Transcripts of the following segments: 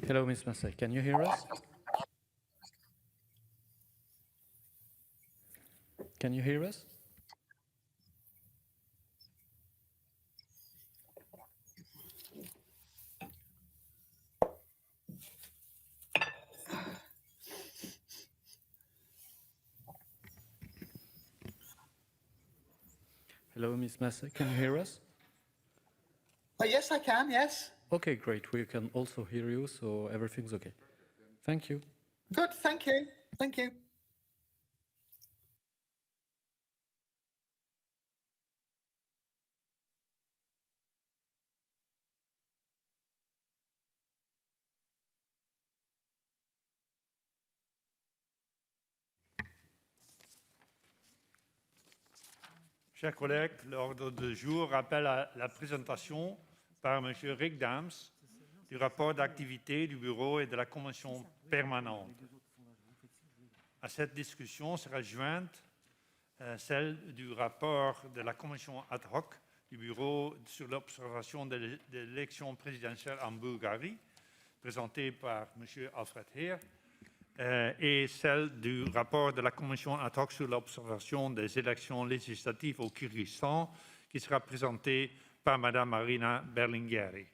Hello, Ms. Massey. Can you hear us? Can you hear us? Hello, Ms. Massey. Can you hear us? Yes, I can, yes. Okay, great. We can also hear you, so everything's okay. Thank you. Good, thank you. Thank you. Chers collègues, l'ordre du jour appelle à la présentation par M. Rick Dams du rapport d'activité du Bureau et de la Commission permanente. À cette discussion sera jointe celle du rapport de la Commission ad hoc du Bureau sur l'observation de l'élection présidentielle en Bulgarie, présentée par M. Alfred Heer, et celle du rapport de la Commission ad hoc sur l'observation des élections législatives au Kyrgyzstan, qui sera présentée par Mme Marina Berlingueri.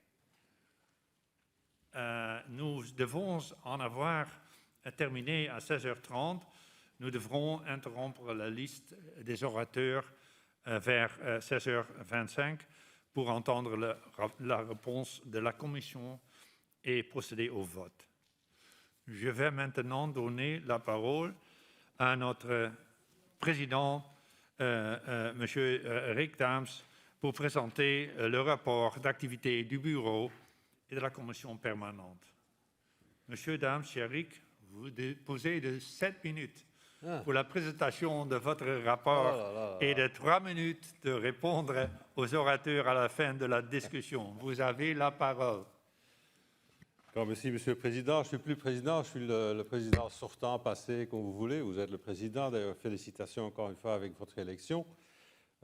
Nous devons en avoir terminé à 16h30. Nous devrons interrompre la liste des orateurs vers 16h25 pour entendre la réponse de la Commission et procéder au vote. Je vais maintenant donner la parole à notre président, M. Rick Dams, pour présenter le rapport d'activité du Bureau et de la Commission permanente. Monsieur Dams, cher Rick, vous disposez de 7 minutes pour la présentation de votre rapport et de 3 minutes de répondre aux orateurs à la fin de la discussion. Vous avez la parole. Merci, Monsieur le Président. Je ne suis plus président, je suis le président sortant, passé, comme vous voulez. Vous êtes le président. D'ailleurs, félicitations encore une fois avec votre élection.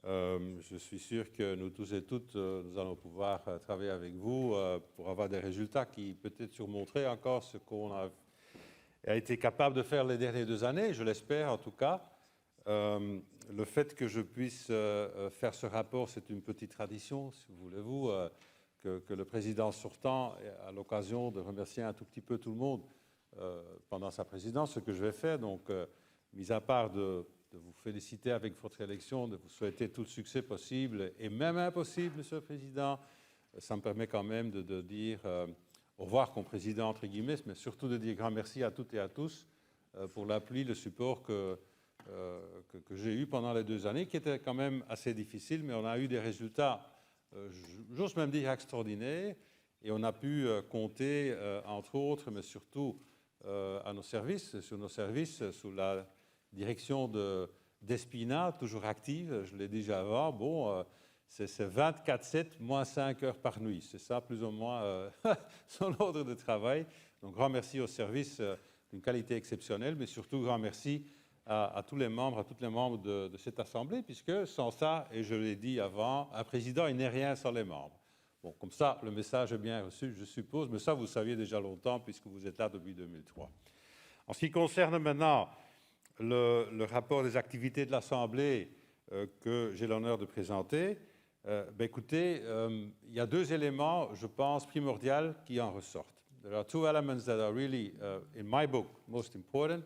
Je suis sûr que nous tous et toutes, nous allons pouvoir travailler avec vous pour avoir des résultats qui peut-être surmonteraient encore ce qu'on a été capable de faire les dernières 2 années, je l'espère en tout cas. Le fait que je puisse faire ce rapport, c'est une petite tradition, si vous voulez-vous, que le président sortant a l'occasion de remercier un tout petit peu tout le monde pendant sa présidence, ce que je vais faire. Donc, mis à part de vous féliciter avec votre élection, de vous souhaiter tout le succès possible et même impossible, Monsieur le Président, ça me permet quand même de dire au revoir comme président, entre guillemets, mais surtout de dire grand merci à toutes et à tous pour l'appui, le support que j'ai eu pendant les 2 années, qui étaient quand même assez difficiles, mais on a eu des résultats, j'ose même dire extraordinaires, et on a pu compter, entre autres, mais surtout sur nos services, sous la direction d'Espina, toujours active, je l'ai dit déjà avant. Bon, c'est 24/7, moins 5 heures par nuit. C'est ça, plus ou moins, son ordre de travail. Donc, grand merci au service d'une qualité exceptionnelle, mais surtout, grand merci à tous les membres, à toutes les membres de cette Assemblée, puisque sans ça, et je l'ai dit avant, un président, il n'est rien sans les membres. Bon, comme ça, le message est bien reçu, je suppose, mais ça, vous saviez déjà longtemps, puisque vous êtes là depuis 2003. En ce qui concerne maintenant le rapport des activités de l'Assemblée que j'ai l'honneur de présenter, écoutez, il y a 2 éléments, je pense, primordiaux qui en ressortent. There are 2 elements that are really, in my book, most important.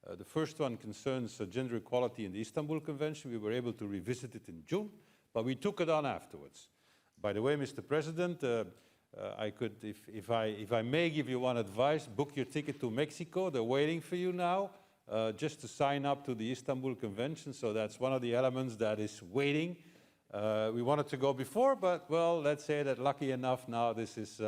The first one concerns gender equality in the Istanbul Convention. We were able to revisit it in June, but we took it on afterwards. By the way, Mr. President, I could, if I may give you one advice, book your ticket to Mexico. They're waiting for you now. Just to sign up to the Istanbul Convention, so that's one of the elements that is waiting. We wanted to go before, but, well, let's say that lucky enough now this is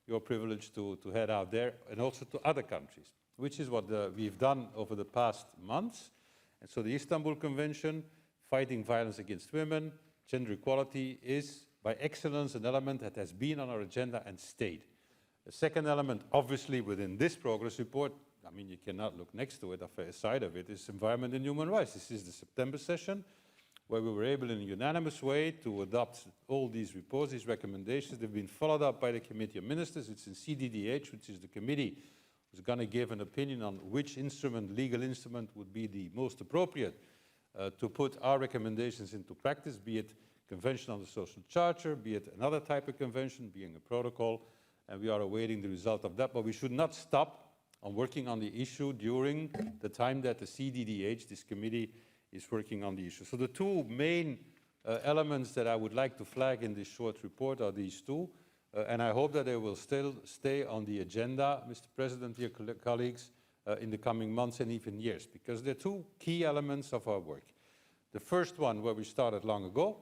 your privilege to head out there, and also to other countries, which is what we've done over the past months. And so the Istanbul Convention, fighting violence against women, gender equality is, by excellence, an element that has been on our agenda and stayed. The second element, obviously, within this progress report, I mean, you cannot look next to it, or aside of it, is environment and human rights. This is the September session. where we were able in a unanimous way to adopt all these reports, these recommendations. They've been followed up by the Committee of Ministers. It's in CDDH, which is the committee who's going to give an opinion on which instrument, legal instrument, would be the most appropriate to put our recommendations into practice, be it Convention on the Social Charter, be it another type of convention, being a protocol, and we are awaiting the result of that. But we should not stop on working on the issue during the time that the CDDH, this committee, is working on the issue. So the two main elements that I would like to flag in this short report are these two, and I hope that they will still stay on the agenda, Mr. President, dear colleagues, in the coming months and even years, because they're two key elements of our work. The first one where we started long ago,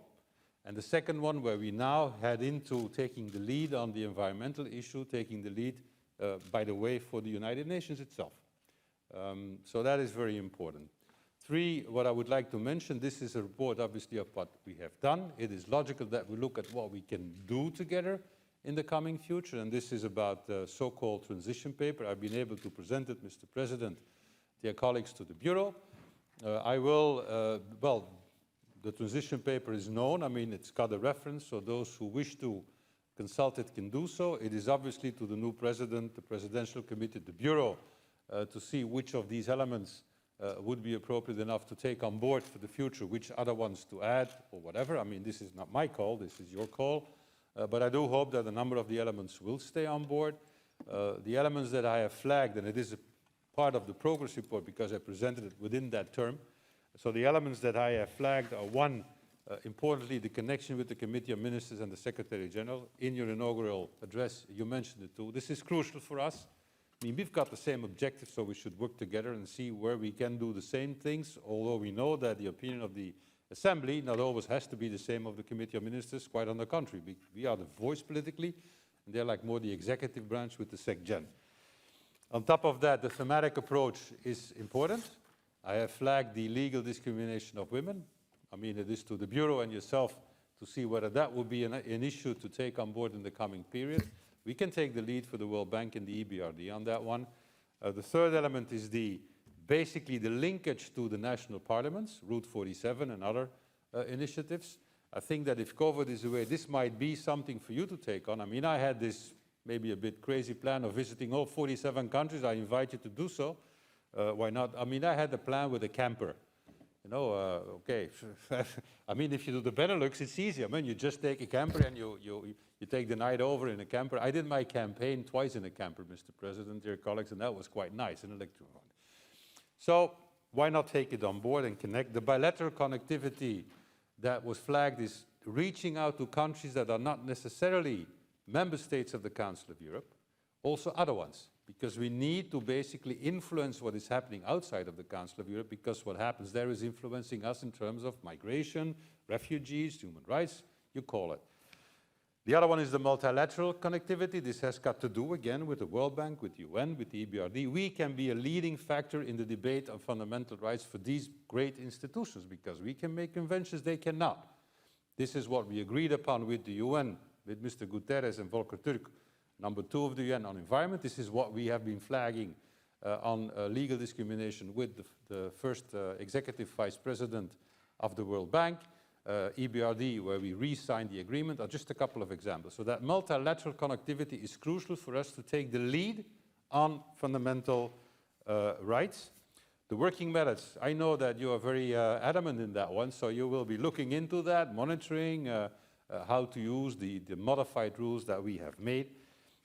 and the second one where we now head into taking the lead on the environmental issue, taking the lead, by the way, for the United Nations itself. So that is very important. Three, what I would like to mention, this is a report obviously of what we have done. It is logical that we look at what we can do together in the coming future, and this is about the so-called transition paper. I've been able to present it, Mr. President, dear colleagues, to the Bureau. I will, well, the transition paper is known. I mean, it's got a reference, so those who wish to consult it can do so. It is obviously to the new president, the Presidential Committee, the Bureau, to see which of these elements would be appropriate enough to take on board for the future, which other ones to add or whatever. I mean, this is not my call, this is your call. But I do hope that a number of the elements will stay on board. The elements that I have flagged, and it is a part of the progress report because I presented it within that term. So the elements that I have flagged are one, importantly, the connection with the Committee of Ministers and the Secretary General. In your inaugural address, you mentioned it too. This is crucial for us. I mean, we've got the same objective, so we should work together and see where we can do the same things, although we know that the opinion of the Assembly not always has to be the same of the Committee of Ministers, quite on the contrary. We are the voice politically, and they're like more the executive branch with the SecGen. On top of that, the thematic approach is important. I have flagged the legal discrimination of women. I mean, it is to the Bureau and yourself to see whether that will be an issue to take on board in the coming period. We can take the lead for the World Bank and the EBRD on that one. The third element is basically the linkage to the national parliaments, Route 47 and other initiatives. I think that if COVID is away, this might be something for you to take on. I mean, I had this maybe a bit crazy plan of visiting all 47 countries. I invite you to do so. Why not? I mean, I had a plan with a camper. You know, okay. I mean, if you do the Benelux, it's easy. I mean, you just take a camper and you take the night over in a camper. I did my campaign twice in a camper, Mr. President, dear colleagues, and that was quite nice, an electric one. So why not take it on board and connect? The bilateral connectivity that was flagged is reaching out to countries that are not necessarily member states of the Council of Europe, also other ones, because we need to basically influence what is happening outside of the Council of Europe, because what happens there is influencing us in terms of migration, refugees, human rights, you call it. The other one is the multilateral connectivity. This has got to do, again, with the World Bank, with the UN, with the EBRD. We can be a leading factor in the debate on fundamental rights for these great institutions, because we can make conventions they cannot. This is what we agreed upon with the UN, with Mr. Guterres and Volker Turk, number 2 of the UN on environment. This is what we have been flagging on legal discrimination with the first executive vice president of the World Bank. EBRD, where we re-signed the agreement, are just a couple of examples. So that multilateral connectivity is crucial for us to take the lead on fundamental rights. The working methods, I know that you are very adamant in that one, so you will be looking into that, monitoring how to use the modified rules that we have made,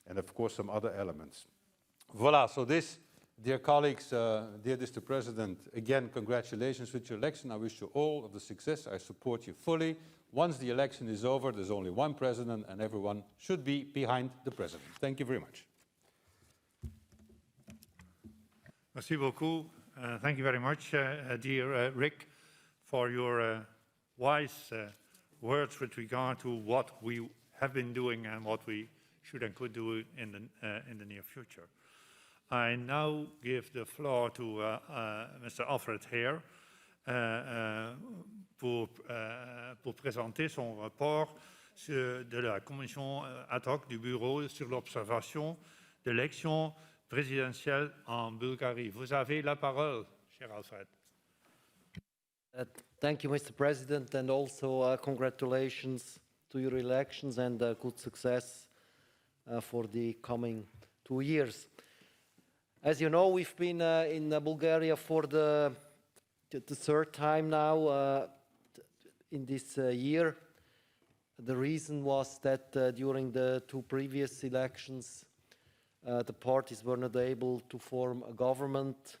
and of course some other elements. Voilà, so this, dear colleagues, dear Mr. President, again, congratulations with your election. I wish you all of the success. I support you fully. Once the election is over, there's only one president, and everyone should be behind the president. Thank you very much. Merci beaucoup. Thank you very much, dear Rick, for your wise words with regard to what we have been doing and what we should and could do in the near future. I now give the floor to Mr. Alfred Hare pour présenter son rapport de la commission ad hoc du Bureau sur l'observation de l'élection présidentielle en Bulgarie. Vous avez la parole, cher Alfred. Uh, Thank you, Mr. President, and also congratulations to your elections and good success for the coming 2 years. As you know, we've been in Bulgaria for the third time now in this year. The reason was that during the 2 previous elections, the parties were not able to form a government.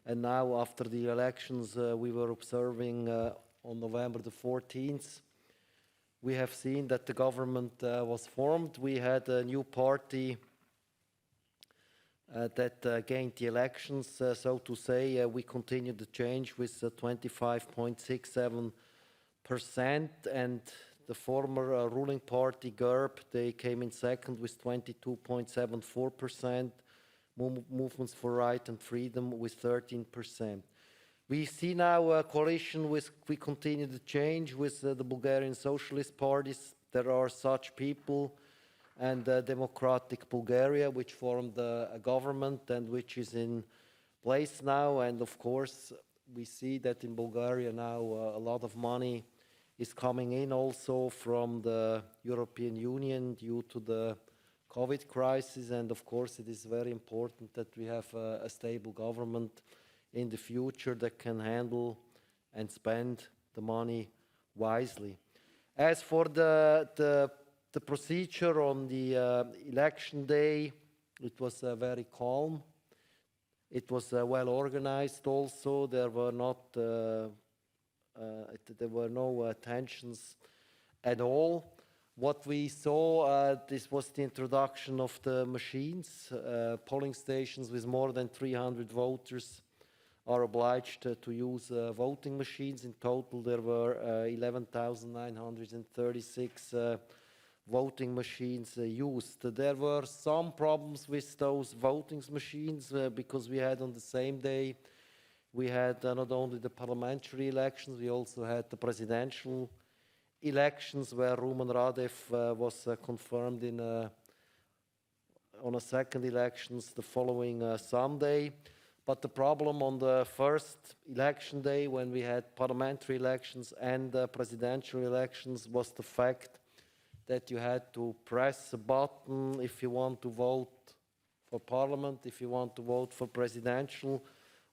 And now, after the elections we were observing on November the 14th, we have seen that the government was formed. We had a new party that gained the elections, so to say. We continued the change with 25.67%, and the former ruling party, GERB, they came in second with 22.74%. Movements for Right and Freedom with 13%. We see now a coalition with, we continue the change with the Bulgarian socialist parties. There are such people, and Democratic Bulgaria, which formed a government and which is in place now. And of course, we see that in Bulgaria now a lot of money is coming in also from the European Union due to the COVID crisis, and of course it is very important that we have a stable government in the future that can handle and spend the money wisely. As for the procedure on the election day, it was very calm. It was well organized also. There were no tensions at all. What we saw, this was the introduction of the machines. Polling stations with more than 300 voters are obliged to use voting machines. In total, there were 11,936 voting machines used. There were some problems with those voting machines because we had on the same day, we had not only the parliamentary elections, we also had the presidential elections where Rumen Radev was confirmed on a second elections the following Sunday. But the problem on the first election day, when we had parliamentary elections and presidential elections, was the fact that you had to press a button if you want to vote for parliament, if you want to vote for presidential,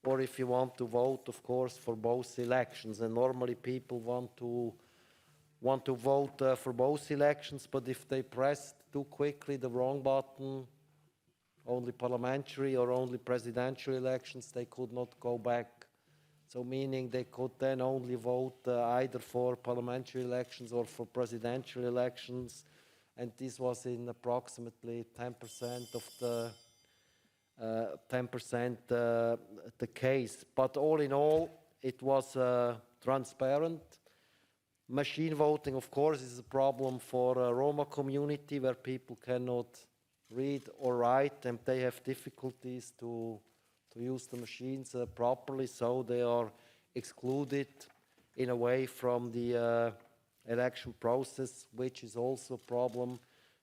or if you want to vote, of course, for both elections. And normally people want to vote for both elections, but if they pressed too quickly the wrong button, only parliamentary or only presidential elections, they could not go back. So meaning they could then only vote either for parliamentary elections or for presidential elections, and this was in approximately 10% of the 10% the case. But all in all, it was transparent. Machine voting, of course, is a problem for a Roma community where people cannot read or write, and they have difficulties to use the machines properly, so they are excluded in a way from the election process, which is also a problem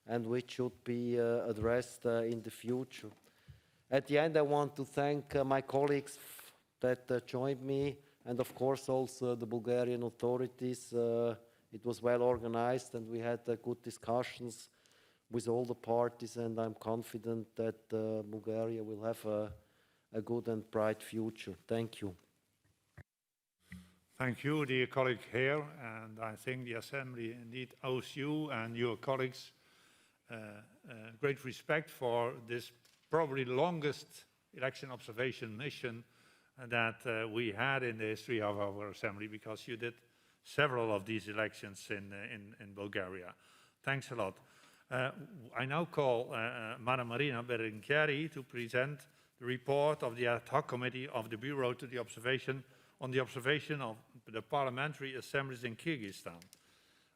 and which should be addressed in the future. At the end, I want to thank my colleagues that joined me, and of course also the Bulgarian authorities. It was well organized and we had good discussions with all the parties, and I'm confident that Bulgaria will have a good and bright future. Thank you. Thank you, dear colleague here, and I think the Assembly indeed owes you and your colleagues great respect for this probably longest election observation mission that we had in the history of our Assembly, because you did several of these elections in Bulgaria. Thanks a lot. I now call Madam Marina Berenchiari to present the report of the ad hoc committee of the Bureau to the observation on the observation of the parliamentary assemblies in Kyrgyzstan.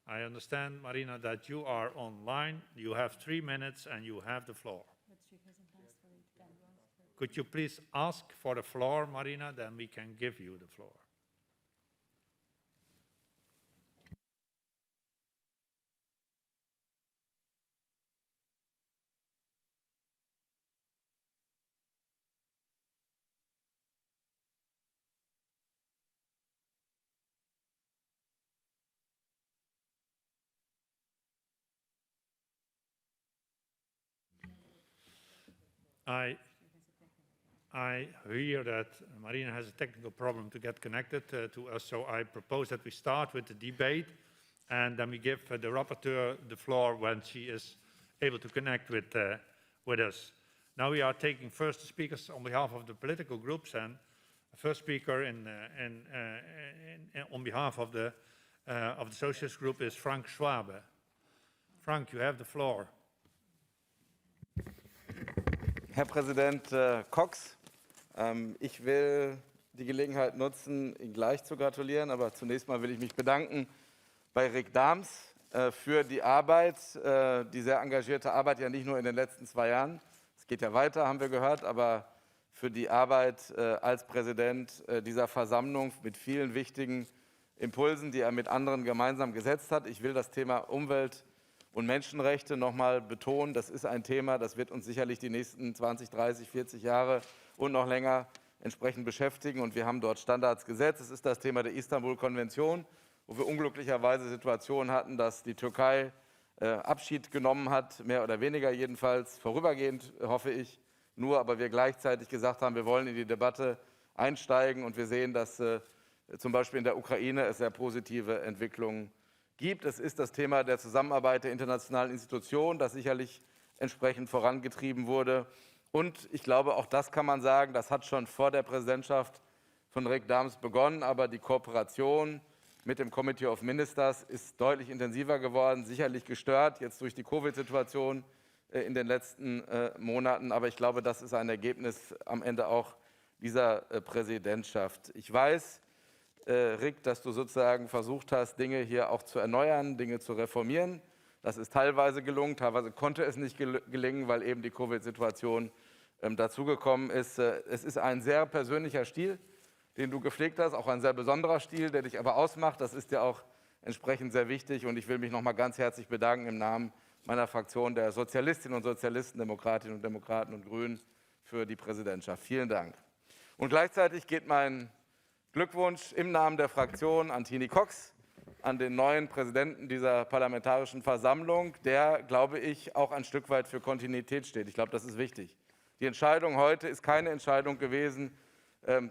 I understand, Marina, that you are online. You have 3 minutes and you have the floor. Could you please ask for the floor, Marina, then we can give you the floor. I hear that Marina has a technical problem to get connected to us, so I propose that we start with the debate and then we give the rapporteur the floor when she is able to connect with us. Now we are taking first speakers on behalf of the political groups, and the first speaker on behalf of the Socialist Group is Frank Schwabe. Frank, you have the floor. Herr Präsident Cox, ich will die Gelegenheit nutzen, Ihnen gleich zu gratulieren, aber zunächst mal will ich mich bedanken bei Rick Daems für die Arbeit, die sehr engagierte Arbeit, ja nicht nur in den letzten 2 Jahren, es geht ja weiter, haben wir gehört, aber für die Arbeit als Präsident dieser Versammlung mit vielen wichtigen Impulsen, die er mit anderen gemeinsam gesetzt hat. Ich will das Thema Umwelt und Menschenrechte noch mal betonen. Das ist ein Thema, das wird uns sicherlich die nächsten 20, 30, 40 Jahre und noch länger entsprechend beschäftigen. Und wir haben dort Standards gesetzt. Es ist das Thema der Istanbul-Konvention, wo wir unglücklicherweise Situationen hatten, dass die Türkei Abschied genommen hat, mehr oder weniger jedenfalls, vorübergehend, hoffe ich, nur, aber wir gleichzeitig gesagt haben, wir wollen in die Debatte einsteigen und wir sehen, dass zum Beispiel in der Ukraine es sehr positive Entwicklungen gibt. Es ist das Thema der Zusammenarbeit der internationalen Institutionen, das sicherlich entsprechend vorangetrieben wurde. Und ich glaube, auch das kann man sagen, das hat schon vor der Präsidentschaft von Rick Daems begonnen, aber die Kooperation mit dem Committee of Ministers ist deutlich intensiver geworden, sicherlich gestört jetzt durch die Covid-Situation in den letzten Monaten. Aber ich glaube, das ist ein Ergebnis am Ende auch dieser Präsidentschaft. Ich weiß, Rick, dass du sozusagen versucht hast, Dinge hier auch zu erneuern, Dinge zu reformieren. Das ist teilweise gelungen, teilweise konnte es nicht gelingen, weil eben die Covid-Situation dazugekommen ist. Es ist ein sehr persönlicher Stil, den du gepflegt hast, auch ein sehr besonderer Stil, der dich aber ausmacht. Das ist ja auch entsprechend sehr wichtig. Und ich will mich noch mal ganz herzlich bedanken im Namen meiner Fraktion der Sozialistinnen und Sozialisten, Demokratinnen und Demokraten und Grünen für die Präsidentschaft. Vielen Dank. Und gleichzeitig geht mein Glückwunsch im Namen der Fraktion an Tini Cox, an den neuen Präsidenten dieser Parlamentarischen Versammlung, der, glaube ich, auch ein Stück weit für Kontinuität steht. Ich glaube, das ist wichtig. Die Entscheidung heute ist keine Entscheidung gewesen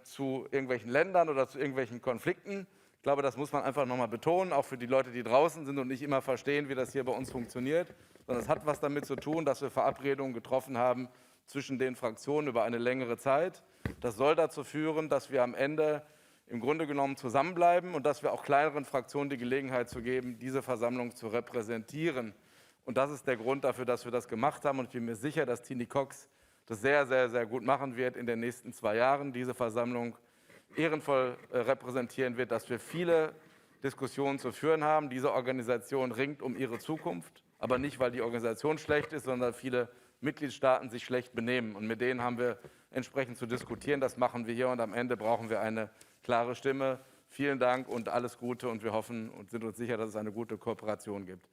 zu irgendwelchen Ländern oder zu irgendwelchen Konflikten. Ich glaube, das muss man einfach noch mal betonen, auch für die Leute, die draußen sind und nicht immer verstehen, wie das hier bei uns funktioniert, sondern es hat was damit zu tun, dass wir Verabredungen getroffen haben zwischen den Fraktionen über eine längere Zeit. Das soll dazu führen, dass wir am Ende im Grunde genommen zusammenbleiben und dass wir auch kleineren Fraktionen die Gelegenheit zu geben, diese Versammlung zu repräsentieren. Und das ist der Grund dafür, dass wir das gemacht haben. Und ich bin mir sicher, dass Tini Cox das sehr, sehr, sehr gut machen wird in den nächsten 2 Jahren, diese Versammlung ehrenvoll repräsentieren wird, dass wir viele Diskussionen zu führen haben. Diese Organisation ringt um ihre Zukunft, aber nicht, weil die Organisation schlecht ist, sondern weil viele Mitgliedstaaten sich schlecht benehmen. Und mit denen haben wir entsprechend zu diskutieren. Das machen wir hier und am Ende brauchen wir eine klare Stimme. Vielen Dank und alles Gute und wir hoffen und sind uns sicher, dass es eine gute Kooperation gibt.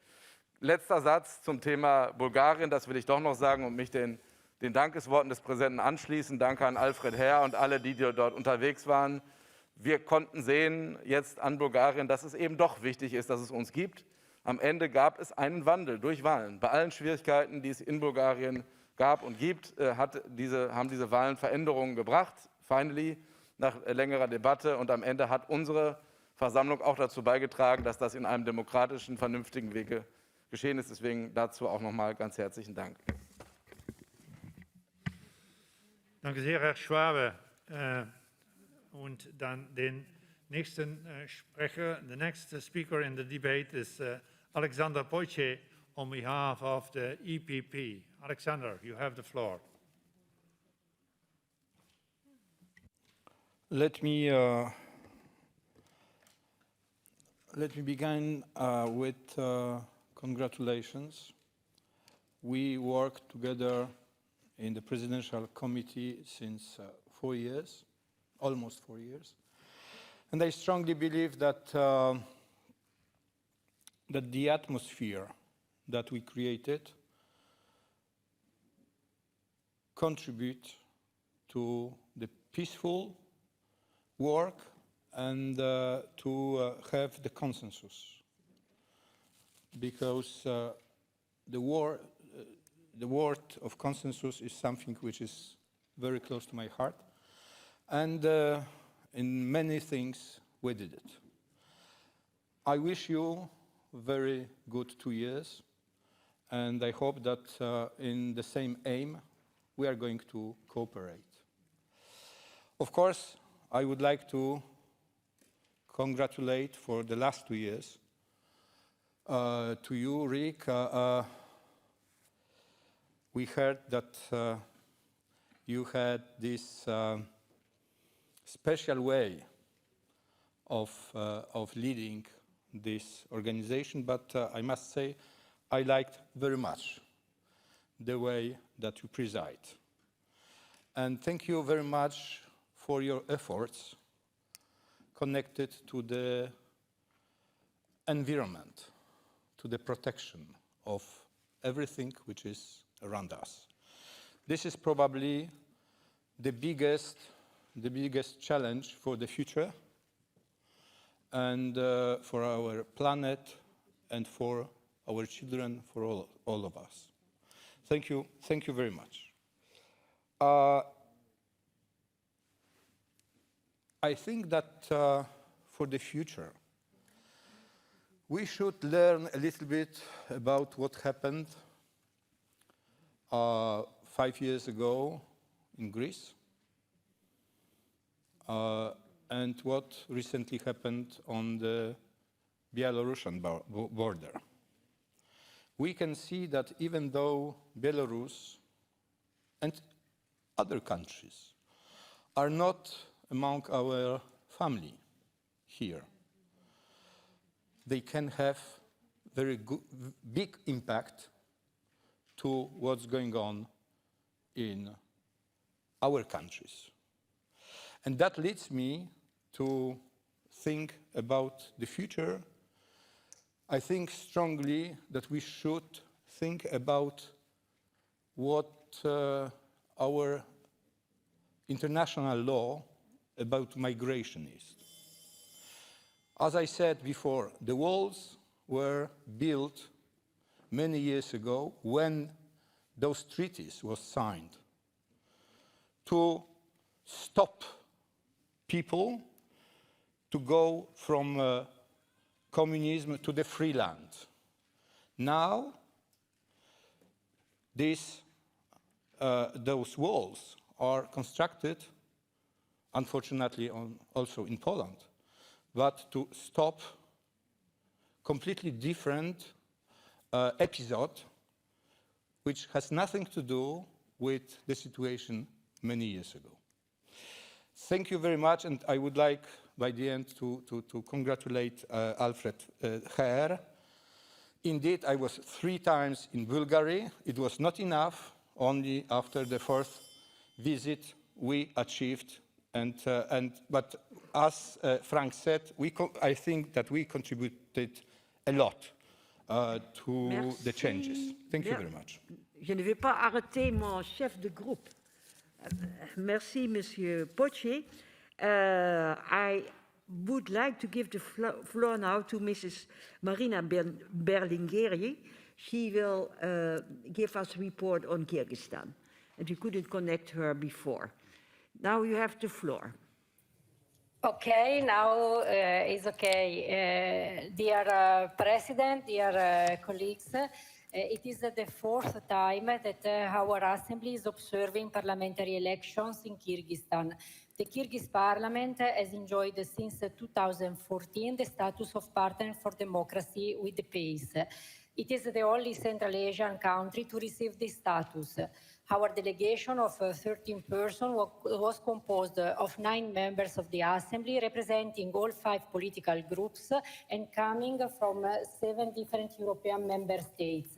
Letzter Satz zum Thema Bulgarien, das will ich doch noch sagen und mich den Dankesworten des Präsidenten anschließen. Danke an Alfred Herr und alle, die dort unterwegs waren. Wir konnten sehen jetzt an Bulgarien, dass es eben doch wichtig ist, dass es uns gibt. Am Ende gab es einen Wandel durch Wahlen. Bei allen Schwierigkeiten, die es in Bulgarien gab und gibt, haben diese Wahlen Veränderungen gebracht. Finally, nach längerer Debatte. Und am Ende hat unsere Versammlung auch dazu beigetragen, dass das in einem demokratischen, vernünftigen Wege geschehen ist. Deswegen dazu auch noch mal ganz herzlichen Dank. Danke sehr, Herr Schwabe. Und dann den nächsten Sprecher, the next speaker in the debate is Alexander Pojce on behalf of the EPP. Alexander, you have the floor. Let me begin with congratulations. We worked together in the Presidential Committee since 4 years, almost 4 years. And I strongly believe that, that the atmosphere that we created contribute to the peaceful work and to have the consensus. Because the war, the word of consensus is something which is very close to my heart. And in many things, we did it. I wish you very good 2 years, and I hope that in the same aim, we are going to cooperate. Of course, I would like to congratulate for the last 2 years to you, Rick. We heard that you had this special way of leading this organization, but I must say I liked very much the way that you preside. And thank you very much for your efforts connected to the environment, to the protection of everything which is around us. This is probably the biggest challenge for the future and for our planet and for our children, for all of us. Thank you very much. I think that for the future, we should learn a little bit about what happened 5 years ago in Greece and what recently happened on the Belarusian border. We can see that even though Belarus and other countries are not among our family here, they can have very big impact to what's going on in our countries. And that leads me to think about the future. I think strongly that we should think about what our international law about migration is. As I said before, the walls were built many years ago when those treaties were signed to stop people to go from communism to the free land. Now, those walls are constructed, unfortunately also in Poland, but to stop completely different episode, which has nothing to do with the situation many years ago. Thank you very much, and I would like, by the end, to congratulate Alfred Herr. Indeed, I was 3 times in Bulgaria. It was not enough. Only after the 4th visit we achieved, but as Frank said, I think that we contributed a lot to the changes. Thank you very much. Je ne vais pas arrêter mon chef de groupe. Merci, Monsieur Poche. I would like to give the floor now to Mrs. Marina Berlingeri. She will give us a report on Kyrgyzstan. And we couldn't connect her before. Now you have the floor. Okay, now is okay. Dear President, dear colleagues, it is the 4th time that our Assembly is observing parliamentary elections in Kyrgyzstan. The Kyrgyz Parliament has enjoyed since 2014 the status of partner for democracy with the PACE. It is the only Central Asian country to receive this status. Our delegation of 13 persons was composed of 9 members of the Assembly, representing all 5 political groups and coming from 7 different European member states.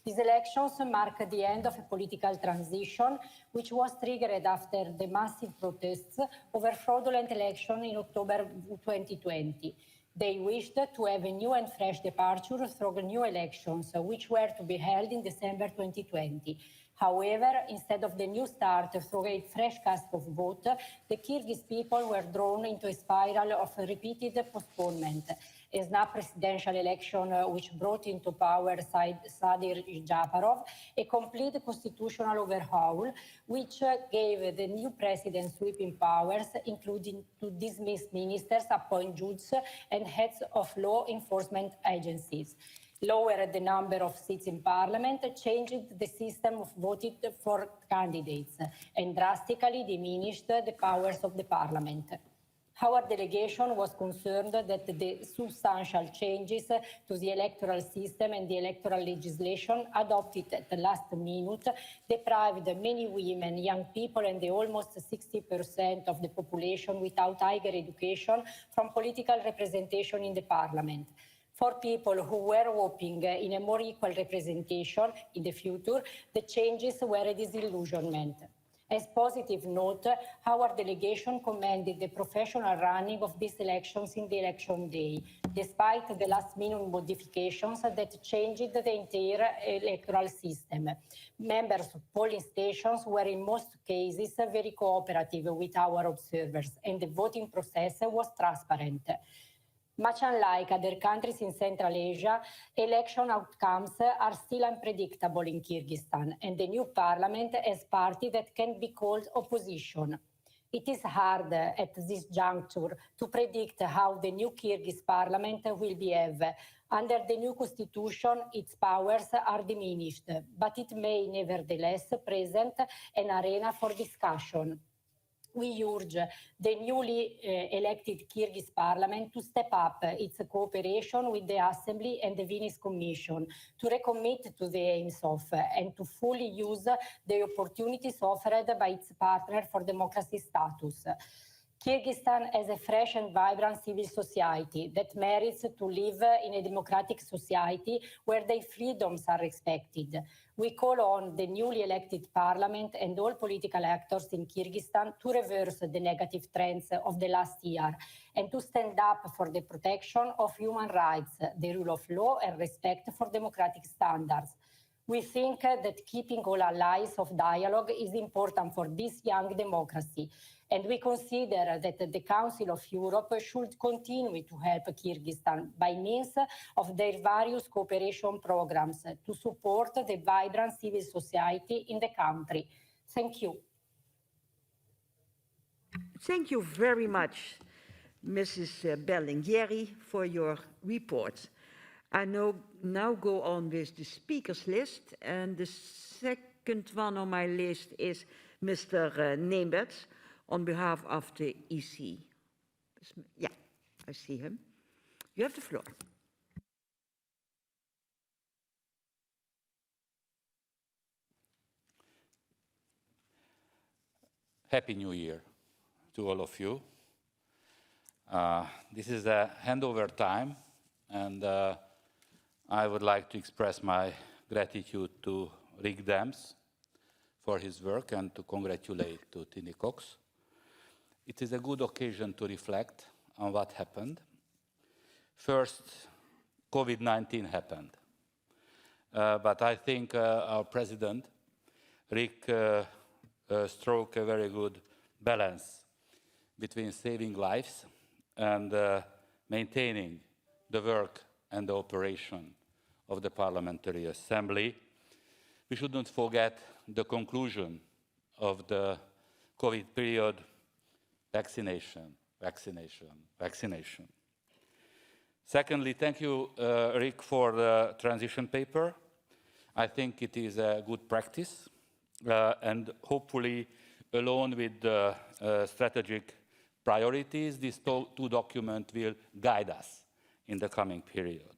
These elections mark the end of a political transition, which was triggered after the massive protests over fraudulent election in October 2020. They wished to have a new and fresh departure through new elections, which were to be held in December 2020. However, instead of the new start through a fresh cast of vote, the Kyrgyz people were drawn into a spiral of repeated postponement. a snap presidential election which brought into power Sadir Japarov, a complete constitutional overhaul which gave the new president sweeping powers, including to dismiss ministers, appoint judges and heads of law enforcement agencies, lowered the number of seats in parliament, changed the system of voting for candidates, and drastically diminished the powers of the parliament. Our delegation was concerned that the substantial changes to the electoral system and the electoral legislation adopted at the last minute deprived many women, young people, and the almost 60% of the population without higher education from political representation in the parliament. For people who were hoping in a more equal representation in the future, the changes were a disillusionment. As positive note, our delegation commended the professional running of these elections in the election day, despite the last-minute modifications that changed the entire electoral system. Members of polling stations were in most cases very cooperative with our observers, and the voting process was transparent. Much unlike other countries in Central Asia, election outcomes are still unpredictable in Kyrgyzstan, and the new parliament has party that can be called opposition. It is hard at this juncture to predict how the new Kyrgyz parliament will behave. Under the new constitution, its powers are diminished, but it may nevertheless present an arena for discussion. We urge the newly elected Kyrgyz parliament to step up its cooperation with the Assembly and the Venice Commission, to recommit to the aims of and to fully use the opportunities offered by its partner for democracy status. Kyrgyzstan has a fresh and vibrant civil society that merits to live in a democratic society where their freedoms are respected. We call on the newly elected parliament and all political actors in Kyrgyzstan to reverse the negative trends of the last year and to stand up for the protection of human rights, the rule of law, and respect for democratic standards. We think that keeping all allies of dialogue is important for this young democracy, and we consider that the Council of Europe should continue to help Kyrgyzstan by means of their various cooperation programs to support the vibrant civil society in the country. Thank you. Thank you very much, Mrs. Berlingueri, for your report. I now go on with the speakers list, and the second one on my list is Mr. Nemeth on behalf of the EC. Yeah, I see him. You have the floor. Happy New Year to all of you. This is a handover time, and I would like to express my gratitude to Rick Dams for his work and to congratulate to Tini Cox. It is a good occasion to reflect on what happened. First, COVID-19 happened. But I think our president, Rick, struck a very good balance between saving lives and maintaining the work and the operation of the Parliamentary Assembly. We shouldn't forget the conclusion of the COVID period: vaccination, vaccination, vaccination. Secondly, thank you, Rick, for the transition paper. I think it is a good practice, and hopefully, along with the strategic priorities, these two documents will guide us in the coming period.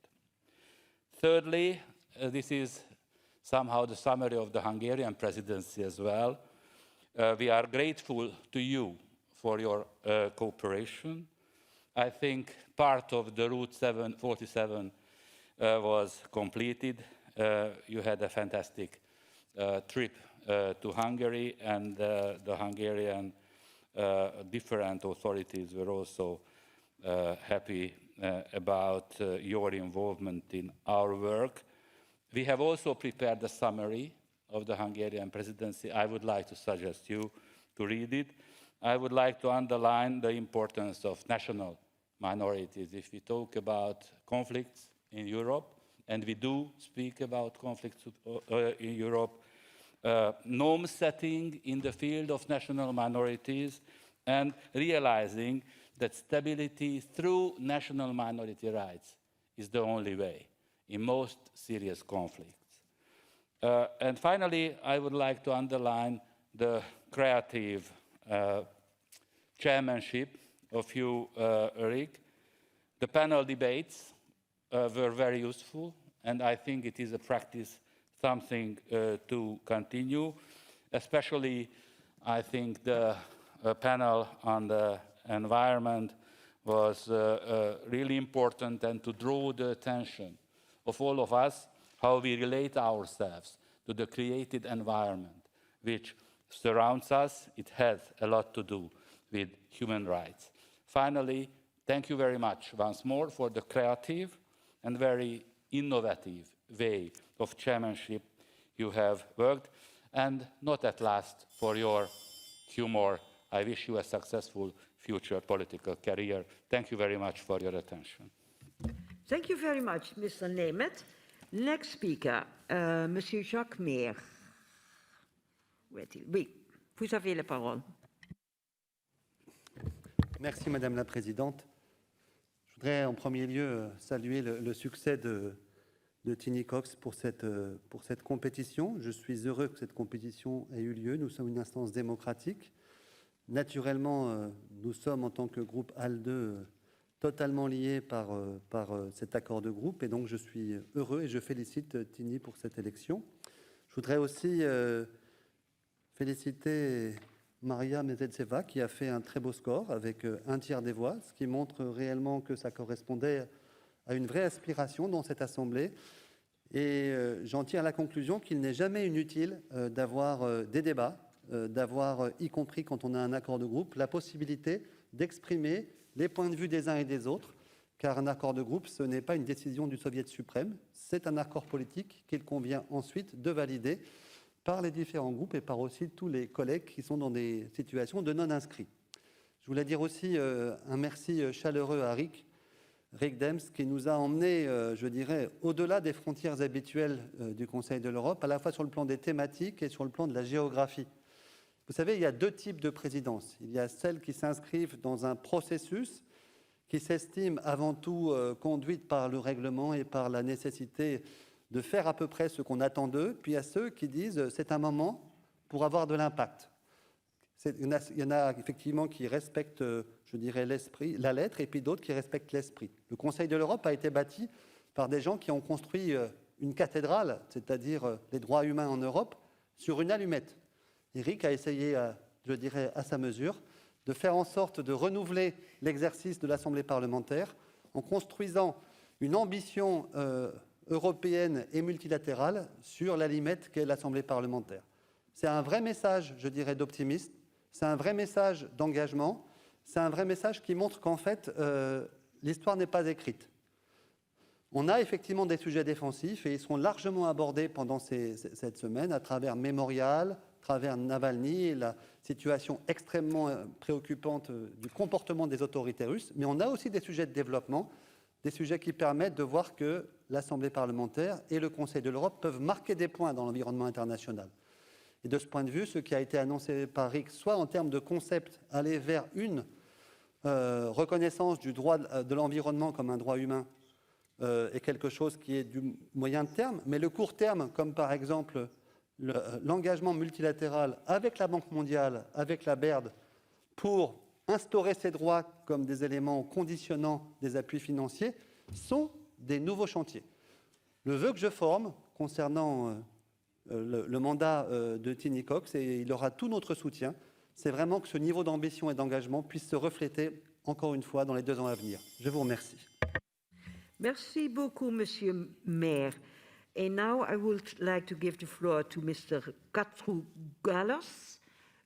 Thirdly, this is somehow the summary of the Hungarian presidency as well. We are grateful to you for your cooperation. I think part of the Route 47 was completed. You had a fantastic trip to Hungary, and the Hungarian different authorities were also happy about your involvement in our work. We have also prepared a summary of the Hungarian presidency. I would like to suggest you to read it. I would like to underline the importance of national minorities. If we talk about conflicts in Europe, and we do speak about conflicts in Europe, norm setting in the field of national minorities, and realizing that stability through national minority rights is the only way in most serious conflicts. And finally, I would like to underline the creative chairmanship of you, Eric. The panel debates were very useful, and I think it is a practice, something to continue. Especially, I think the panel on the environment was really important, and to draw the attention of all of us, how we relate ourselves to the created environment which surrounds us. It has a lot to do with human rights. Finally, thank you very much once more for the creative and very innovative way of chairmanship you have worked, and not at last for your humor. I wish you a successful future political career. Thank you very much for your attention. Thank you very much, Mr. Nemeth. Next speaker, Monsieur Jacques Meer. Oui, vous avez la parole. Merci Madame la Présidente. Je voudrais en premier lieu saluer le succès de Tini Cox pour cette compétition. Je suis heureux que cette compétition ait eu lieu. Nous sommes une instance démocratique. Naturellement, nous sommes en tant que groupe ALDE totalement liés par cet accord de groupe, et donc je suis heureux et je félicite Tini pour cette élection. Je voudrais aussi féliciter Maria Mezetseva qui a fait un très beau score avec un tiers des voix, ce qui montre réellement que ça correspondait à une vraie aspiration dans cette Assemblée. Et j'en tire la conclusion qu'il n'est jamais inutile d'avoir des débats, d'avoir, y compris quand on a un accord de groupe, la possibilité d'exprimer les points de vue des uns et des autres, car un accord de groupe, ce n'est pas une décision du Soviet suprême, c'est un accord politique qu'il convient ensuite de valider par les différents groupes et par aussi tous les collègues qui sont dans des situations de non-inscrits. Je voulais dire aussi un merci chaleureux à Rick Dems, qui nous a emmenés, je dirais, au-delà des frontières habituelles du Conseil de l'Europe, à la fois sur le plan des thématiques et sur le plan de la géographie. Vous savez, il y a deux types de présidences. Il y a celles qui s'inscrivent dans un processus qui s'estime avant tout conduite par le règlement et par la nécessité de faire à peu près ce qu'on attend d'eux, puis il y a ceux qui disent c'est un moment pour avoir de l'impact. Il y en a effectivement qui respectent, je dirais, l'esprit, la lettre, et puis d'autres qui respectent l'esprit. Le Conseil de l'Europe a été bâti par des gens qui ont construit une cathédrale, c'est-à-dire les droits humains en Europe, sur une allumette. Eric a essayé, je dirais, à sa mesure, de faire en sorte de renouveler l'exercice de l'Assemblée parlementaire en construisant une ambition européenne et multilatérale sur l'allumette qu'est l'Assemblée parlementaire. C'est un vrai message, je dirais, d'optimisme, c'est un vrai message d'engagement, c'est un vrai message qui montre qu'en fait, l'histoire n'est pas écrite. On a effectivement des sujets défensifs et ils seront largement abordés pendant cette semaine à travers Mémorial, à travers Navalny et la situation extrêmement préoccupante du comportement des autorités russes. Mais on a aussi des sujets de développement, des sujets qui permettent de voir que l'Assemblée parlementaire et le Conseil de l'Europe peuvent marquer des points dans l'environnement international. Et de ce point de vue, ce qui a été annoncé par Rick, soit en termes de concept, aller vers une reconnaissance du droit de l'environnement comme un droit humain, est quelque chose qui est du moyen terme, mais le court terme, comme par exemple l'engagement multilatéral avec la Banque mondiale, avec la BERD, pour instaurer ces droits comme des éléments conditionnants des appuis financiers, sont des nouveaux chantiers. Le vœu que je forme concernant le mandat de Tini Cox, et il aura tout notre soutien, c'est vraiment que ce niveau d'ambition et d'engagement puisse se refléter, encore une fois, dans les 2 ans à venir. Je vous remercie. Merci beaucoup, Monsieur Mayor. And now I would like to give the floor to Mr. Katrougalos,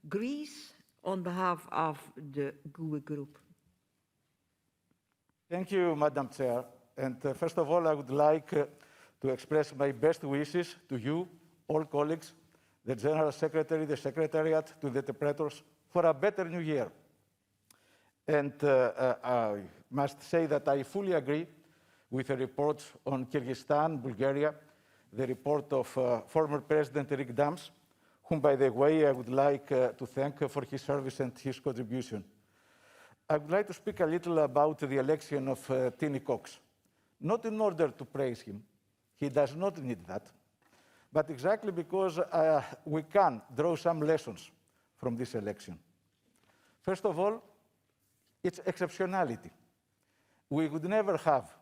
Greece, on behalf of the GUE Group. Thank you, Madam Chair. And first of all, I would like to express my best wishes to you, all colleagues, the General Secretary, the Secretariat, to the interpreters, for a better new year. And I must say that I fully agree with the reports on Kyrgyzstan, Bulgaria, the report of former President Rick Dams, whom, by the way, I would like to thank for his service and his contribution. I would like to speak a little about the election of Tini Cox, not in order to praise him. He does not need that, but exactly because we can draw some lessons from this election. First of all, it's exceptionality. We would never have,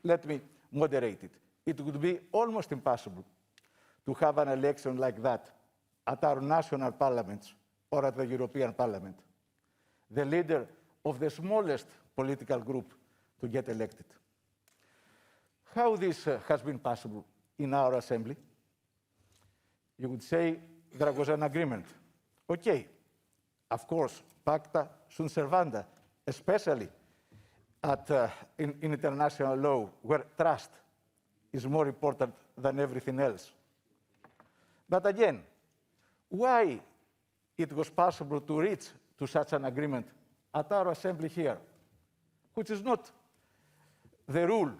let me moderate it, it would be almost impossible to have an election like that at our national parliaments or at the European Parliament. The leader of the smallest political group to get elected. How this has been possible in our assembly? You would say there was an agreement. Okay, of course, pacta sunt servanda, especially in international law, where trust is more important than everything else. But again, why it was possible to reach to such an agreement at our assembly here, which is not the rule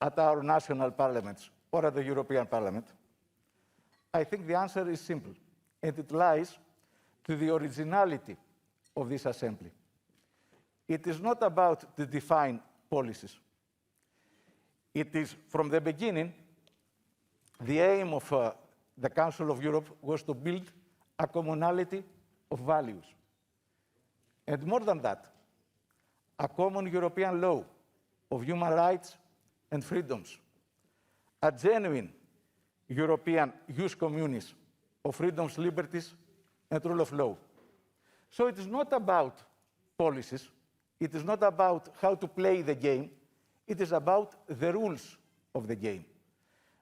at our national parliaments or at the European Parliament? I think the answer is simple, and it lies to the originality of this assembly. It is not about to define policies. It is, from the beginning, the aim of the Council of Europe was to build a commonality of values. And more than that, a common European law of human rights and freedoms, a genuine European jus communis of freedoms, liberties, and rule of law. So it is not about policies, it is not about how to play the game, it is about the rules of the game.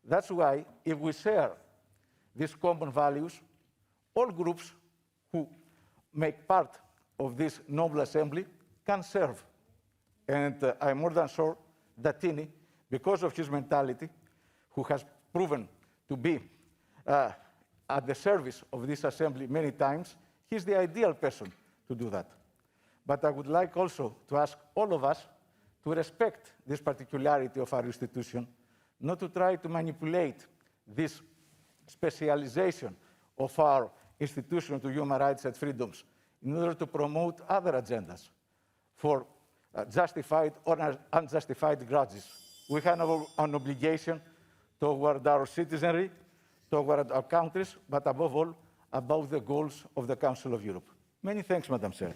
That's why, if we share these common values, all groups who make part of this noble assembly can serve. And I'm more than sure that Tini, because of his mentality, who has proven to be at the service of this assembly many times, he's the ideal person to do that. But I would like also to ask all of us to respect this particularity of our institution, not to try to manipulate this specialization of our institution to human rights and freedoms in order to promote other agendas for justified or unjustified grudges. We have an obligation toward our citizenry, toward our countries, but above all, about the goals of the Council of Europe. Many thanks, Madam Chair.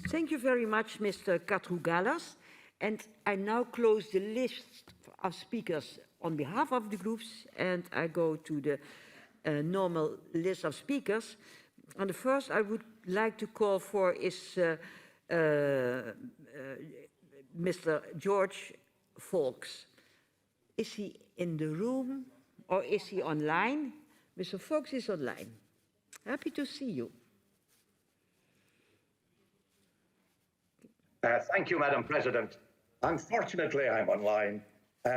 Thank you very much, Mr. Katrougalas. And I now close the list of speakers on behalf of the groups, and I go to the normal list of speakers. And the first I would like to call for is Mr. George Fawkes. Is he in the room or is he online? Mr. Fawkes is online. Happy to see you. Thank you, Madam President. Unfortunately, I'm online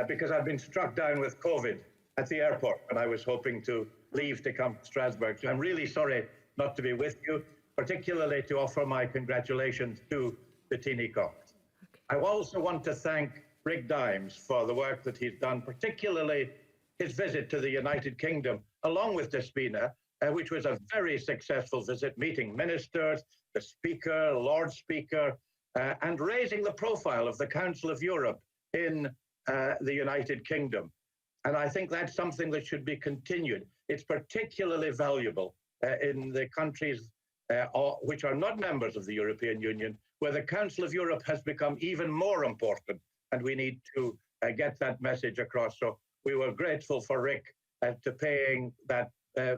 because I've been struck down with COVID at the airport when I was hoping to leave to come to Strasbourg. So I'm really sorry not to be with you, particularly to offer my congratulations to the Tini Cox. I also want to thank Rick Dimes for the work that he's done, particularly his visit to the United Kingdom, along with Despina, which was a very successful visit, meeting ministers, the Speaker, Lord Speaker, and raising the profile of the Council of Europe in the United Kingdom. And I think that's something that should be continued. It's particularly valuable in the countries which are not members of the European Union, where the Council of Europe has become even more important, and we need to get that message across. So we were grateful for Rick to paying that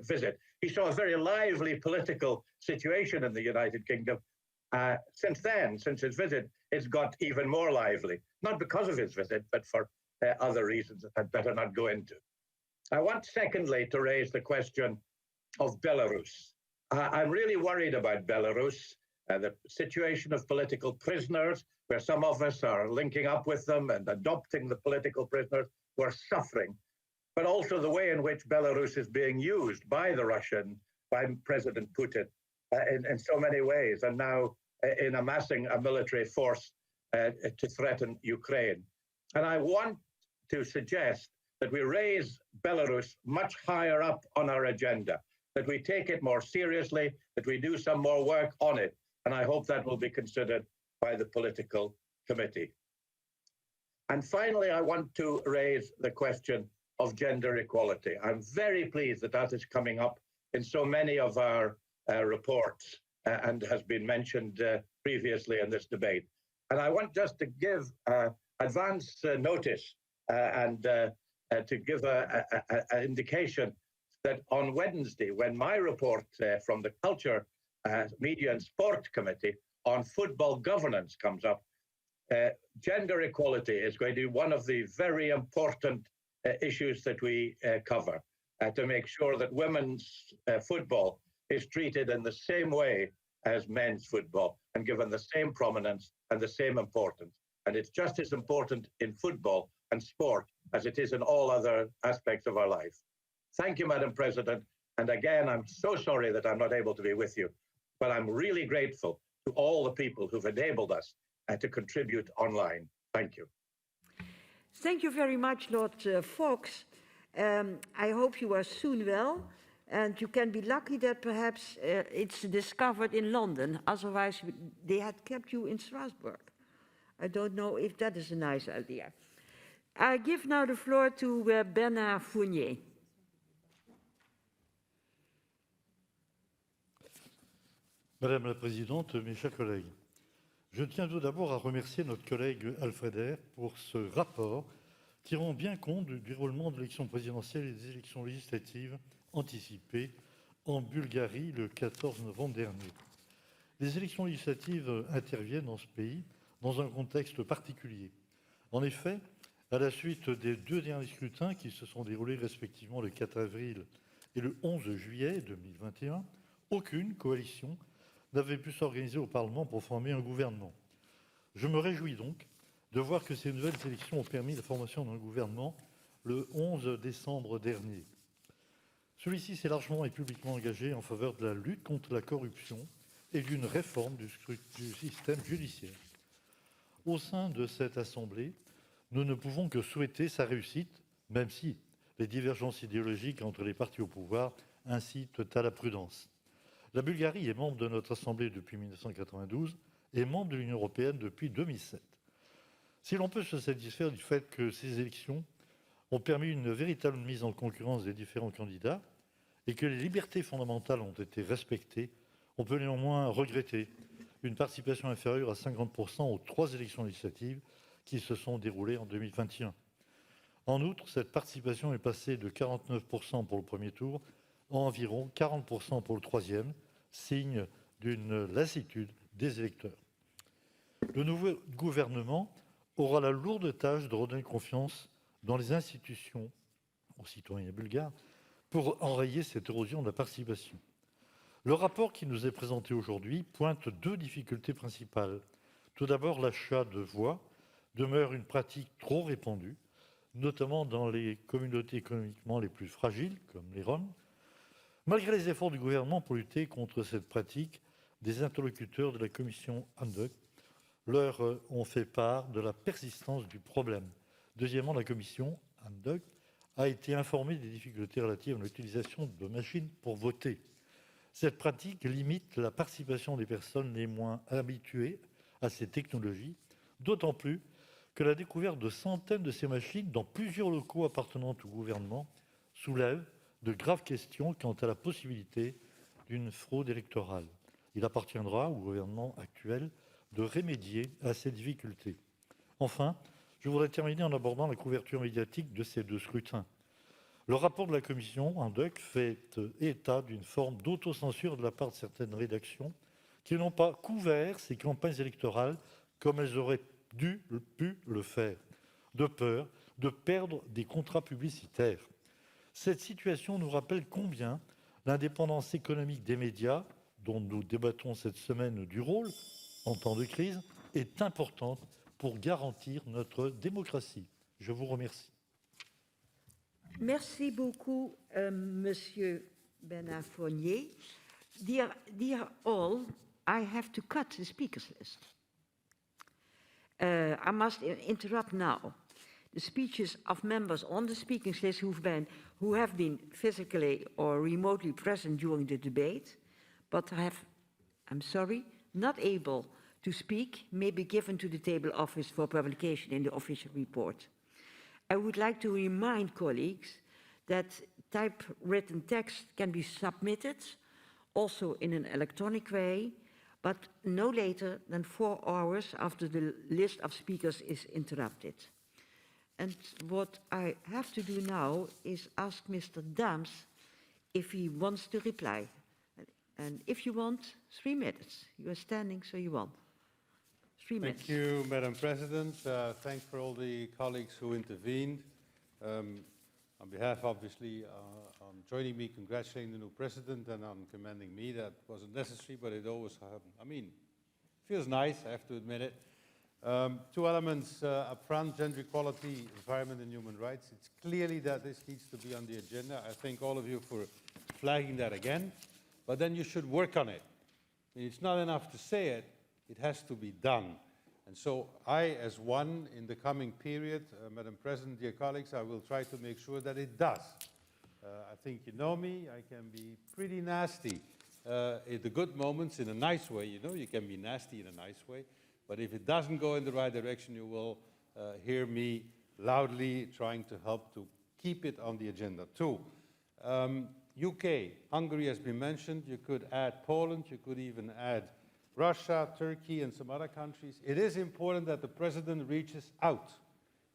visit. He saw a very lively political situation in the United Kingdom. Since then, since his visit, it's got even more lively, not because of his visit, but for other reasons that I'd better not go into. I want, secondly, to raise the question of Belarus. I'm really worried about Belarus, the situation of political prisoners, where some of us are linking up with them and adopting the political prisoners who are suffering, but also the way in which Belarus is being used by the Russian, by President Putin in so many ways. And now in amassing a military force to threaten Ukraine. And I want to suggest that we raise Belarus much higher up on our agenda, that we take it more seriously, that we do some more work on it. And I hope that will be considered by the political committee. And finally, I want to raise the question of gender equality. I'm very pleased that that is coming up in so many of our reports and has been mentioned previously in this debate. And I want just to give advance notice and to give an indication that on Wednesday, when my report from the Culture, Media and Sport Committee on football governance comes up, gender equality is going to be one of the very important issues that we cover, to make sure that women's football is treated in the same way as men's football and given the same prominence and the same importance. And it's just as important in football and sport as it is in all other aspects of our life. Thank you, Madam President. And again, I'm so sorry that I'm not able to be with you, but I'm really grateful to all the people who've enabled us to contribute online. Thank you. Thank you very much, Lord Fox. I hope you are soon well, and you can be lucky that perhaps it's discovered in London. Otherwise, they had kept you in Strasbourg. I don't know if that is a nice idea. I give now the floor to Bernard Fournier. Madame la Présidente, mes chers collègues, je tiens tout d'abord à remercier notre collègue Alfreder pour ce rapport tirant bien compte du déroulement de l'élection présidentielle et des élections législatives anticipées en Bulgarie le 14 novembre dernier. Les élections législatives interviennent dans ce pays dans un contexte particulier. En effet, à la suite des deux derniers scrutins qui se sont déroulés respectivement le 4 avril et le 11 juillet 2021, aucune coalition n'avait pu s'organiser au Parlement pour former un gouvernement. Je me réjouis donc de voir que ces nouvelles élections ont permis la formation d'un gouvernement le 11 décembre dernier. Celui-ci s'est largement et publiquement engagé en faveur de la lutte contre la corruption et d'une réforme du système judiciaire. Au sein de cette Assemblée, nous ne pouvons que souhaiter sa réussite, même si les divergences idéologiques entre les partis au pouvoir incitent à la prudence. La Bulgarie est membre de notre Assemblée depuis 1992 et membre de l'Union européenne depuis 2007. Si l'on peut se satisfaire du fait que ces élections ont permis une véritable mise en concurrence des différents candidats et que les libertés fondamentales ont été respectées, on peut néanmoins regretter une participation inférieure à 50% aux 3 élections législatives qui se sont déroulées en 2021. En outre, cette participation est passée de 49% pour le premier tour à environ 40% pour le troisième, signe d'une lassitude des électeurs. Le nouveau gouvernement aura la lourde tâche de redonner confiance dans les institutions aux citoyens bulgares pour enrayer cette érosion de la participation. Le rapport qui nous est présenté aujourd'hui pointe 2 difficultés principales. Tout d'abord, l'achat de voix demeure une pratique trop répandue, notamment dans les communautés économiquement les plus fragiles, comme les Roms. Malgré les efforts du gouvernement pour lutter contre cette pratique, des interlocuteurs de la commission Untitled leur ont fait part de la persistance du problème. Deuxièmement, la commission Untitled a été informée des difficultés relatives à l'utilisation de machines pour voter. Cette pratique limite la participation des personnes les moins habituées à ces technologies, d'autant plus que la découverte de centaines de ces machines dans plusieurs locaux appartenant au gouvernement soulève de graves questions quant à la possibilité d'une fraude électorale. Il appartiendra au gouvernement actuel de remédier à ces difficultés. Enfin, je voudrais terminer en abordant la couverture médiatique de ces 2 scrutins. Le rapport de la commission Untitled fait état d'une forme d'autocensure de la part de certaines rédactions qui n'ont pas couvert ces campagnes électorales comme elles auraient pu le faire, de peur de perdre des contrats publicitaires. Cette situation nous rappelle combien l'indépendance économique des médias, dont nous débattons cette semaine du rôle en temps de crise, est importante pour garantir notre démocratie. Je vous remercie. Merci beaucoup, Monsieur Bernard Fournier. Dear all, I have to cut the speakers list. I must interrupt now the speeches of members on the speaking list who have been physically or remotely present during the debate, but I'm sorry, not able to speak, may be given to the table office for publication in the official report. I would like to remind colleagues that typewritten text can be submitted also in an electronic way, but no later than 4 hours after the list of speakers is interrupted. And what I have to do now is ask Mr. Dams if he wants to reply. And if you want, 3 minutes. You are standing, so you want. 3 minutes. Thank you, Madam President. Thanks for all the colleagues who intervened. On behalf, obviously, on joining me, congratulating the new president, and on commending me. That wasn't necessary, but it always, feels nice, I have to admit it. 2 elements up front: gender equality, environment and human rights. It's clearly that this needs to be on the agenda. I thank all of you for flagging that again, but then you should work on it. It's not enough to say it, it has to be done. And so I, as one, in the coming period, Madam President, dear colleagues, I will try to make sure that it does. I think you know me, I can be pretty nasty in the good moments, in a nice way, you know, you can be nasty in a nice way. But if it doesn't go in the right direction, you will hear me loudly trying to help to keep it on the agenda. 2, UK, Hungary has been mentioned. You could add Poland, you could even add Russia, Turkey, and some other countries. It is important that the president reaches out.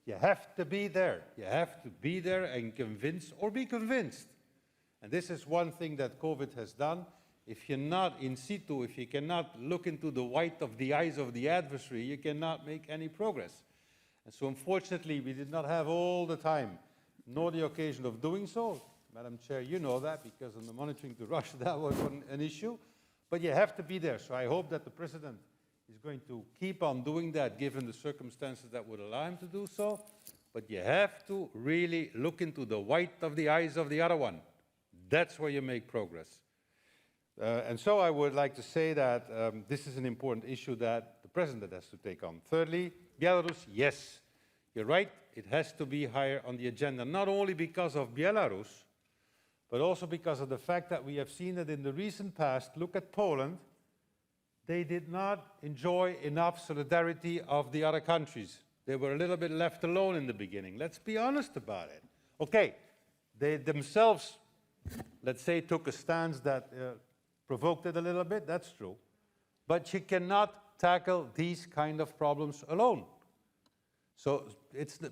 You have to be there. You have to be there and convince or be convinced. And this is one thing that COVID has done. If you're not in situ, if you cannot look into the white of the eyes of the adversary, you cannot make any progress. And so unfortunately, we did not have all the time, nor the occasion of doing so. Madam Chair, you know that, because on the monitoring to Russia, that was an issue. But you have to be there. So I hope that the president is going to keep on doing that, given the circumstances that would allow him to do so. But you have to really look into the white of the eyes of the other one. That's where you make progress. And so I would like to say that this is an important issue that the president has to take on. Thirdly, Belarus, yes, you're right, it has to be higher on the agenda, not only because of Belarus, but also because of the fact that we have seen that in the recent past, look at Poland, they did not enjoy enough solidarity of the other countries. They were a little bit left alone in the beginning. Let's be honest about it. Okay, they themselves, let's say, took a stance that provoked it a little bit, that's true. But you cannot tackle these kind of problems alone. So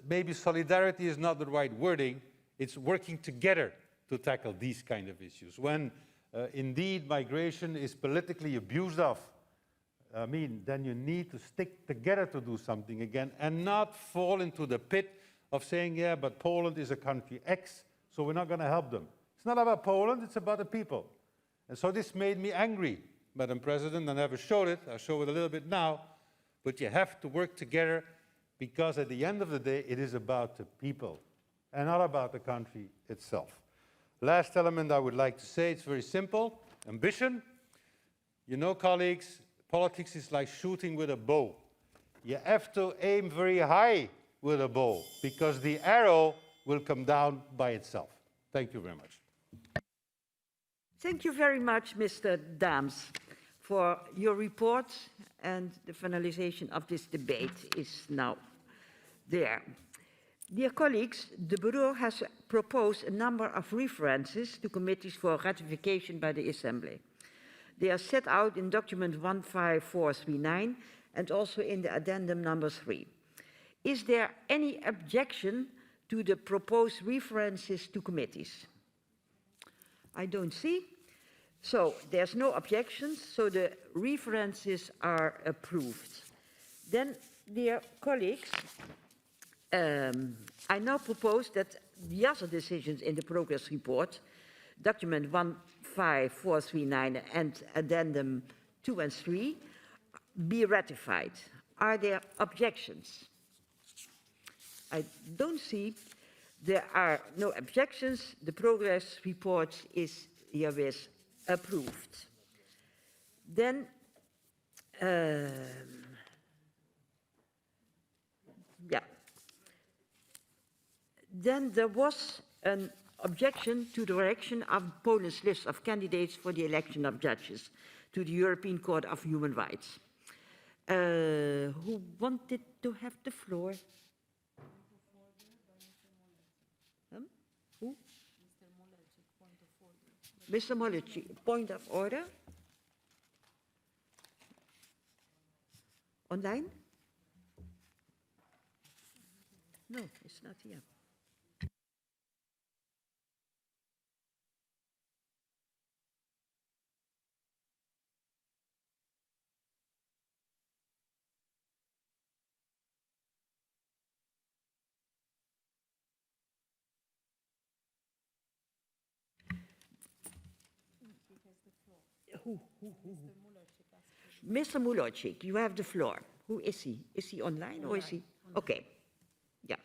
maybe solidarity is not the right wording, it's working together to tackle these kind of issues. When indeed migration is politically abused of, then you need to stick together to do something again and not fall into the pit of saying, yeah, but Poland is a country X, so we're not going to help them. It's not about Poland, it's about the people. And so this made me angry, Madam President. I never showed it, I'll show it a little bit now, but you have to work together because at the end of the day, it is about the people and not about the country itself. Last element I would like to say, it's very simple, ambition. You know, colleagues, politics is like shooting with a bow. You have to aim very high with a bow because the arrow will come down by itself. Thank you very much. Thank you very much, Mr. Dams, for your report, and the finalization of this debate is now there. Dear colleagues, the Bureau has proposed a number of references to committees for ratification by the Assembly. They are set out in document 15439 and also in the addendum number 3. Is there any objection to the proposed references to committees? I don't see. So there's no objections, so the references are approved. Then, dear colleagues, I now propose that the other decisions in the progress report, document 15439 and addendum 2 and 3, be ratified. Are there objections? I don't see. There are no objections. The progress report is herewith approved. Then Yeah. Then there was an objection to the rejection of Poland's list of candidates for the election of judges to the European Court of Human Rights. Who wanted to have the floor? Who? Mr. Moleci, point of order. Online? No, it's not here. Who? Mr. Mulocic, you have the floor. Who is he? Is he online or is he? Okay. Yeah.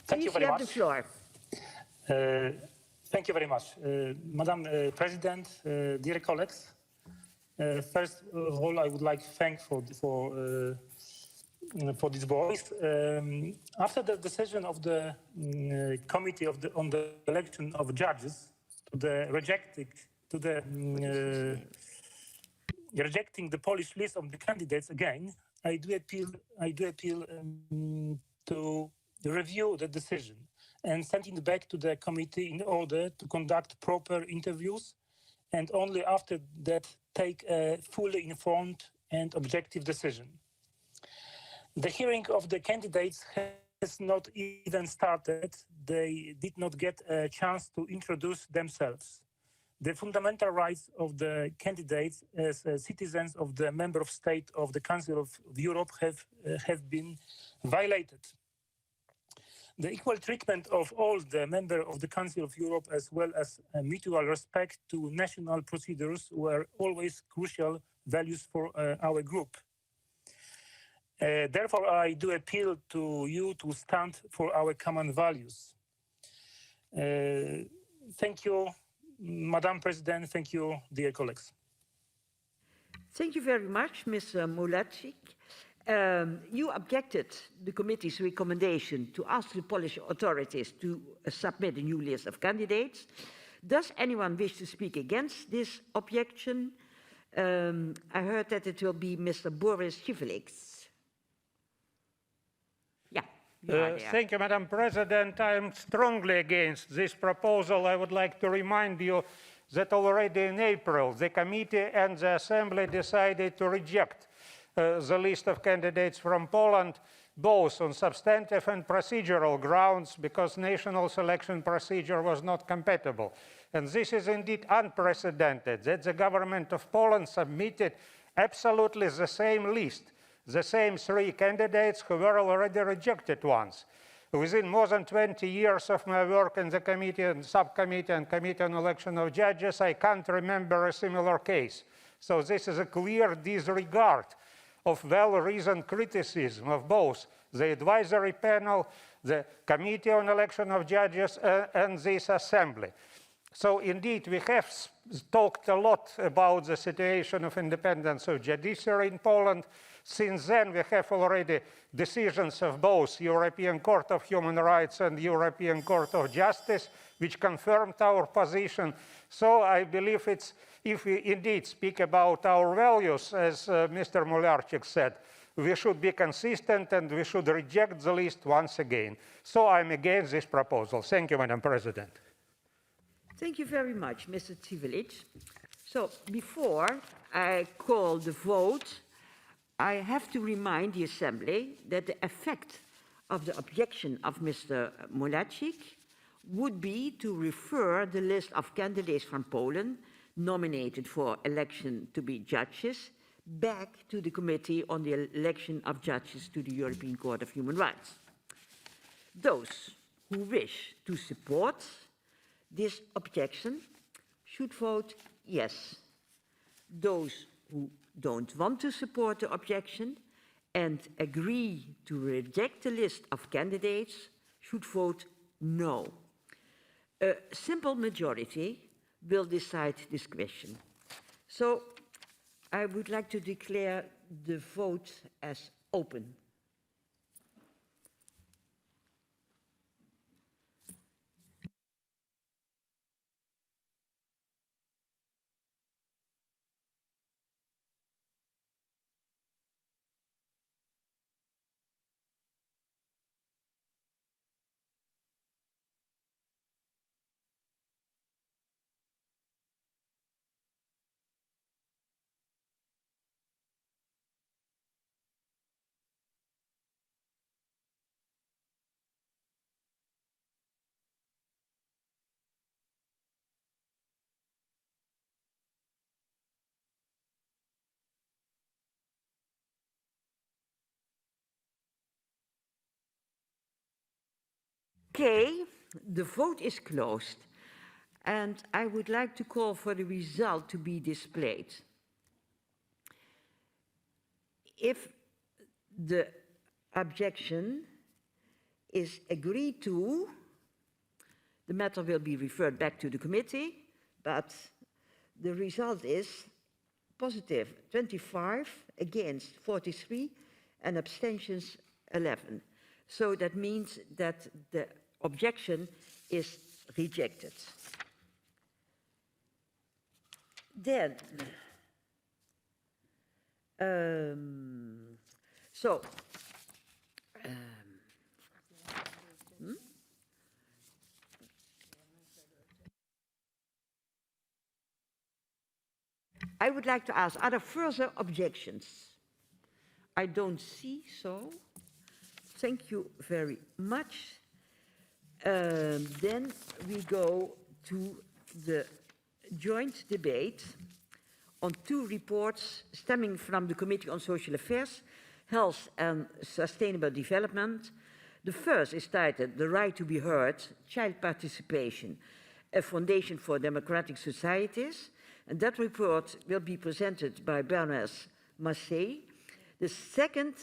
Thank you very have much. The floor. Thank you very much. Madam President, dear colleagues, first of all, I would like to thank for this voice. After the decision of the committee on the election of judges rejecting the Polish list of the candidates again, I do appeal to review the decision and send it back to the committee in order to conduct proper interviews and only after that take a fully informed and objective decision. The hearing of the candidates has not even started. They did not get a chance to introduce themselves. The fundamental rights of the candidates as citizens of the member of state of the Council of Europe have been violated. The equal treatment of all the members of the Council of Europe, as well as mutual respect to national procedures, were always crucial values for our group. Therefore, I do appeal to you to stand for our common values. Thank you, Madam President. Thank you, dear colleagues. Thank you very much, Mr. Mulecic. You objected the committee's recommendation to ask the Polish authorities to submit a new list of candidates. Does anyone wish to speak against this objection? I heard that it will be Mr. Boris Civelix. Thank you, Madam President. I am strongly against this proposal. I would like to remind you that already in April, the committee and the Assembly decided to reject the list of candidates from Poland, both on substantive and procedural grounds, because national selection procedure was not compatible. And this is indeed unprecedented, that the government of Poland submitted absolutely the same list, the same 3 candidates who were already rejected once. Within more than 20 years of my work in the committee and subcommittee and committee on election of judges, I can't remember a similar case. So this is a clear disregard of well-reasoned criticism of both the advisory panel, the Committee on Election of Judges, and this Assembly. So indeed, we have talked a lot about the situation of independence of judiciary in Poland. Since then, we have already decisions of both European Court of Human Rights and European Court of Justice, which confirmed our position. So I believe it's, if we indeed speak about our values, as Mr. Mularczyk said, we should be consistent and we should reject the list once again. So I'm against this proposal. Thank you, Madam President. Thank you very much, Mr. Civelix. So before I call the vote, I have to remind the Assembly that the effect of the objection of Mr. Mulecic would be to refer the list of candidates from Poland nominated for election to be judges back to the Committee on the Election of Judges to the European Court of Human Rights. Those who wish to support this objection should vote yes. Those who don't want to support the objection and agree to reject the list of candidates should vote no. A simple majority will decide this question. So I would like to declare the vote as open. Okay, the vote is closed, and I would like to call for the result to be displayed. If the objection is agreed to, the matter will be referred back to the committee, but the result is positive 25, against 43, and abstentions 11. So that means that the objection is rejected. Then, I would like to ask, are there further objections? I don't see so. Thank you very much. Then we go to the joint debate on two reports stemming from the Committee on Social Affairs, Health and Sustainable Development. The first is titled The Right to be Heard, Child Participation, a Foundation for Democratic Societies. And that report will be presented by Baroness Massey. The second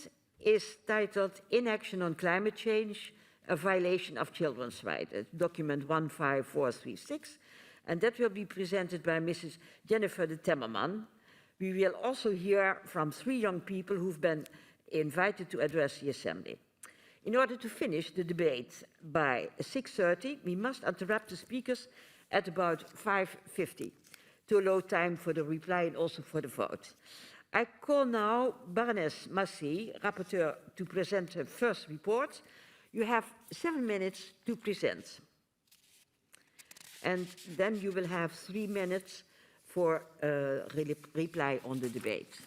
is titled Inaction on Climate Change, a Violation of Children's Rights, document 15436, and that will be presented by Mrs. Jennifer de Temmerman. We will also hear from 3 young people who've been invited to address the Assembly. In order to finish the debate by 6:30, we must interrupt the speakers at about 5:50 to allow time for the reply and also for the vote. I call now Baroness Massey, rapporteur, to present her first report. You have 7 minutes to present. And then you will have 3 minutes for a reply on the debate.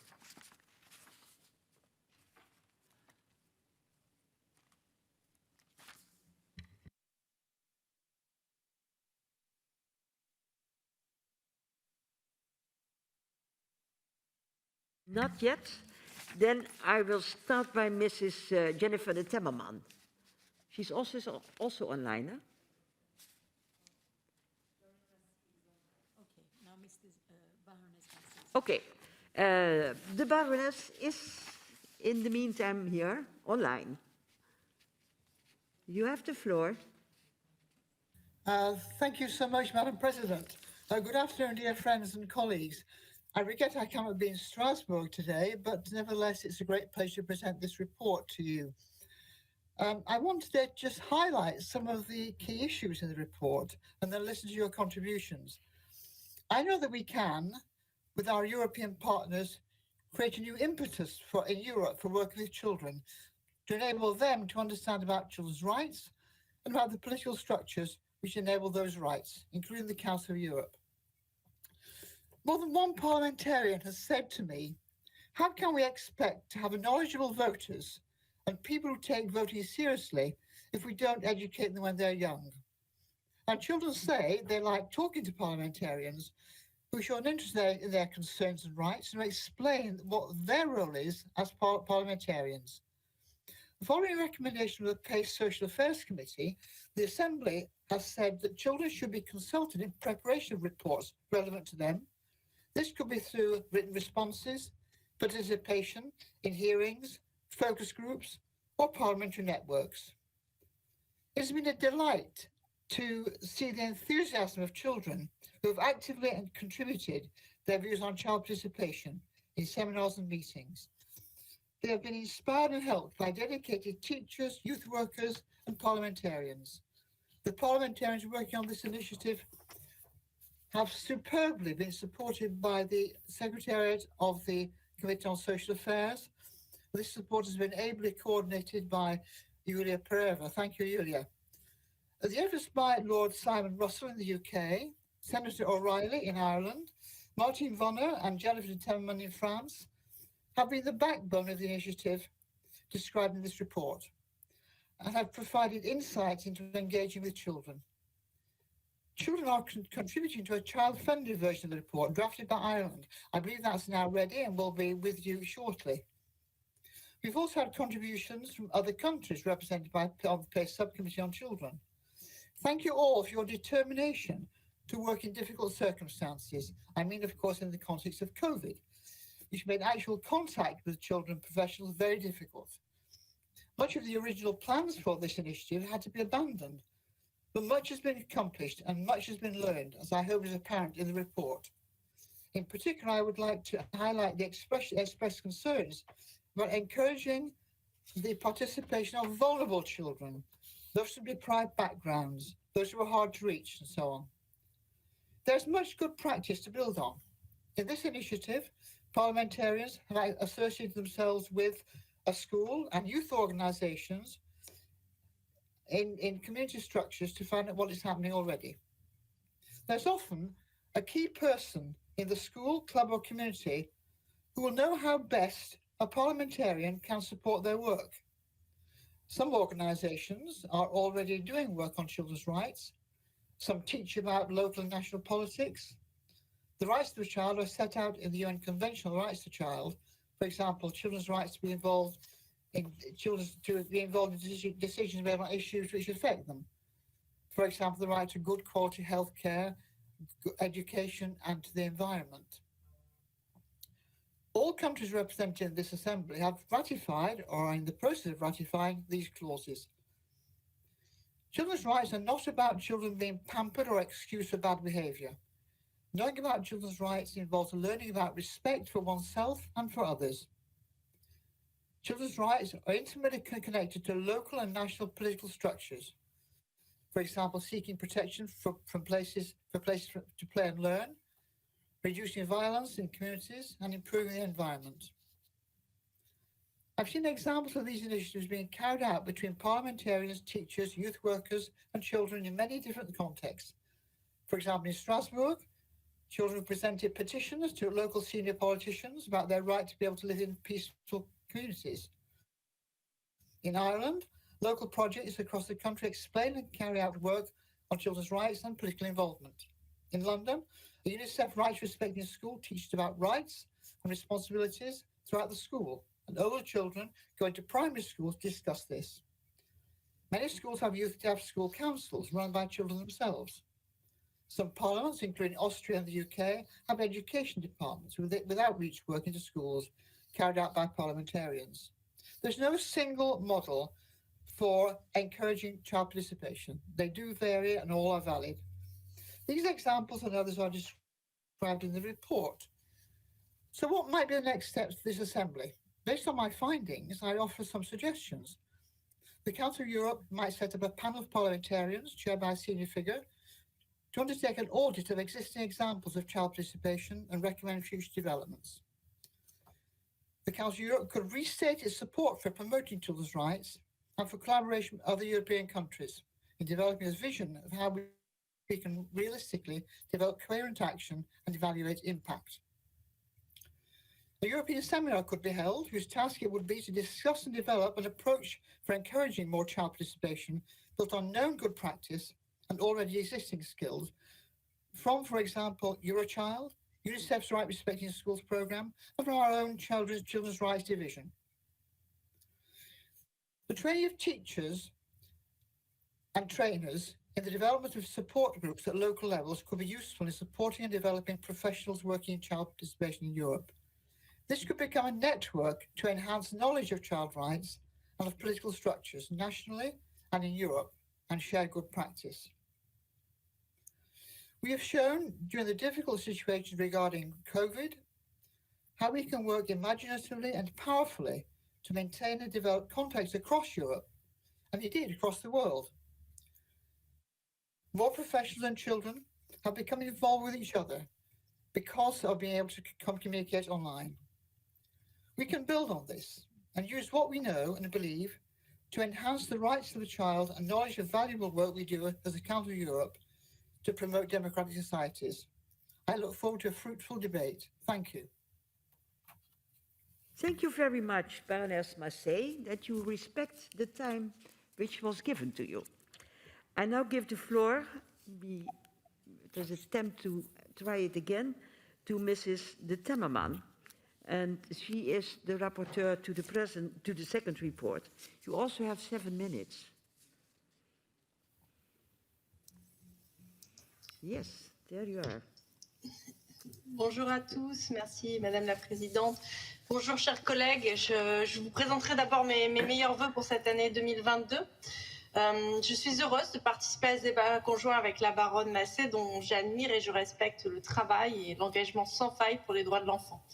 Not yet. Then I will start by Mrs. Jennifer de Temmerman. She's also online, huh? Okay, now Mr. Baroness. Okay, the Baroness is in the meantime here, online. You have the floor. Thank you so much, Madam President. Good afternoon, dear friends and colleagues. I regret I cannot be in Strasbourg today, but nevertheless, it's a great pleasure to present this report to you. I wanted to just highlight some of the key issues in the report and then listen to your contributions. I know that we can, with our European partners, create a new impetus in Europe for working with children to enable them to understand about children's rights and about the political structures which enable those rights, including the Council of Europe. More than one parliamentarian has said to me, how can we expect to have knowledgeable voters and people who take voting seriously if we don't educate them when they're young? And children say they like talking to parliamentarians who show an interest in their concerns and rights and explain what their role is as parliamentarians. Following a recommendation of the PACE Social Affairs Committee, the Assembly has said that children should be consulted in preparation of reports relevant to them. This could be through written responses, participation in hearings, focus groups, or parliamentary networks. It's been a delight to see the enthusiasm of children who have actively and contributed their views on child participation in seminars and meetings. They have been inspired and helped by dedicated teachers, youth workers, and parliamentarians. The parliamentarians working on this initiative have superbly been supported by the Secretariat of the Committee on Social Affairs. This support has been ably coordinated by Julia Pereira. Thank you, Julia. The efforts by Lord Simon Russell in the UK, Senator O'Reilly in Ireland, Martin Vonner and Jennifer Timmerman in France have been the backbone of the initiative described in this report and have provided insights into engaging with children. Children are contributing to a child-friendly version of the report drafted by Ireland. I believe that's now ready and will be with you shortly. We've also had contributions from other countries represented by the PACE Subcommittee on Children. Thank you all for your determination to work in difficult circumstances. I mean, of course, in the context of COVID, which made actual contact with children professionals very difficult. Much of the original plans for this initiative had to be abandoned, but much has been accomplished and much has been learned, as I hope is apparent in the report. In particular, I would like to highlight the expressed concerns about encouraging the participation of vulnerable children, those from deprived backgrounds, those who are hard to reach, and so on. There's much good practice to build on. In this initiative, parliamentarians have associated themselves with a school and youth organisations in community structures to find out what is happening already. There's often a key person in the school, club or community who will know how best a parliamentarian can support their work. Some organisations are already doing work on children's rights. Some teach about local and national politics. The rights of the child are set out in the UN Convention on the Rights of the Child. For example, children's rights to be involved in decisions made on issues which affect them. For example, the right to good quality health care, education, and to the environment. All countries represented in this assembly have ratified or are in the process of ratifying these clauses. Children's rights are not about children being pampered or excused for bad behaviour. Knowing about children's rights involves learning about respect for oneself and for others. Children's rights are intimately connected to local and national political structures. For example, seeking protection from places to play and learn, reducing violence in communities, and improving the environment. I've seen examples of these initiatives being carried out between parliamentarians, teachers, youth workers, and children in many different contexts. For example, in Strasbourg, children presented petitions to local senior politicians about their right to be able to live in peaceful communities. In Ireland, local projects across the country explain and carry out work on children's rights and political involvement. In London, the UNICEF Rights Respecting School teaches about rights and responsibilities throughout the school, and older children going to primary schools discuss this. Many schools have youth school councils run by children themselves. Some parliaments, including Austria and the UK, have education departments with outreach work into schools carried out by parliamentarians. There's no single model for encouraging child participation. They do vary and all are valid. These examples and others are described in the report. So what might be the next steps for this assembly? Based on my findings, I offer some suggestions. The Council of Europe might set up a panel of parliamentarians, chaired by a senior figure, to undertake an audit of existing examples of child participation and recommend future developments. The Council of Europe could restate its support for promoting children's rights and for collaboration with other European countries in developing a vision of how we can realistically develop coherent action and evaluate impact. A European seminar could be held whose task it would be to discuss and develop an approach for encouraging more child participation built on known good practice and already existing skills from, for example, Eurochild, UNICEF's Right Respecting Schools programme, and from our own Children's Rights Division. The training of teachers and trainers in the development of support groups at local levels could be useful in supporting and developing professionals working in child participation in Europe. This could become a network to enhance knowledge of child rights and of political structures nationally and in Europe, and share good practice. We have shown during the difficult situations regarding COVID how we can work imaginatively and powerfully to maintain and develop contacts across Europe, and indeed across the world. More professionals and children have become involved with each other because of being able to communicate online. We can build on this and use what we know and believe to enhance the rights of the child and knowledge of valuable work we do as a Council of Europe to promote democratic societies. I look forward to a fruitful debate. Thank you. Thank you very much, Baroness Massey, that you respect the time which was given to you. I now give the floor, there's an attempt to try it again, to Mrs. de Temmerman. And she is the rapporteur to the second report. You also have 7 minutes. Yes, there you are. Bonjour à tous, merci Madame la Présidente. Bonjour chers collègues, je vous présenterai d'abord mes meilleurs vœux pour cette année 2022. Je suis heureuse de participer à ce débat conjoint avec la baronne Massey, dont j'admire et je respecte le travail et l'engagement sans faille pour les droits de l'enfant.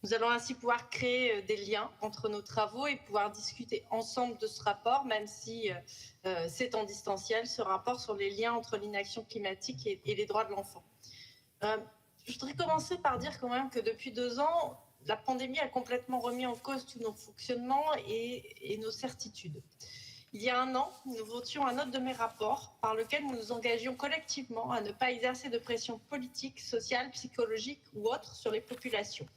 Nous allons ainsi pouvoir créer des liens entre nos travaux et pouvoir discuter ensemble de ce rapport, même si c'est en distanciel, ce rapport sur les liens entre l'inaction climatique et les droits de l'enfant. Je voudrais commencer par dire quand même que depuis 2 ans, la pandémie a complètement remis en cause tous nos fonctionnements et nos certitudes. Il y a 1 an, nous votions un autre de mes rapports par lequel nous nous engagions collectivement à ne pas exercer de pression politique, sociale, psychologique ou autre sur les populations.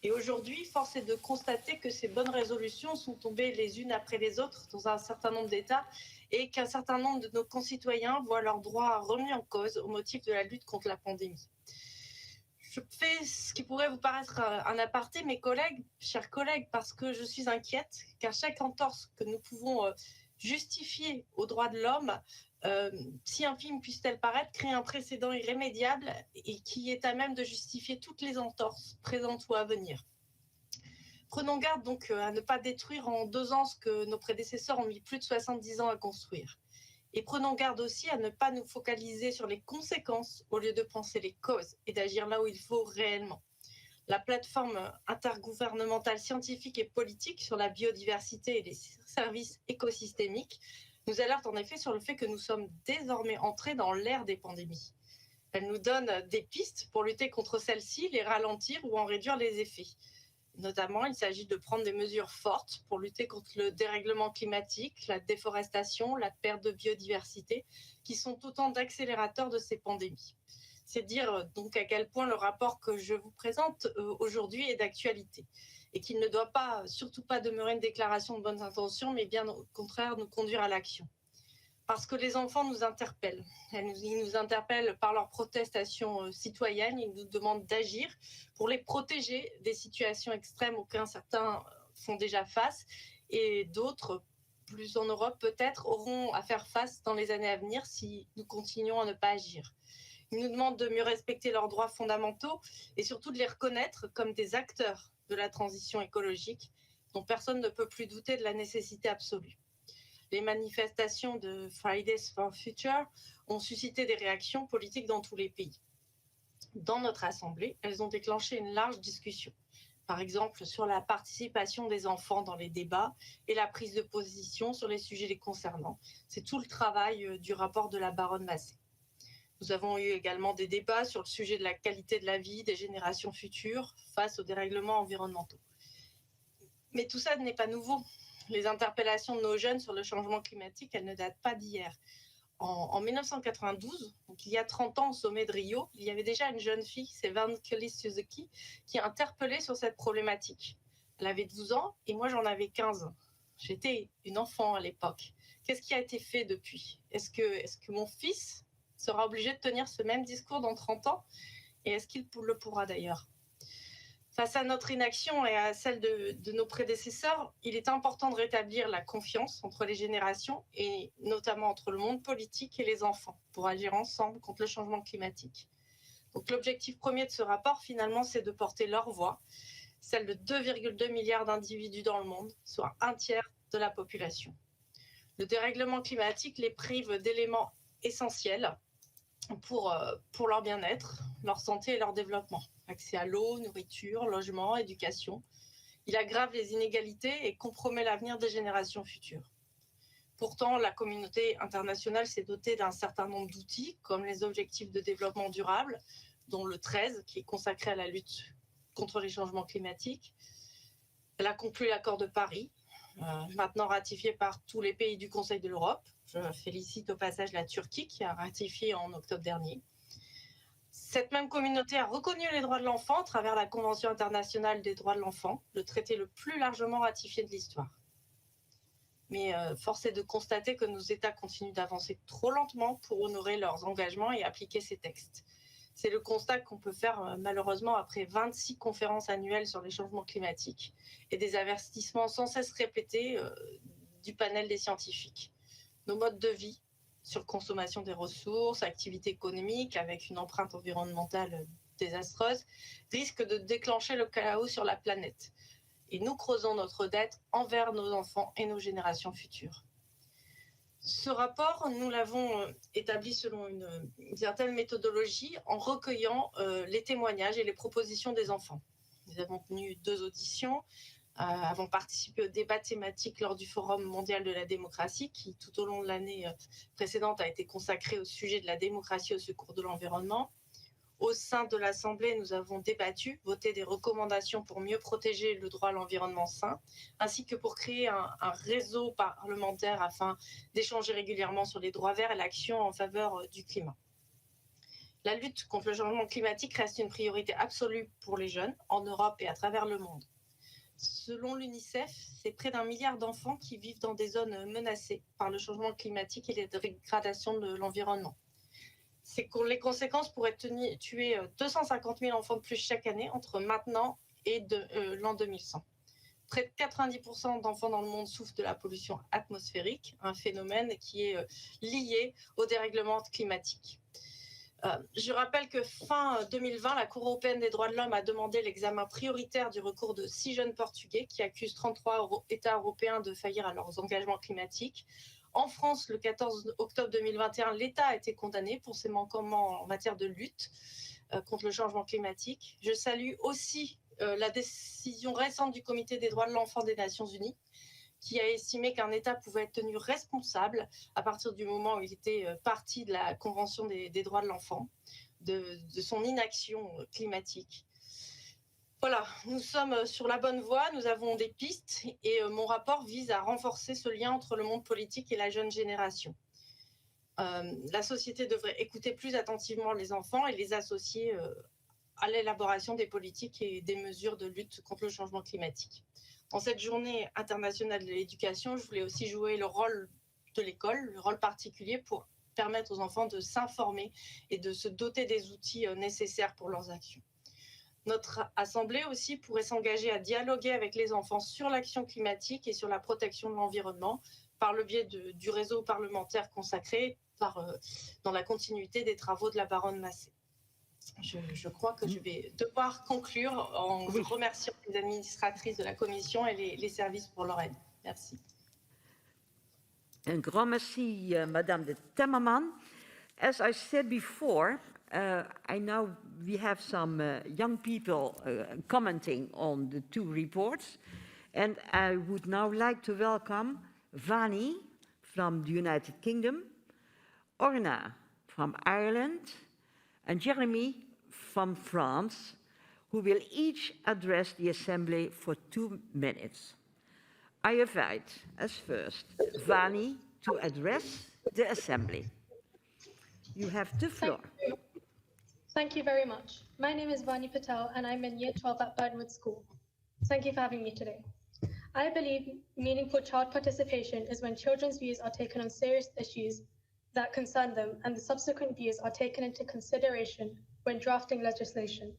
Et aujourd'hui, force est de constater que ces bonnes résolutions sont tombées les unes après les autres dans un certain nombre d'États et qu'un certain nombre de nos concitoyens voient leurs droits remis en cause au motif de la lutte contre la pandémie. Je fais ce qui pourrait vous paraître un aparté, mes collègues, chers collègues, parce que je suis inquiète, car chaque entorse que nous pouvons justifier aux droits de l'homme, si infime puisse-t-elle paraître, crée un précédent irrémédiable et qui est à même de justifier toutes les entorses, présentes ou à venir. Prenons garde donc à ne pas détruire en 2 ans ce que nos prédécesseurs ont mis plus de 70 ans à construire. Et prenons garde aussi à ne pas nous focaliser sur les conséquences au lieu de penser les causes et d'agir là où il faut réellement. La plateforme intergouvernementale scientifique et politique sur la biodiversité et les services écosystémiques nous alerte en effet sur le fait que nous sommes désormais entrés dans l'ère des pandémies. Elle nous donne des pistes pour lutter contre celles-ci, les ralentir ou en réduire les effets. Notamment, il s'agit de prendre des mesures fortes pour lutter contre le dérèglement climatique, la déforestation, la perte de biodiversité, qui sont autant d'accélérateurs de ces pandémies. C'est dire donc à quel point le rapport que je vous présente aujourd'hui est d'actualité et qu'il ne doit pas, surtout pas demeurer une déclaration de bonnes intentions, mais bien au contraire nous conduire à l'action. Parce que les enfants nous interpellent. Ils nous interpellent par leurs protestations citoyennes. Ils nous demandent d'agir pour les protéger des situations extrêmes auxquelles certains font déjà face et d'autres, plus en Europe peut-être, auront à faire face dans les années à venir si nous continuons à ne pas agir. Ils nous demandent de mieux respecter leurs droits fondamentaux et surtout de les reconnaître comme des acteurs de la transition écologique dont personne ne peut plus douter de la nécessité absolue. Les manifestations de Fridays for Future ont suscité des réactions politiques dans tous les pays. Dans notre Assemblée, elles ont déclenché une large discussion, par exemple sur la participation des enfants dans les débats et la prise de position sur les sujets les concernant. C'est tout le travail du rapport de la baronne Massey. Nous avons eu également des débats sur le sujet de la qualité de la vie des générations futures face aux dérèglements environnementaux. Mais tout ça n'est pas nouveau. Les interpellations de nos jeunes sur le changement climatique, elles ne datent pas d'hier. En 1992, donc il y a 30 ans au sommet de Rio, il y avait déjà une jeune fille, c'est Kelly Suzuki, qui a interpellé sur cette problématique. Elle avait 12 ans et moi j'en avais 15. J'étais une enfant à l'époque. Qu'est-ce qui a été fait depuis ? Est-ce que mon fils sera obligé de tenir ce même discours dans 30 ans ? Et est-ce qu'il le pourra d'ailleurs ? Face à notre inaction et à celle de nos prédécesseurs, il est important de rétablir la confiance entre les générations et notamment entre le monde politique et les enfants pour agir ensemble contre le changement climatique. Donc l'objectif premier de ce rapport, finalement, c'est de porter leur voix, celle de 2,2 milliards d'individus dans le monde, soit un tiers de la population. Le dérèglement climatique les prive d'éléments essentiels pour leur bien-être, leur santé et leur développement. Accès à l'eau, nourriture, logement, éducation. Il aggrave les inégalités et compromet l'avenir des générations futures. Pourtant, la communauté internationale s'est dotée d'un certain nombre d'outils, comme les objectifs de développement durable, dont le 13, qui est consacré à la lutte contre les changements climatiques. Elle a conclu l'accord de Paris, maintenant ratifié par tous les pays du Conseil de l'Europe. Je félicite au passage la Turquie qui a ratifié en octobre dernier. Cette même communauté a reconnu les droits de l'enfant à travers la Convention internationale des droits de l'enfant, le traité le plus largement ratifié de l'histoire. Mais force est de constater que nos États continuent d'avancer trop lentement pour honorer leurs engagements et appliquer ces textes. C'est le constat qu'on peut faire malheureusement après 26 conférences annuelles sur les changements climatiques et des avertissements sans cesse répétés du panel des scientifiques. Nos modes de vie, surconsommation des ressources, activité économique avec une empreinte environnementale désastreuse, risquent de déclencher le chaos sur la planète. Et nous creusons notre dette envers nos enfants et nos générations futures. Ce rapport, nous l'avons établi selon une certaine méthodologie en recueillant les témoignages et les propositions des enfants. Nous avons tenu 2 auditions, avons participé au débat thématique lors du Forum mondial de la démocratie qui, tout au long de l'année précédente, a été consacré au sujet de la démocratie au secours de l'environnement. Au sein de l'Assemblée, nous avons débattu, voté des recommandations pour mieux protéger le droit à l'environnement sain, ainsi que pour créer un réseau parlementaire afin d'échanger régulièrement sur les droits verts et l'action en faveur du climat. La lutte contre le changement climatique reste une priorité absolue pour les jeunes, en Europe et à travers le monde. Selon l'UNICEF, c'est près d'1 milliard d'enfants qui vivent dans des zones menacées par le changement climatique et les dégradations de l'environnement. Les conséquences pourraient tuer 250 000 enfants de plus chaque année entre maintenant et l'an 2100. Près de 90% d'enfants dans le monde souffrent de la pollution atmosphérique, un phénomène qui est lié au dérèglement climatique. Je rappelle que fin 2020, la Cour européenne des droits de l'homme a demandé l'examen prioritaire du recours de 6 jeunes Portugais qui accusent 33 États européens de faillir à leurs engagements climatiques. En France, le 14 octobre 2021, l'État a été condamné pour ses manquements en matière de lutte contre le changement climatique. Je salue aussi la décision récente du Comité des droits de l'enfant des Nations Unies qui a estimé qu'un État pouvait être tenu responsable à partir du moment où il était partie de la Convention des droits de l'enfant, de son inaction climatique. Voilà, nous sommes sur la bonne voie, nous avons des pistes et mon rapport vise à renforcer ce lien entre le monde politique et la jeune génération. La société devrait écouter plus attentivement les enfants et les associer à l'élaboration des politiques et des mesures de lutte contre le changement climatique. Dans cette journée internationale de l'éducation, je voulais aussi jouer le rôle de l'école, le rôle particulier pour permettre aux enfants de s'informer et de se doter des outils nécessaires pour leurs actions. Notre Assemblée aussi pourrait s'engager à dialoguer avec les enfants sur l'action climatique et sur la protection de l'environnement par le biais du réseau parlementaire consacré dans la continuité des travaux de la baronne Massé. Je crois que je vais devoir conclure en remerciant les administratrices de la Commission et les services pour leur aide. Merci. Un grand merci, Madame de Timmerman. As I said before, I know we have some young people commenting on the 2 reports, and I would now like to welcome Vani from the United Kingdom, Orna from Ireland, and Jeremy from France, who will each address the Assembly for 2 minutes. I invite, as first, Vani to address the Assembly. You have the floor. Thank you very much. My name is Vani Patel and I'm in Year 12 at Burnwood School. Thank you for having me today. I believe meaningful child participation is when children's views are taken on serious issues that concern them and the subsequent views are taken into consideration when drafting legislation.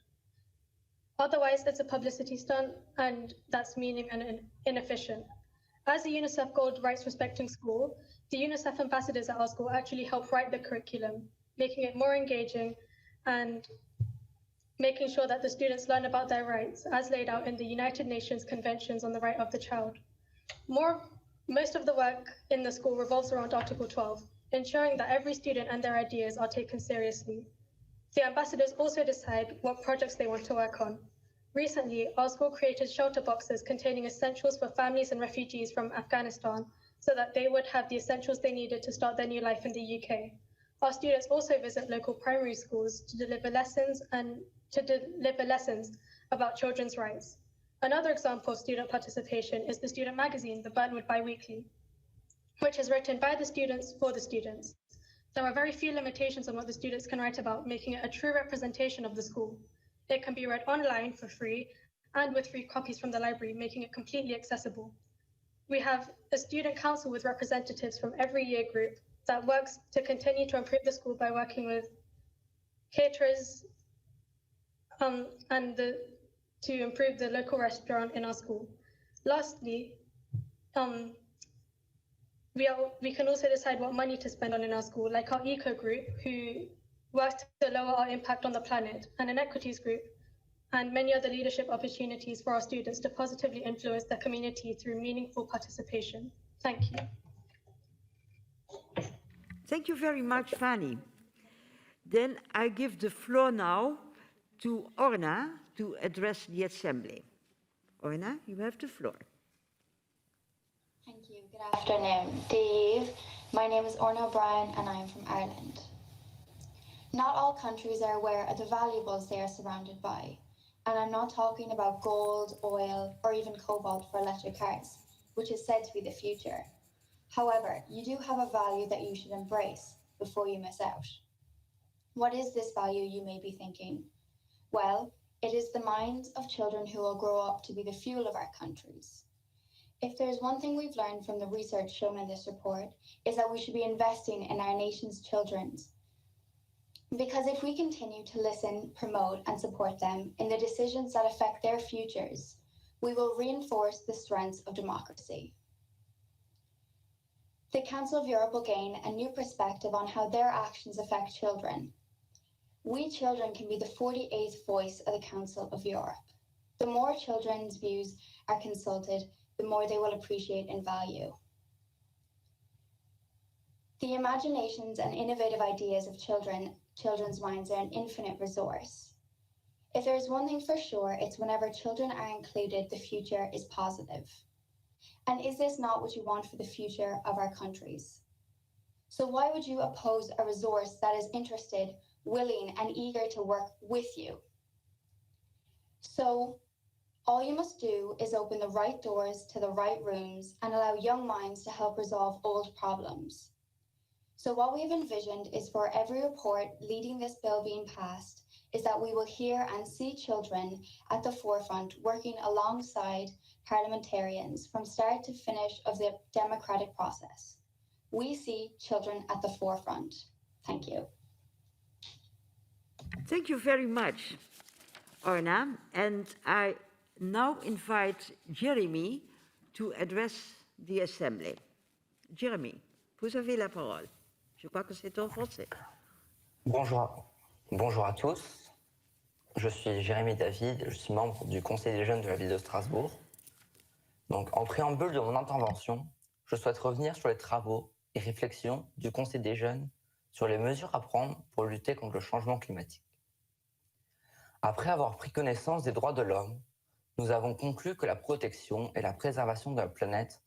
Otherwise, it's a publicity stunt, and that's meaning and inefficient. As a UNICEF Gold Rights Respecting School, the UNICEF ambassadors at our school actually help write the curriculum, making it more engaging and making sure that the students learn about their rights as laid out in the United Nations Conventions on the Right of the Child. Most of the work in the school revolves around Article 12, ensuring that every student and their ideas are taken seriously. The ambassadors also decide what projects they want to work on. Recently, our school created shelter boxes containing essentials for families and refugees from Afghanistan so that they would have the essentials they needed to start their new life in the UK. Our students also visit local primary schools to deliver lessons about children's rights. Another example of student participation is the student magazine, the Burnwood Biweekly, which is written by the students for the students. There are very few limitations on what the students can write about, making it a true representation of the school. It can be read online for free and with free copies from the library, making it completely accessible. We have a student council with representatives from every year group that works to continue to improve the school by working with caterers to improve the local restaurant in our school. Lastly, we can also decide what money to spend on in our school, like our eco group, who works to lower our impact on the planet, and an equities group, and many other leadership opportunities for our students to positively influence their community through meaningful participation. Thank you. Thank you very much, Fanny. Then I give the floor now to Orna to address the Assembly. Orna, you have the floor. Thank you. Good afternoon. Dave, my name is Orna O'Brien and I am from Ireland. Not all countries are aware of the valuables they are surrounded by. And I'm not talking about gold, oil, or even cobalt for electric cars, which is said to be the future. However, you do have a value that you should embrace before you miss out. What is this value, you may be thinking? Well, it is the minds of children who will grow up to be the fuel of our countries. If there's one thing we've learned from the research shown in this report, is that we should be investing in our nation's children. Because if we continue to listen, promote, and support them in the decisions that affect their futures, we will reinforce the strengths of democracy. The Council of Europe will gain a new perspective on how their actions affect children. We children can be the 48th voice of the Council of Europe. The more children's views are consulted, the more they will appreciate and value. The imaginations and innovative ideas of children's minds are an infinite resource. If there's one thing for sure, it's whenever children are included, the future is positive. And is this not what you want for the future of our countries? So why would you oppose a resource that is interested, willing, and eager to work with you? So all you must do is open the right doors to the right rooms and allow young minds to help resolve old problems. So what we've envisioned is for every report leading this bill being passed is that we will hear and see children at the forefront working alongside parliamentarians from start to finish of the democratic process. We see children at the forefront. Thank you. Thank you very much, Orna. And I now invite Jeremy to address the Assembly. Jeremy, vous avez la parole. Je crois que c'est en français. Bonjour à tous. Je suis Jérémy David, je suis membre du Conseil des jeunes de la ville de Strasbourg. Donc, en préambule de mon intervention, je souhaite revenir sur les travaux et réflexions du Conseil des jeunes sur les mesures à prendre pour lutter contre le changement climatique. Après avoir pris connaissance des droits de l'homme, nous avons conclu que la protection et la préservation de la planète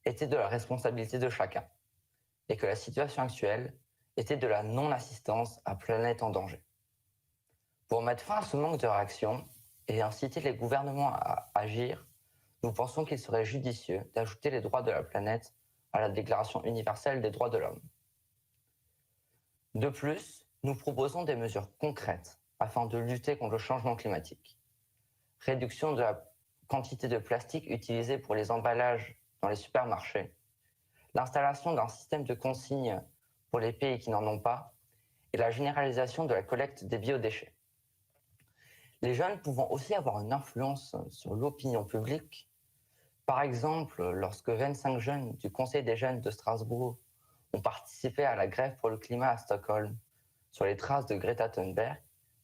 étaient de la responsabilité de chacun et que la situation actuelle était de la non-assistance à planète en danger. Pour mettre fin à ce manque de réaction et inciter les gouvernements à agir, nous pensons qu'il serait judicieux d'ajouter les droits de la planète à la Déclaration universelle des droits de l'homme. De plus, nous proposons des mesures concrètes afin de lutter contre le changement climatique. Réduction de la quantité de plastique utilisée pour les emballages dans les supermarchés, l'installation d'un système de consigne pour les pays qui n'en ont pas et la généralisation de la collecte des biodéchets. Les jeunes pouvant aussi avoir une influence sur l'opinion publique. Par exemple, lorsque 25 jeunes du Conseil des jeunes de Strasbourg ont participé à la grève pour le climat à Stockholm sur les traces de Greta Thunberg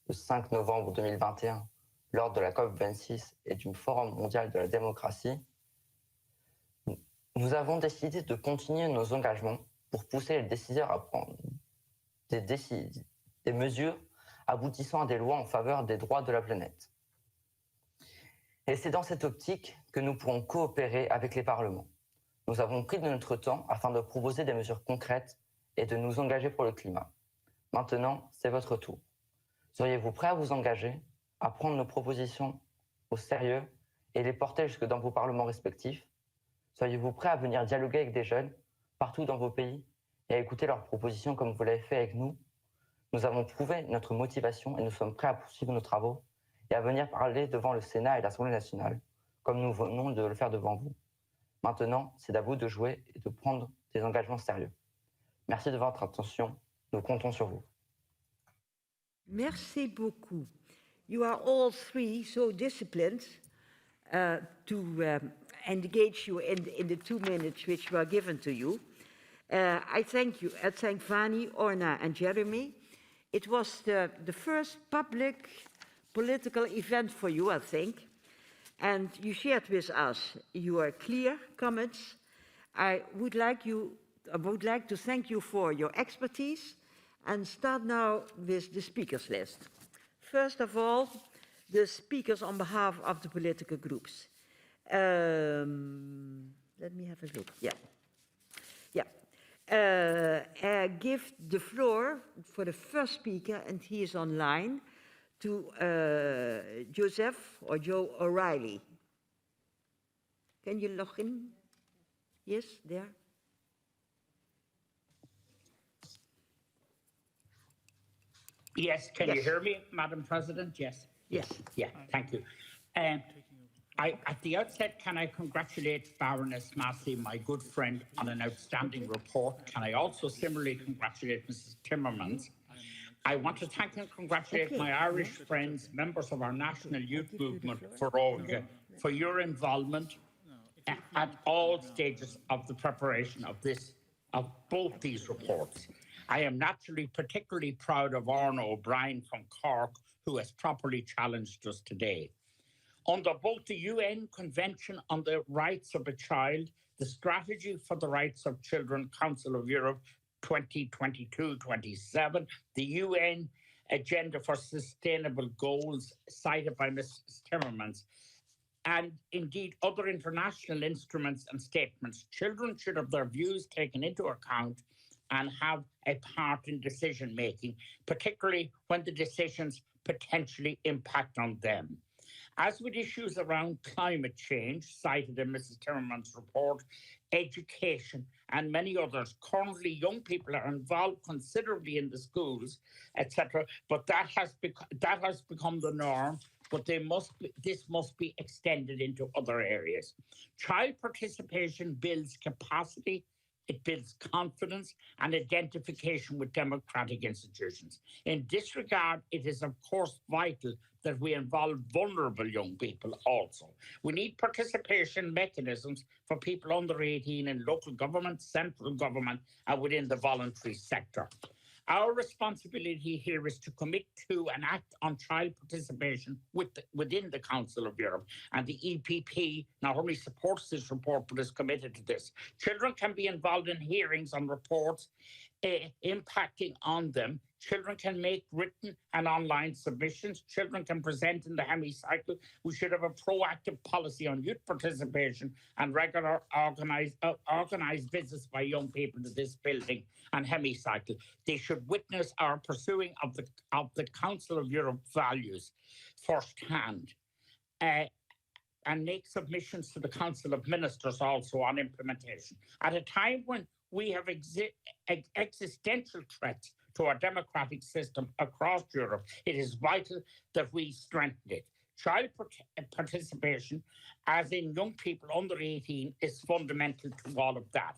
le 5 novembre 2021 lors de la COP26 et du Forum mondial de la démocratie, nous avons décidé de continuer nos engagements pour pousser les décideurs à prendre des mesures aboutissant à des lois en faveur des droits de la planète. Et c'est dans cette optique que nous pourrons coopérer avec les parlements. Nous avons pris de notre temps afin de proposer des mesures concrètes et de nous engager pour le climat. Maintenant, c'est votre tour. Seriez-vous prêts à vous engager, à prendre nos propositions au sérieux et les porter jusque dans vos parlements respectifs? Seriez-vous prêts à venir dialoguer avec des jeunes partout dans vos pays et à écouter leurs propositions comme vous l'avez fait avec nous? Nous avons prouvé notre motivation et nous sommes prêts à poursuivre nos travaux et à venir parler devant le Sénat et l'Assemblée nationale, comme nous venons de le faire devant vous. Maintenant, c'est à vous de jouer et de prendre des engagements sérieux. Merci de votre attention. Nous comptons sur vous. Merci beaucoup. You are all three so disciplined to engage you in the 2 minutes which were given to you. I thank you. I thank Vani, Orna, and Jeremy. It was the first public political event for you, I think, and you shared with us your clear comments. I would like to thank you for your expertise and start now with the speakers list. First of all, the speakers on behalf of the political groups. Let me have a look. Give the floor for the first speaker, and he is online, to Joseph or Joe O'Reilly. Can you log in? Yes, there. Yes, can you hear me, Madam President? Yes. Yes. Yeah, thank you. At the outset, can I congratulate Baroness Massey, my good friend, on an outstanding report? Can I also similarly congratulate Mrs. Timmermans? I want to thank and congratulate my Irish friends, members of our national youth movement, for your involvement at all stages of the preparation of both these reports. I am naturally particularly proud of Orna O'Brien from Cork, who has properly challenged us today. Under both the UN Convention on the Rights of a Child, the Strategy for the Rights of Children, Council of Europe 2022-27, the UN Agenda for Sustainable Goals cited by Mrs. Timmermans, and indeed other international instruments and statements, children should have their views taken into account and have a part in decision-making, particularly when the decisions potentially impact on them. As with issues around climate change, cited in Mrs. Timmermans' report, education, and many others, currently young people are involved considerably in the schools, etc., but that has become the norm, but this must be extended into other areas. Child participation builds capacity, it builds confidence and identification with democratic institutions. In this regard, it is, of course, vital that we involve vulnerable young people also. We need participation mechanisms for people under 18 in local government, central government, and within the voluntary sector. Our responsibility here is to commit to and act on child participation within the Council of Europe. And the EPP not only supports this report, but is committed to this. Children can be involved in hearings on reports impacting on them. Children can make written and online submissions. Children can present in the hemicycle. We should have a proactive policy on youth participation and regular organized visits by young people to this building and hemicycle. They should witness our pursuing of the Council of Europe values firsthand, and make submissions to the Council of Ministers also on implementation. At a time when we have existential threats to our democratic system across Europe, it is vital that we strengthen it. Child participation, as in young people under 18, is fundamental to all of that.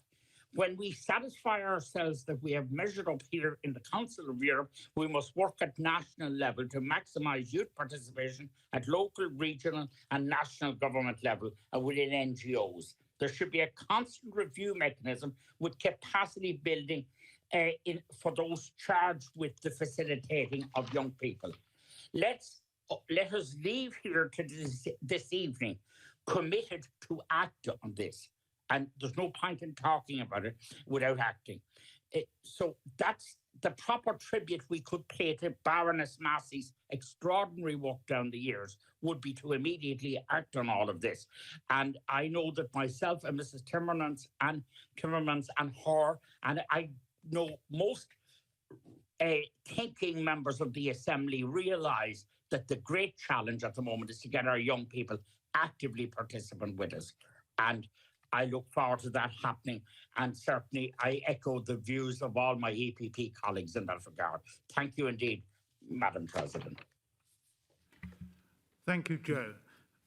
When we satisfy ourselves that we have measured up here in the Council of Europe, we must work at national level to maximise youth participation at local, regional and national government level and within NGOs. There should be a constant review mechanism with capacity building for those charged with the facilitating of young people. Let us leave here to this evening committed to act on this. And there's no point in talking about it without acting. So that's the proper tribute we could pay to Baroness Massey's extraordinary work down the years would be to immediately act on all of this. And I know that myself and Mrs. Timmermans and her, and I know most thinking members of the Assembly realise that the great challenge at the moment is to get our young people actively participant with us. And I look forward to that happening, and certainly I echo the views of all my EPP colleagues in that regard. Thank you indeed, Madam President. Thank you, Joe.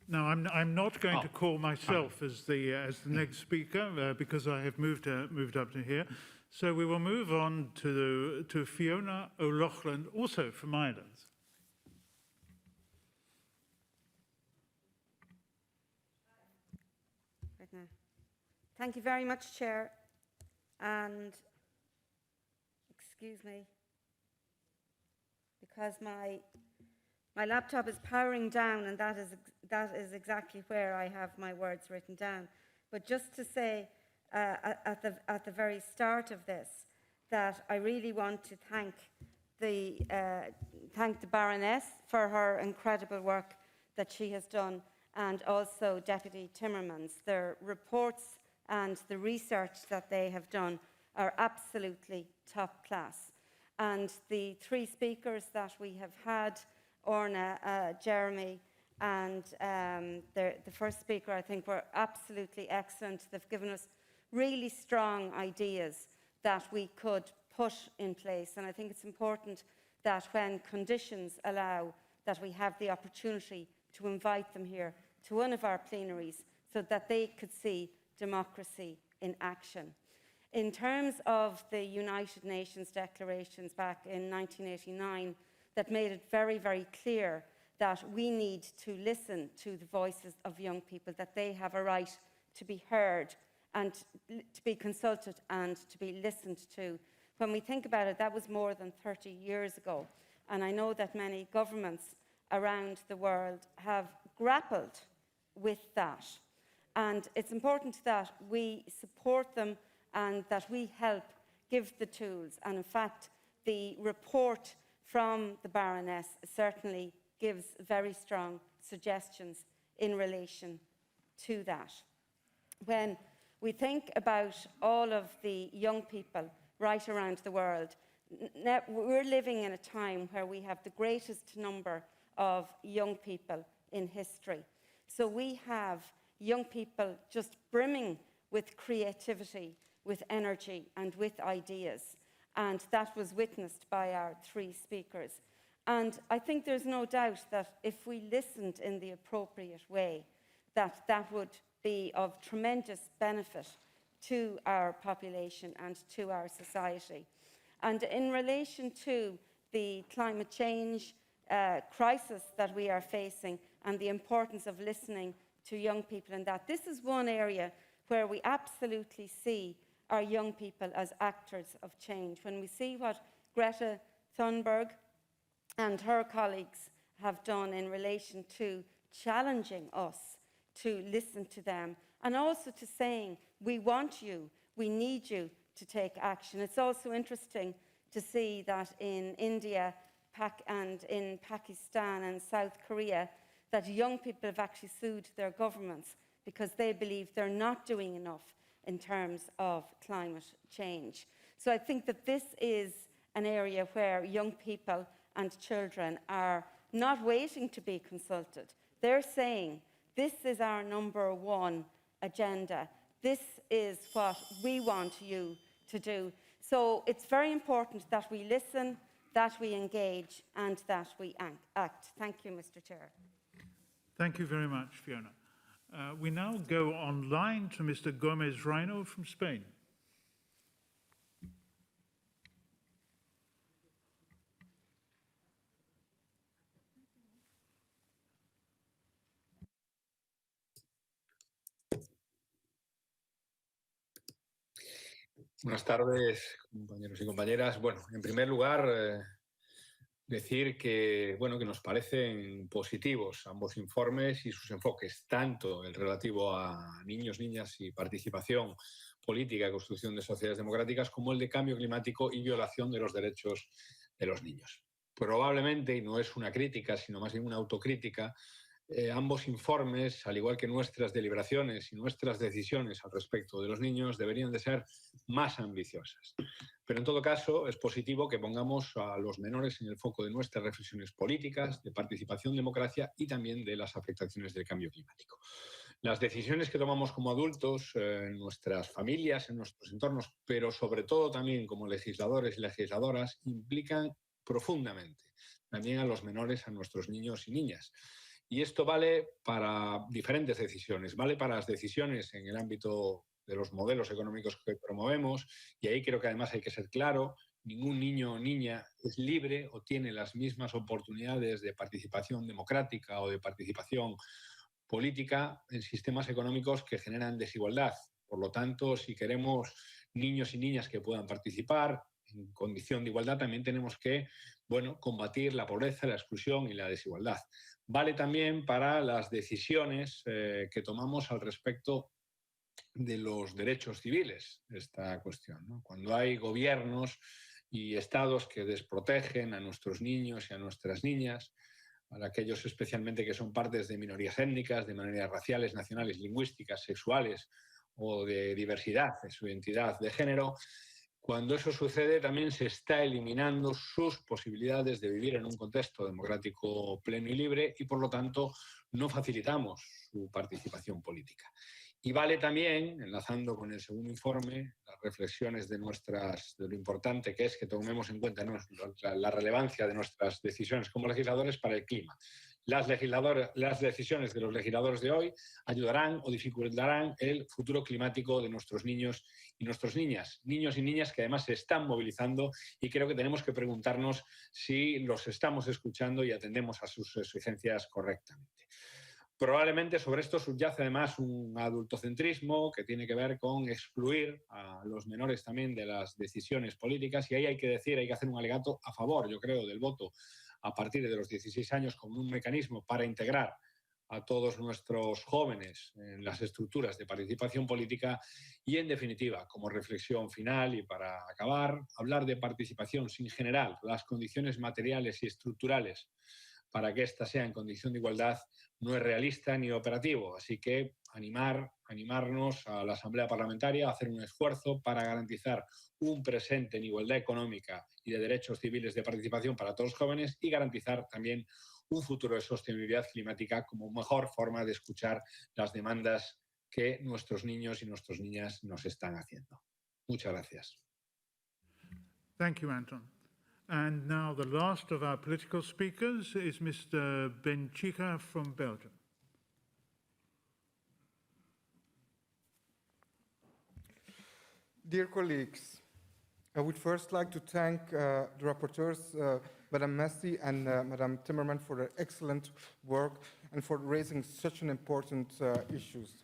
Now, I'm not going to call myself as the next speaker because I have moved up to here. So we will move on to Fiona O'Loughlin, also from Ireland. Thank you very much, Chair. And excuse me, because my laptop is powering down, and that is exactly where I have my words written down. But just to say at the very start of this, that I really want to thank the Baroness for her incredible work that she has done, and also Deputy Timmermans. Their reports and the research that they have done are absolutely top class. And the three speakers that we have had, Orna, Jeremy, and the first speaker, I think, were absolutely excellent. They've given us really strong ideas that we could put in place. And I think it's important that when conditions allow, that we have the opportunity to invite them here to one of our plenaries so that they could see democracy in action. In terms of the United Nations declarations back in 1989 that made it very, very clear that we need to listen to the voices of young people, that they have a right to be heard and to be consulted and to be listened to. When we think about it, that was more than 30 years ago. And I know that many governments around the world have grappled with that. And it's important that we support them and that we help give the tools. And in fact, the report from the Baroness certainly gives very strong suggestions in relation to that. When we think about all of the young people right around the world, we're living in a time where we have the greatest number of young people in history. So we have young people just brimming with creativity, with energy, and with ideas. And that was witnessed by our three speakers. And I think there's no doubt that if we listened in the appropriate way, that would be of tremendous benefit to our population and to our society. And in relation to the climate change crisis that we are facing and the importance of listening to young people, and that this is one area where we absolutely see our young people as actors of change. When we see what Greta Thunberg and her colleagues have done in relation to challenging us to listen to them, and also to saying, we want you, we need you to take action. It's also interesting to see that in India and in Pakistan and South Korea, that young people have actually sued their governments because they believe they're not doing enough in terms of climate change. So I think that this is an area where young people and children are not waiting to be consulted. They're saying, this is our number one agenda. This is what we want you to do. So it's very important that we listen, that we engage, and that we act. Thank you, Mr. Chair. Thank you very much, Fiona. We now go online to Mr. Gomez Reino from Spain. Buenas tardes, compañeros y compañeras. Bueno, en primer lugar, decir que, bueno, que nos parecen positivos ambos informes y sus enfoques, tanto el relativo a niños, niñas y participación política y construcción de sociedades democráticas, como el de cambio climático y violación de los derechos de los niños. Probablemente, y no es una crítica, sino más bien una autocrítica, ambos informes, al igual que nuestras deliberaciones y nuestras decisiones al respecto de los niños, deberían de ser más ambiciosas. Pero en todo caso, es positivo que pongamos a los menores en el foco de nuestras reflexiones políticas, de participación, democracia y también de las afectaciones del cambio climático. Las decisiones que tomamos como adultos, en nuestras familias, en nuestros entornos, pero sobre todo también como legisladores y legisladoras, implican profundamente también a los menores, a nuestros niños y niñas. Y esto vale para diferentes decisiones. Vale para las decisiones en el ámbito de los modelos económicos que promovemos, y ahí creo que además hay que ser claro, ningún niño o niña es libre o tiene las mismas oportunidades de participación democrática o de participación política en sistemas económicos que generan desigualdad. Por lo tanto, si queremos niños y niñas que puedan participar en condición de igualdad, también tenemos que, bueno, combatir la pobreza, la exclusión y la desigualdad. Vale también para las decisiones que tomamos al respecto de los derechos civiles, esta cuestión, ¿no? Cuando hay gobiernos y estados que desprotegen a nuestros niños y a nuestras niñas, a aquellos especialmente que son partes de minorías étnicas, de minorías raciales, nacionales, lingüísticas, sexuales o de diversidad de su identidad de género, cuando eso sucede también se está eliminando sus posibilidades de vivir en un contexto democrático pleno y libre y por lo tanto no facilitamos su participación política. Y vale también, enlazando con el segundo informe, las reflexiones de lo importante que es que tomemos en cuenta, ¿no?, la relevancia de nuestras decisiones como legisladores para el clima. Las decisiones de los legisladores de hoy ayudarán o dificultarán el futuro climático de nuestros niños y nuestras niñas. Niños y niñas que además se están movilizando y creo que tenemos que preguntarnos si los estamos escuchando y atendemos a sus exigencias correctamente. Probablemente sobre esto subyace además un adultocentrismo que tiene que ver con excluir a los menores también de las decisiones políticas y ahí hay que decir, hay que hacer un alegato a favor, yo creo, del voto a partir de los 16 años como un mecanismo para integrar a todos nuestros jóvenes en las estructuras de participación política y, en definitiva, como reflexión final y para acabar, hablar de participación sin generar las condiciones materiales y estructurales para que ésta sea en condición de igualdad no es realista ni operativo. Así que animarnos a la Asamblea Parlamentaria a hacer un esfuerzo para garantizar un presente en igualdad económica y de derechos civiles de participación para todos los jóvenes y garantizar también un futuro de sostenibilidad climática como mejor forma de escuchar las demandas que nuestros niños y nuestras niñas nos están haciendo. Muchas gracias. Thank you, Anton. And now the last of our political speakers is Mr. Benchica from Belgium. Dear colleagues, I would first like to thank the rapporteurs, Madame Messi and Madame Timmermans, for their excellent work and for raising such an important issues.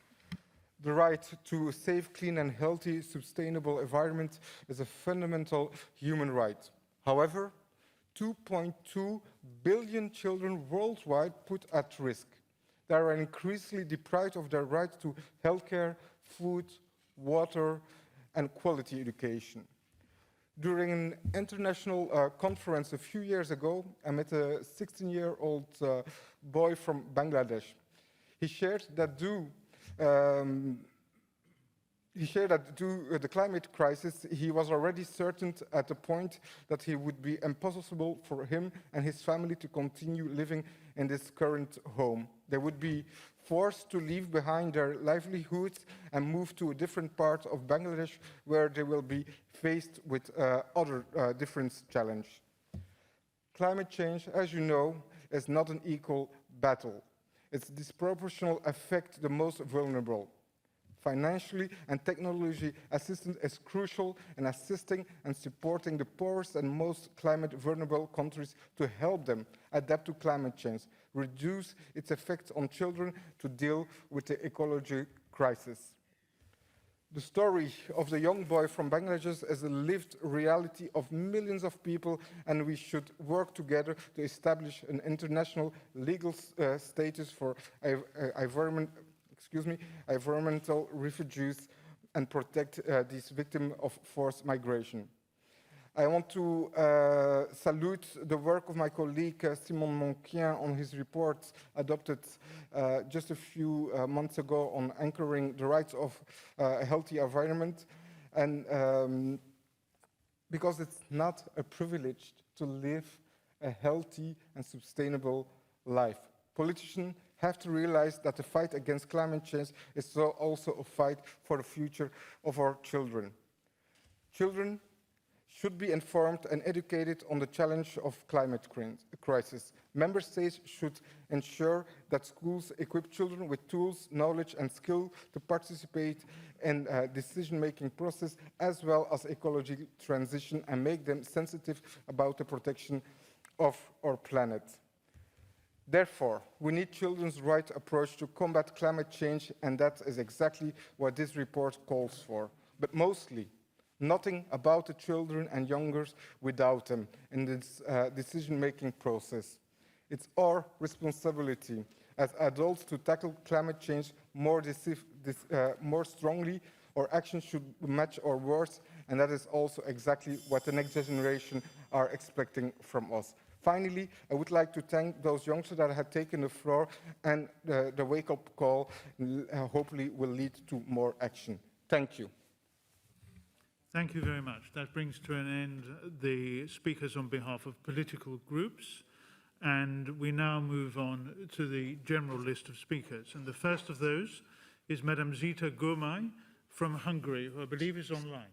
The right to a safe, clean and healthy, sustainable environment is a fundamental human right. However, 2.2 billion children worldwide put at risk. They are increasingly deprived of their right to healthcare, food, water, and quality education. During an international conference a few years ago, I met a 16-year-old boy from Bangladesh. He shared that due to the climate crisis, he was already certain at the point that it would be impossible for him and his family to continue living in this current home. They would be forced to leave behind their livelihoods and move to a different part of Bangladesh where they will be faced with other different challenges. Climate change, as you know, is not an equal battle. Its disproportional affect the most vulnerable. Financially and technology assistance is crucial in assisting and supporting the poorest and most climate vulnerable countries to help them adapt to climate change, reduce its effects on children to deal with the ecology crisis. The story of the young boy from Bangladesh is a lived reality of millions of people, and we should work together to establish an international legal status for environmental refugees and protect these victims of forced migration. I want to salute the work of my colleague Simon Monquien on his report adopted just a few months ago on anchoring the rights of a healthy environment, and because it's not a privilege to live a healthy and sustainable life. Politicians have to realize that the fight against climate change is also a fight for the future of our children. Children should be informed and educated on the challenge of climate crisis. Member states should ensure that schools equip children with tools, knowledge and skill to participate in decision-making process as well as ecology transition and make them sensitive about the protection of our planet. Therefore, we need children's right approach to combat climate change, and that is exactly what this report calls for. But mostly, nothing about the children and youngers without them in this decision-making process. It's our responsibility as adults to tackle climate change more strongly. Our actions should match our words, and that is also exactly what the next generation are expecting from us. Finally, I would like to thank those youngsters that have taken the floor, and the wake-up call hopefully will lead to more action. Thank you. Thank you very much. That brings to an end the speakers on behalf of political groups, and we now move on to the general list of speakers. And the first of those is Madam Zita Gurmai from Hungary, who I believe is online.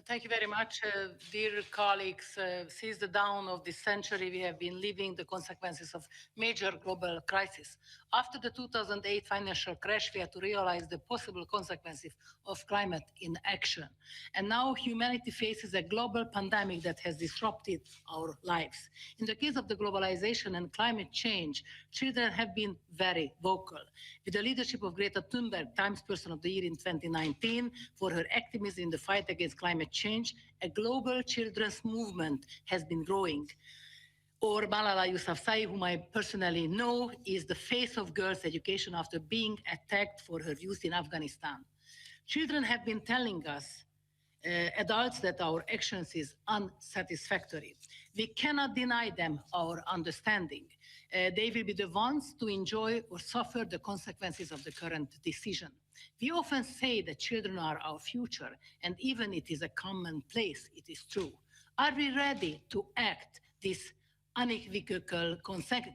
Thank you very much. Dear colleagues, since the dawn of this century, we have been living the consequences of major global crisis. After the 2008 financial crash, we had to realize the possible consequences of climate inaction. And now humanity faces a global pandemic that has disrupted our lives. In the case of the globalization and climate change, children have been very vocal. With the leadership of Greta Thunberg, Times Person of the Year in 2019, for her activism in the fight against climate change, a global children's movement has been growing. Or Malala Yousafzai, whom I personally know, is the face of girls' education after being attacked for her views in Afghanistan. Children have been telling us, adults, that our actions is unsatisfactory. We cannot deny them our understanding. They will be the ones to enjoy or suffer the consequences of the current decision. We often say that children are our future, and even it is a commonplace, it is true. Are we ready to act this unequivocal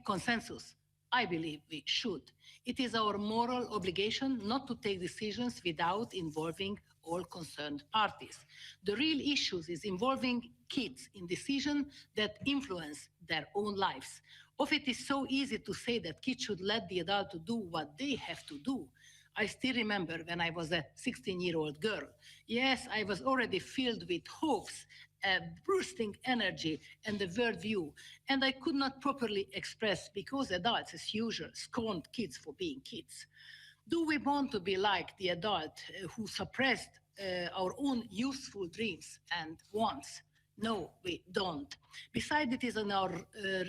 consensus? I believe we should. It is our moral obligation not to take decisions without involving all concerned parties. The real issue is involving kids in decisions that influence their own lives. Often it is so easy to say that kids should let the adult to do what they have to do. I still remember when I was a 16-year-old girl. Yes, I was already filled with hopes, bursting energy, and the worldview, and I could not properly express because adults, as usual, scorned kids for being kids. Do we want to be like the adult who suppressed our own youthful dreams and wants? No, we don't. Besides, it is in our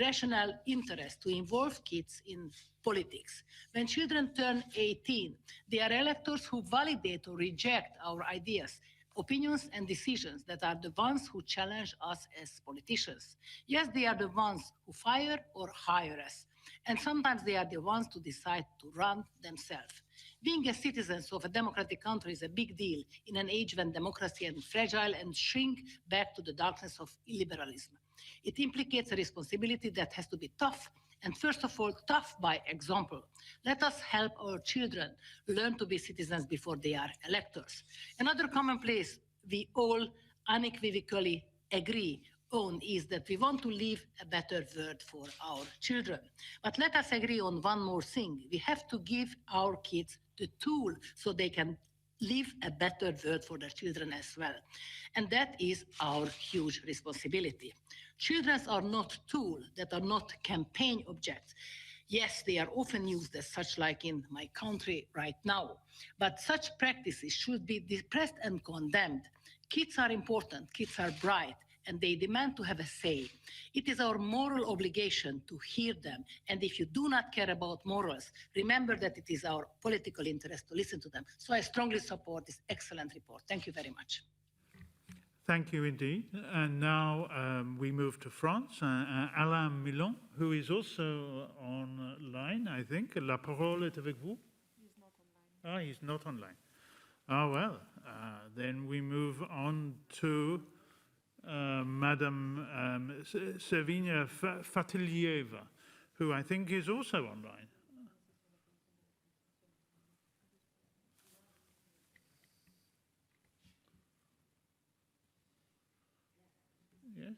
rational interest to involve kids in politics. When children turn 18, they are electors who validate or reject our ideas, opinions and decisions that are the ones who challenge us as politicians. Yes, they are the ones who fire or hire us. And sometimes they are the ones to decide to run themselves. Being a citizen of a democratic country is a big deal in an age when democracy is fragile and shrink back to the darkness of illiberalism. It implicates a responsibility that has to be tough, and first of all, tough by example. Let us help our children learn to be citizens before they are electors. Another commonplace we all unequivocally agree on is that we want to leave a better world for our children. But let us agree on one more thing. We have to give our kids the tool so they can live a better world for their children as well. And that is our huge responsibility. Children are not tools that are not campaign objects. Yes, they are often used as such, like in my country right now, but such practices should be suppressed and condemned. Kids are important, kids are bright, and they demand to have a say. It is our moral obligation to hear them, and if you do not care about morals, remember that it is our political interest to listen to them. So I strongly support this excellent report. Thank you very much. Thank you indeed. And now we move to France. Alain Milon, who is also online, I think. La parole est avec vous. He's not online. Ah, he's not online. Ah, well, then we move on to Madame Servina Fatilieva, who I think is also online. Yes.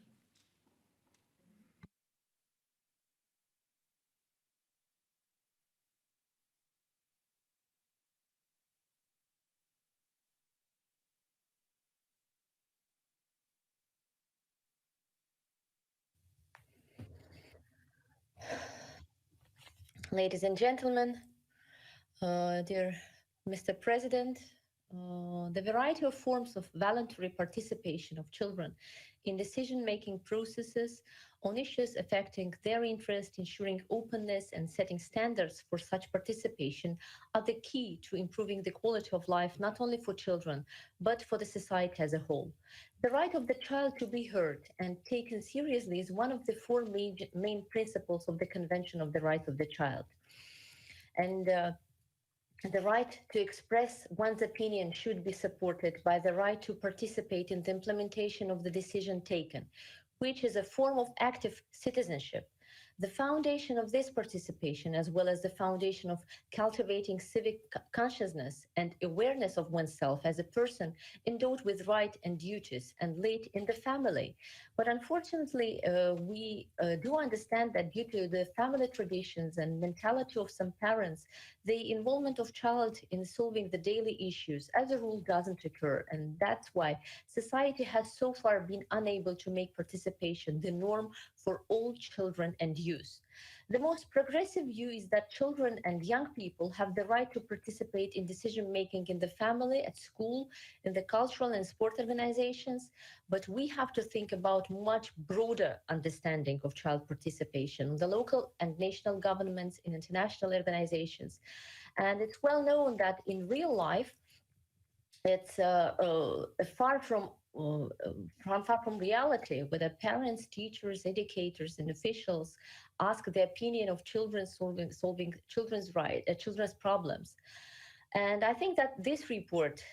Ladies and gentlemen, dear Mr. President, the variety of forms of voluntary participation of children in decision-making processes on issues affecting their interest, ensuring openness and setting standards for such participation are the key to improving the quality of life, not only for children, but for the society as a whole. The right of the child to be heard and taken seriously is one of the four main principles of the Convention of the Rights of the Child. And the right to express one's opinion should be supported by the right to participate in the implementation of the decision taken, which is a form of active citizenship. The foundation of this participation, as well as the foundation of cultivating civic consciousness and awareness of oneself as a person endowed with rights and duties and laid in the family. But unfortunately, we do understand that due to the family traditions and mentality of some parents, the involvement of child in solving the daily issues as a rule doesn't occur. And that's why society has so far been unable to make participation the norm for all children and youth. The most progressive view is that children and young people have the right to participate in decision-making in the family, at school, in the cultural and sport organizations, but we have to think about much broader understanding of child participation, the local and national governments, in international organizations. And it's well known that in real life, it's far from reality, whether parents, teachers, educators, and officials ask the opinion of children solving children's problems. And I think that this report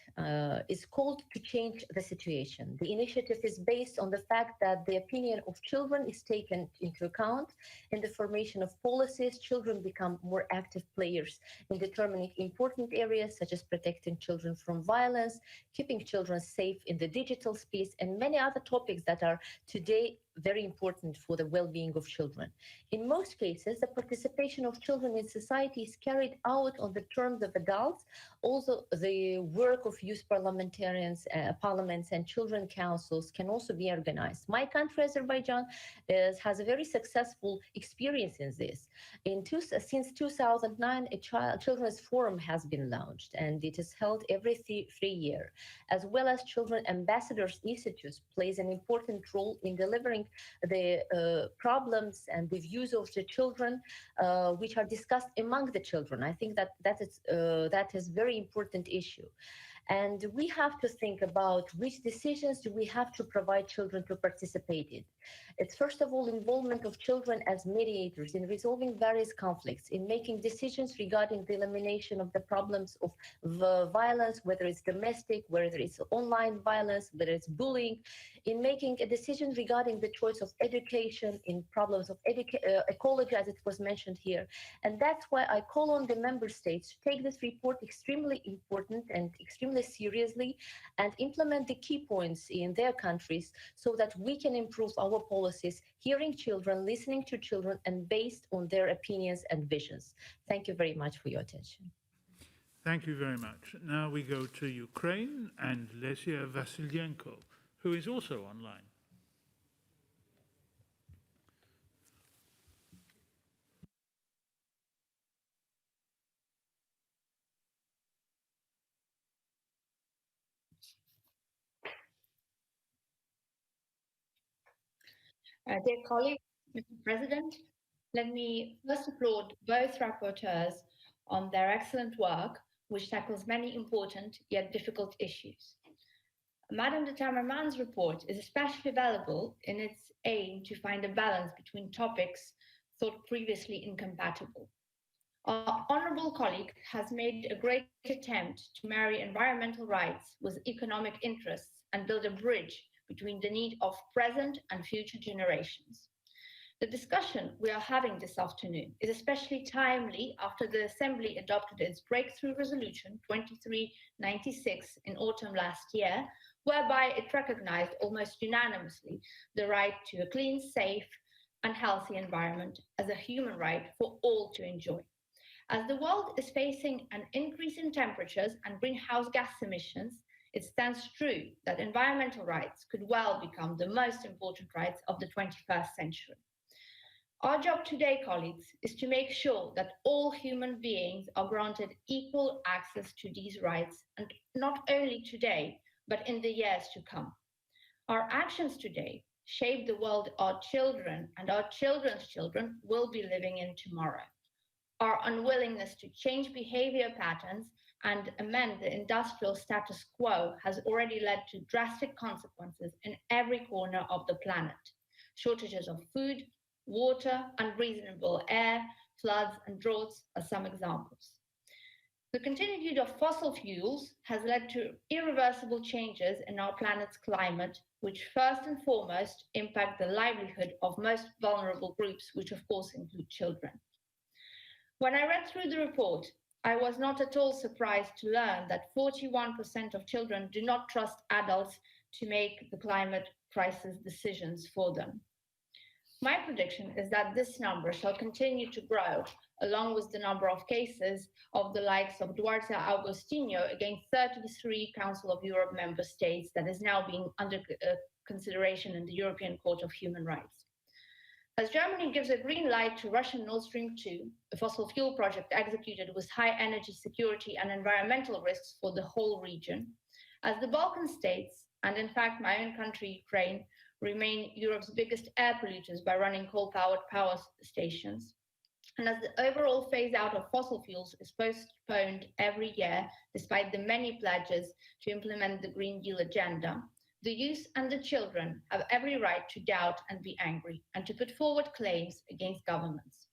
is called to change the situation. The initiative is based on the fact that the opinion of children is taken into account in the formation of policies. Children become more active players in determining important areas such as protecting children from violence, keeping children safe in the digital space, and many other topics that are today very important for the well-being of children. In most cases, the participation of children in society is carried out on the terms of adults. Also, the work of youth parliamentarians, parliaments and children councils can also be organized. My country, Azerbaijan, has a very successful experience in this. Since 2009, a children's forum has been launched, and it is held every 3 years, as well as Children Ambassadors Institute plays an important role in delivering the problems and the views of the children, which are discussed among the children. I think that is very important issue. And we have to think about which decisions do we have to provide children to participate in. It's first of all involvement of children as mediators in resolving various conflicts, in making decisions regarding the elimination of the problems of violence, whether it's domestic, whether it's online violence, whether it's bullying, in making a decision regarding the choice of education, in problems of ecology, as it was mentioned here. And that's why I call on the member states to take this report extremely important and extremely seriously and implement the key points in their countries so that we can improve our policies, hearing children, listening to children, and based on their opinions and visions. Thank you very much for your attention. Thank you very much. Now we go to Ukraine and Lesia Vasilyenko, who is also online. Dear colleagues, Mr. President, let me first applaud both rapporteurs on their excellent work, which tackles many important yet difficult issues. Madam de Tamerman's report is especially valuable in its aim to find a balance between topics thought previously incompatible. Our honourable colleague has made a great attempt to marry environmental rights with economic interests and build a bridge between the need of present and future generations. The discussion we are having this afternoon is especially timely after the Assembly adopted its breakthrough resolution 2396 in autumn last year, whereby it recognized almost unanimously the right to a clean, safe and healthy environment as a human right for all to enjoy. As the world is facing an increase in temperatures and greenhouse gas emissions, it stands true that environmental rights could well become the most important rights of the 21st century. Our job today, colleagues, is to make sure that all human beings are granted equal access to these rights, and not only today, but in the years to come. Our actions today shape the world our children and our children's children will be living in tomorrow. Our unwillingness to change behavior patterns and amend the industrial status quo has already led to drastic consequences in every corner of the planet. Shortages of food, water, unreasonable air, floods and droughts are some examples. The continued use of fossil fuels has led to irreversible changes in our planet's climate, which first and foremost impact the livelihood of most vulnerable groups, which of course include children. When I read through the report, I was not at all surprised to learn that 41% of children do not trust adults to make the climate crisis decisions for them. My prediction is that this number shall continue to grow, along with the number of cases of the likes of Duarte Agostinho against 33 Council of Europe member states that is now being under consideration in the European Court of Human Rights. As Germany gives a green light to Russian Nord Stream 2, a fossil fuel project executed with high energy security and environmental risks for the whole region, as the Balkan states, and in fact my own country, Ukraine, remain Europe's biggest air polluters by running coal-powered power stations, and as the overall phase-out of fossil fuels is postponed every year, despite the many pledges to implement the Green Deal agenda, the youth and the children have every right to doubt and be angry, and to put forward claims against governments.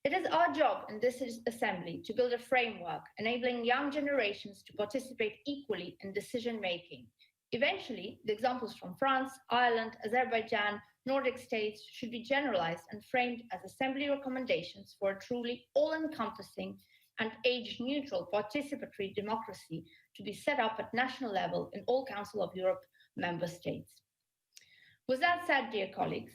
It is our job in this assembly to build a framework enabling young generations to participate equally in decision-making. Eventually, the examples from France, Ireland, Azerbaijan, Nordic states should be generalized and framed as assembly recommendations for a truly all-encompassing and age-neutral participatory democracy to be set up at national level in all Council of Europe member states. With that said, dear colleagues,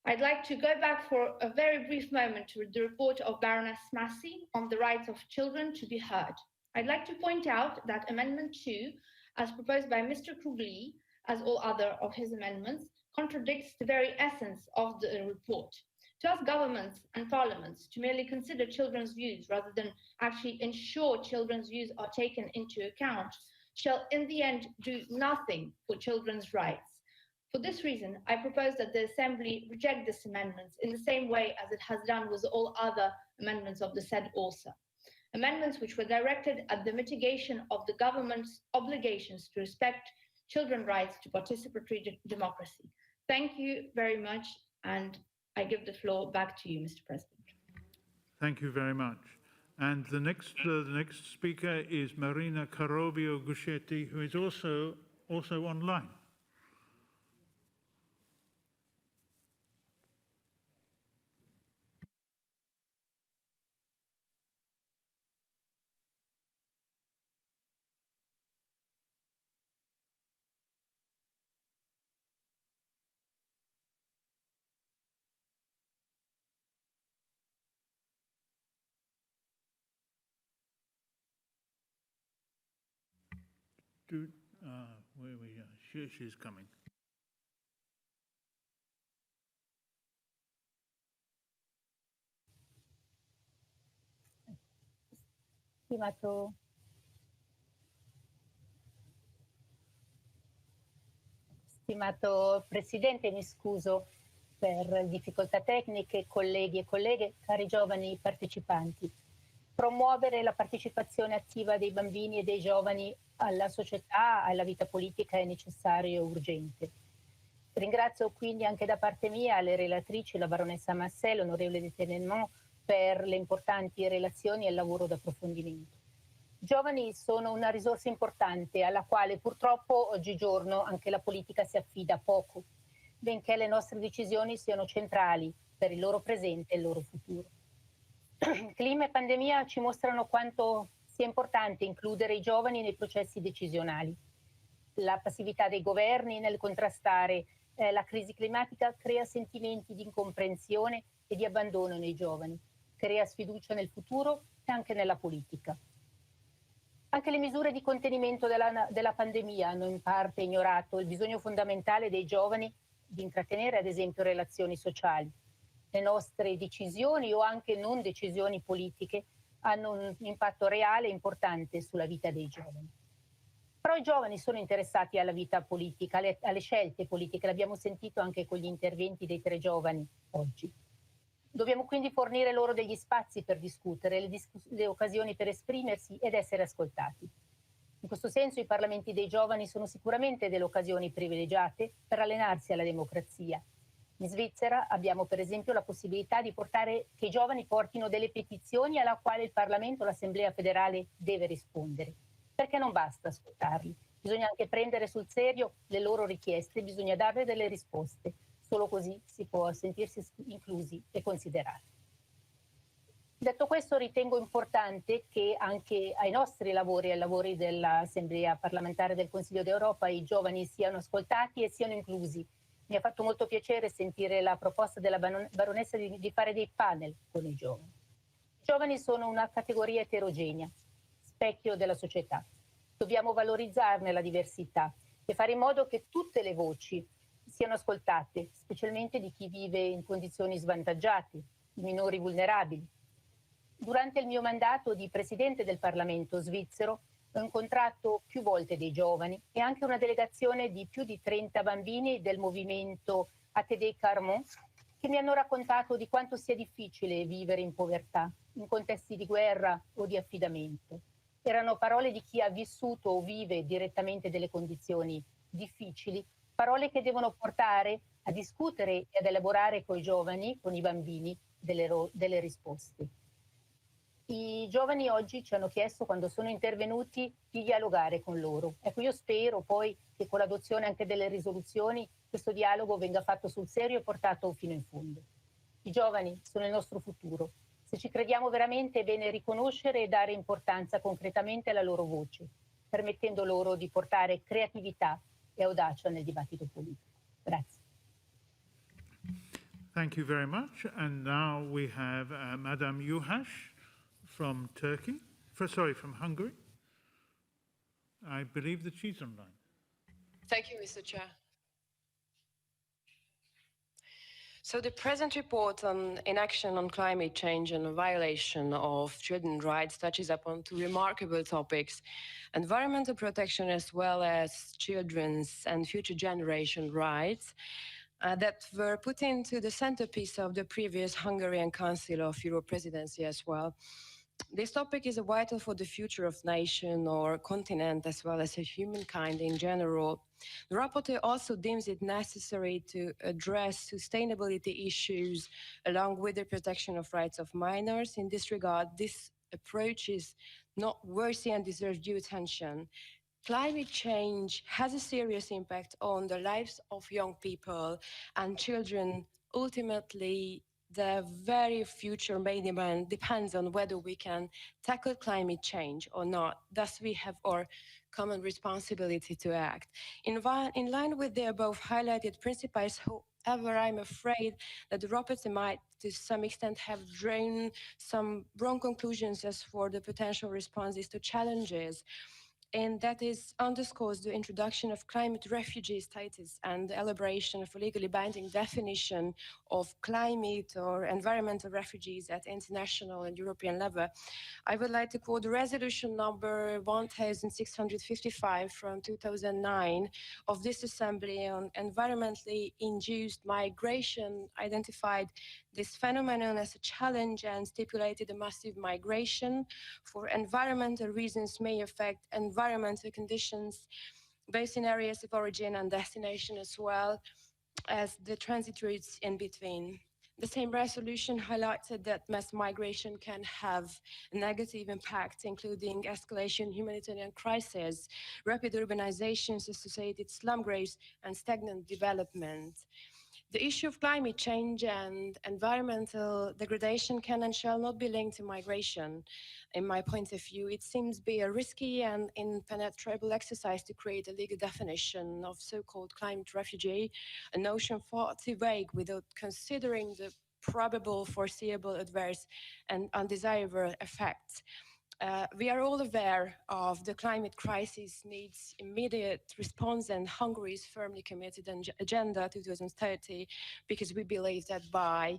I'd like to go back for a very brief moment to the report of Baroness Massey on the rights of children to be heard. I'd like to point out that Amendment 2, as proposed by Mr. Krugli, as all other of his amendments, contradicts the very essence of the report. To ask governments and parliaments to merely consider children's views rather than actually ensure children's views are taken into account shall in the end do nothing for children's rights. For this reason, I propose that the Assembly reject this amendment in the same way as it has done with all other amendments of the said author. Amendments which were directed at the mitigation of the government's obligations to respect children's rights to participatory democracy. Thank you very much, and I give the floor back to you, Mr. President. Thank you very much. And the next speaker is Marina Carobio-Guschetti, who is also online. Where we are? She's coming. Stimato Presidente, mi scuso, per difficoltà tecniche, colleghi e colleghe, cari giovani partecipanti. Promuovere la partecipazione attiva dei bambini e dei giovani alla società, alla vita politica è necessario e urgente. Ringrazio quindi anche da parte mia le relatrici, la baronessa Massé, l'onorevole de Tenemont, per le importanti relazioni e il lavoro d'approfondimento. I giovani sono una risorsa importante alla quale purtroppo oggigiorno anche la politica si affida poco, benché le nostre decisioni siano centrali per il loro presente e il loro futuro. Clima e pandemia ci mostrano quanto sia importante includere i giovani nei processi decisionali. La passività dei governi nel contrastare la crisi climatica crea sentimenti di incomprensione e di abbandono nei giovani, crea sfiducia nel futuro e anche nella politica. Anche le misure di contenimento della pandemia hanno in parte ignorato il bisogno fondamentale dei giovani di intrattenere ad esempio relazioni sociali. Le nostre decisioni o anche non decisioni politiche hanno un impatto reale e importante sulla vita dei giovani. Però i giovani sono interessati alla vita politica, alle scelte politiche, l'abbiamo sentito anche con gli interventi dei 3 giovani oggi. Dobbiamo quindi fornire loro degli spazi per discutere, le occasioni per esprimersi ed essere ascoltati. In questo senso i parlamenti dei giovani sono sicuramente delle occasioni privilegiate per allenarsi alla democrazia. In Svizzera abbiamo per esempio la possibilità di che i giovani portino delle petizioni alla quale il Parlamento, l'Assemblea federale deve rispondere. Perché non basta ascoltarli, bisogna anche prendere sul serio le loro richieste, bisogna darle delle risposte. Solo così si può sentirsi inclusi e considerati. Detto questo, ritengo importante che anche ai nostri lavori, ai lavori dell'Assemblea parlamentare del Consiglio d'Europa, i giovani siano ascoltati e siano inclusi. Mi ha fatto molto piacere sentire la proposta della baronessa di fare dei panel con i giovani. I giovani sono una categoria eterogenea, specchio della società. Dobbiamo valorizzarne la diversità e fare in modo che tutte le voci siano ascoltate, specialmente di chi vive in condizioni svantaggiate, i minori vulnerabili. Durante il mio mandato di Presidente del Parlamento svizzero ho incontrato più volte dei giovani e anche una delegazione di più di 30 bambini del movimento ATD Carmont che mi hanno raccontato di quanto sia difficile vivere in povertà, in contesti di guerra o di affidamento. Erano parole di chi ha vissuto o vive direttamente delle condizioni difficili, parole che devono portare a discutere e ad elaborare con i giovani, con i bambini, delle risposte. I giovani oggi ci hanno chiesto, quando sono intervenuti, di dialogare con loro. Ecco, io spero poi che con l'adozione anche delle risoluzioni questo dialogo venga fatto sul serio e portato fino in fondo. I giovani sono il nostro futuro. Se ci crediamo veramente è bene riconoscere e dare importanza concretamente alla loro voce, permettendo loro di portare creatività e audacia nel dibattito politico. Grazie. Thank you very much. And now we have Madame Juhasz from Turkey, from Hungary. I believe that she's online. Thank you, Mr. Chair. So the present report on inaction on climate change and violation of children's rights touches upon 2 remarkable topics: environmental protection as well as children's and future generation rights that were put into the centerpiece of the previous Hungarian Council of Europe Presidency as well. This topic is vital for the future of nation or continent as well as humankind in general. The rapporteur also deems it necessary to address sustainability issues along with the protection of rights of minors. In this regard, this approach is noteworthy and deserves due attention. Climate change has a serious impact on the lives of young people and children. Ultimately, the very future may depends on whether we can tackle climate change or not. Thus, we have our common responsibility to act. In line with the above highlighted principles, however, I'm afraid that the rapporteur might, to some extent, have drawn some wrong conclusions as for the potential responses to challenges. and that is underscores the introduction of climate refugee status and the elaboration of a legally binding definition of climate or environmental refugees at international and European level. I would like to quote the resolution number 1655 from 2009 of this Assembly on environmentally induced migration, identified this phenomenon as a challenge and stipulated a massive migration for environmental reasons may affect environmental conditions both in areas of origin and destination as well as the transit routes in between. The same resolution highlighted that mass migration can have a negative impact, including escalation, humanitarian crises, rapid urbanizations, associated slum graves, and stagnant development. The issue of climate change and environmental degradation can and shall not be linked to migration. In my point of view, it seems to be a risky and impenetrable exercise to create a legal definition of so-called climate refugee, a notion far too vague without considering the probable, foreseeable, adverse, and undesirable effects. We are all aware of the climate crisis needs immediate response, and Hungary is firmly committed to Agenda 2030 because we believe that by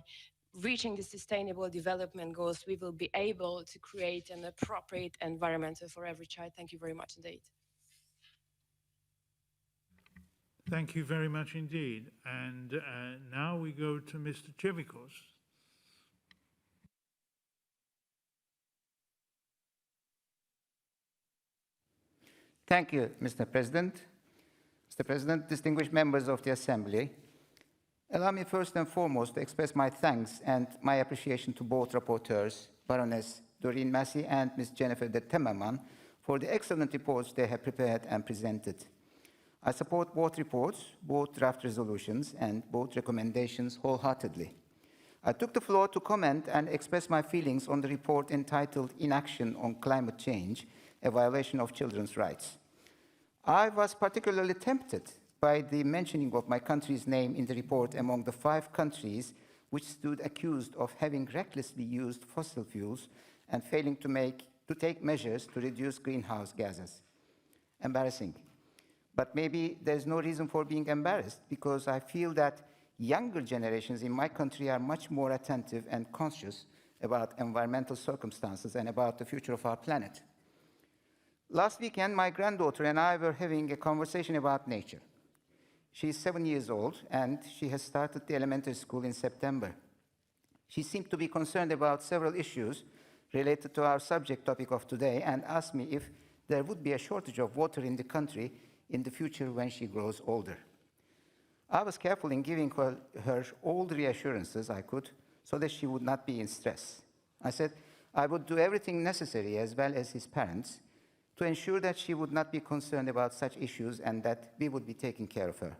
reaching the sustainable development goals, we will be able to create an appropriate environment for every child. Thank you very much indeed. Thank you very much indeed. And now we go to Mr. Chevikos. Thank you, Mr. President. Mr. President, distinguished members of the Assembly, allow me first and foremost to express my thanks and my appreciation to both rapporteurs, Baroness Doreen Massey and Ms. Jennifer de Timmerman, for the excellent reports they have prepared and presented. I support both reports, both draft resolutions, and both recommendations wholeheartedly. I took the floor to comment and express my feelings on the report entitled Inaction on Climate Change, a Violation of Children's Rights. I was particularly tempted by the mentioning of my country's name in the report among the 5 countries which stood accused of having recklessly used fossil fuels and failing to take measures to reduce greenhouse gases. Embarrassing. But maybe there's no reason for being embarrassed, because I feel that younger generations in my country are much more attentive and conscious about environmental circumstances and about the future of our planet. Last weekend, my granddaughter and I were having a conversation about nature. She's 7 years old, and she has started the elementary school in September. She seemed to be concerned about several issues related to our subject topic of today and asked me if there would be a shortage of water in the country in the future when she grows older. I was careful in giving her all the reassurances I could so that she would not be in stress. I said I would do everything necessary, as well as his parents, to ensure that she would not be concerned about such issues and that we would be taking care of her.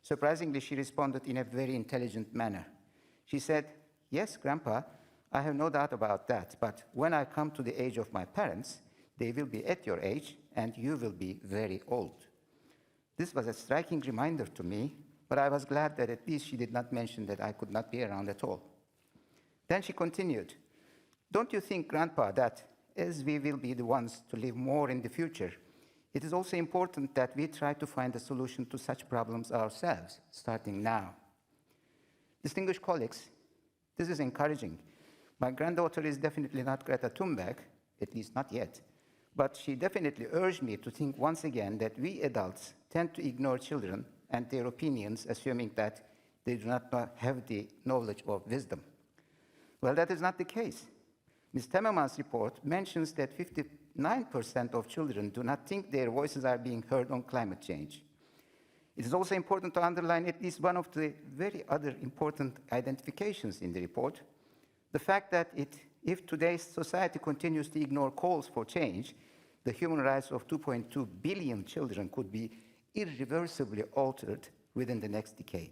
Surprisingly, she responded in a very intelligent manner. She said, "Yes, Grandpa, I have no doubt about that, but when I come to the age of my parents, they will be at your age and you will be very old." This was a striking reminder to me, but I was glad that at least she did not mention that I could not be around at all. Then she continued, "Don't you think, Grandpa, that as we will be the ones to live more in the future, it is also important that we try to find a solution to such problems ourselves, starting now?" Distinguished colleagues, this is encouraging. My granddaughter is definitely not Greta Thunberg, at least not yet, but she definitely urged me to think once again that we adults tend to ignore children and their opinions, assuming that they do not have the knowledge or wisdom. Well, that is not the case. Ms. Timmerman's report mentions that 59% of children do not think their voices are being heard on climate change. It is also important to underline at least one of the very other important identifications in the report, the fact that if today's society continues to ignore calls for change, the human rights of 2.2 billion children could be irreversibly altered within the next decade.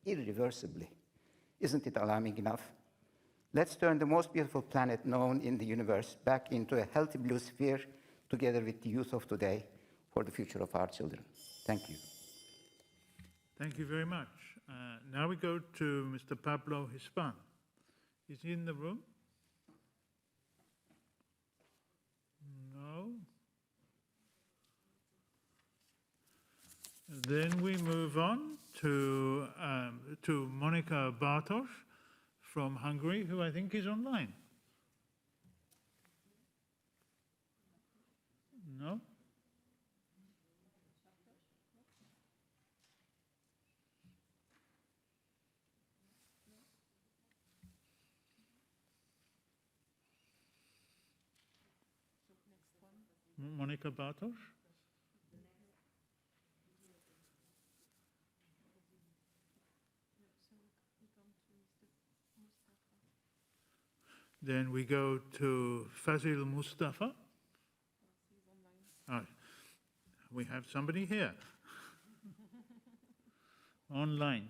Irreversibly. Isn't it alarming enough? Let's turn the most beautiful planet known in the universe back into a healthy blue sphere together with the youth of today for the future of our children. Thank you. Thank you very much. Now we go to Mr. Pablo Hispan. Is he in the room? No. Then we move on to Monica Bartos from Hungary, who I think is online. No? Monica Bartos? Then we go to Fazil Mustafa. Oh, we have somebody here. Online.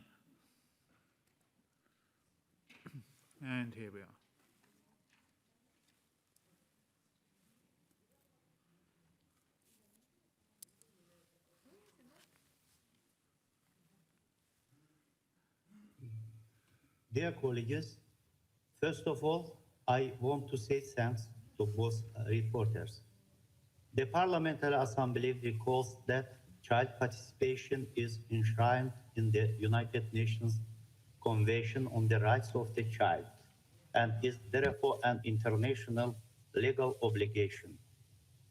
And here we are. Dear colleagues, first of all, I want to say thanks to both reporters. The Parliamentary Assembly recalls that child participation is enshrined in the United Nations Convention on the Rights of the Child and is therefore an international legal obligation.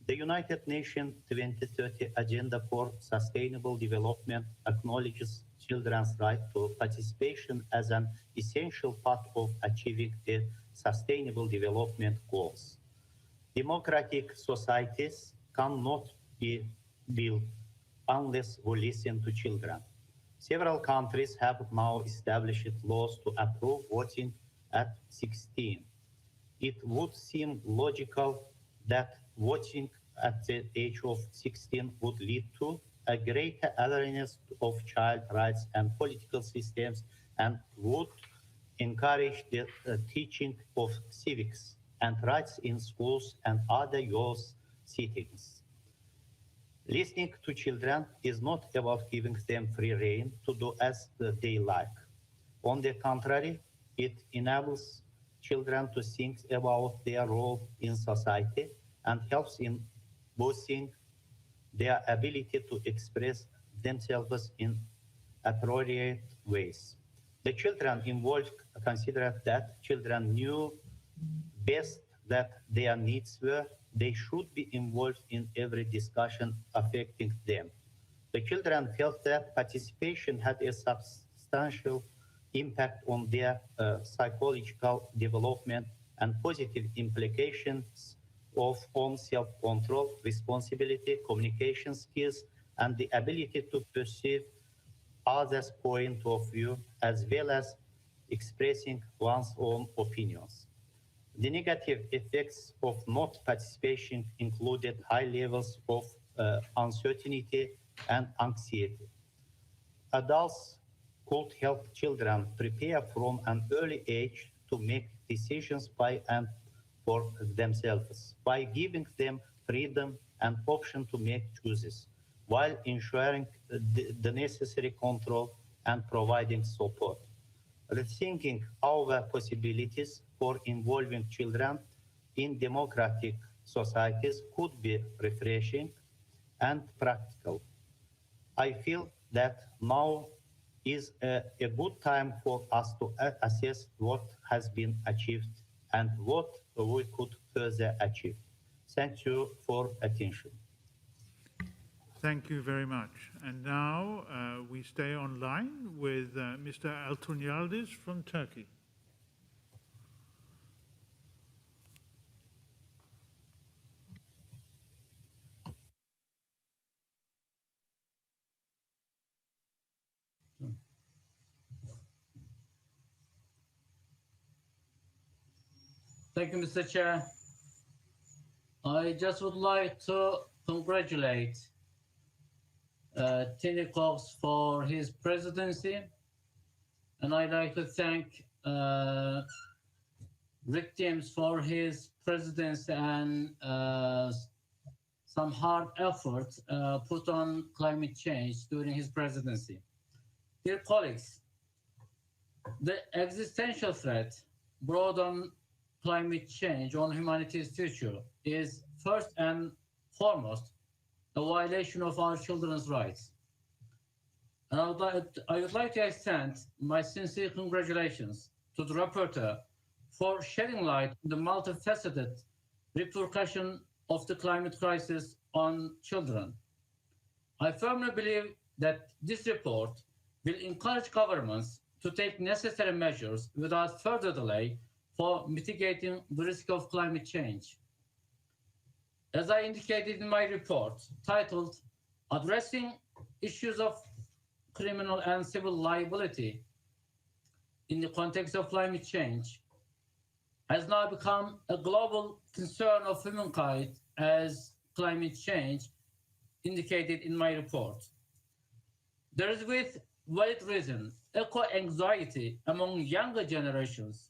The United Nations 2030 Agenda for Sustainable Development acknowledges children's right to participation as an essential part of achieving the Sustainable Development Goals. Democratic societies cannot be built unless we listen to children. Several countries have now established laws to approve voting at 16. It would seem logical that voting at the age of 16 would lead to a greater awareness of child rights and political systems and would encourage the teaching of civics and rights in schools and other youth settings. Listening to children is not about giving them free rein to do as they like. On the contrary, it enables children to think about their role in society and helps in boosting their ability to express themselves in appropriate ways. The children involved considered that children knew best that their needs were. They should be involved in every discussion affecting them. The children felt that participation had a substantial impact on their psychological development and positive implications on self-control, responsibility, communication skills, and the ability to perceive others' point of view, as well as expressing one's own opinions. The negative effects of not participation included high levels of uncertainty and anxiety. Adults could help children prepare from an early age to make decisions by and for themselves by giving them freedom and option to make choices, while ensuring the necessary control and providing support. Rethinking our possibilities for involving children in democratic societies could be refreshing and practical. I feel that now is a good time for us to assess what has been achieved and what we could further achieve. Thank you for attention. Thank you very much. And now we stay online with Mr. Altunyaldis from Turkey. Thank you, Mr. Chair. I just would like to congratulate Telecox for his presidency, and I'd like to thank Rick James for his presidency and some hard effort put on climate change during his presidency. Dear colleagues, the existential threat brought on climate change on humanity's future is first and foremost a violation of our children's rights. And I would like to extend my sincere congratulations to the rapporteur for shedding light on the multifaceted repercussion of the climate crisis on children. I firmly believe that this report will encourage governments to take necessary measures without further delay for mitigating the risk of climate change. As I indicated in my report, titled Addressing Issues of Criminal and Civil Liability in the Context of Climate Change, has now become a global concern of humankind as climate change indicated in my report. There is with valid reason eco-anxiety among younger generations,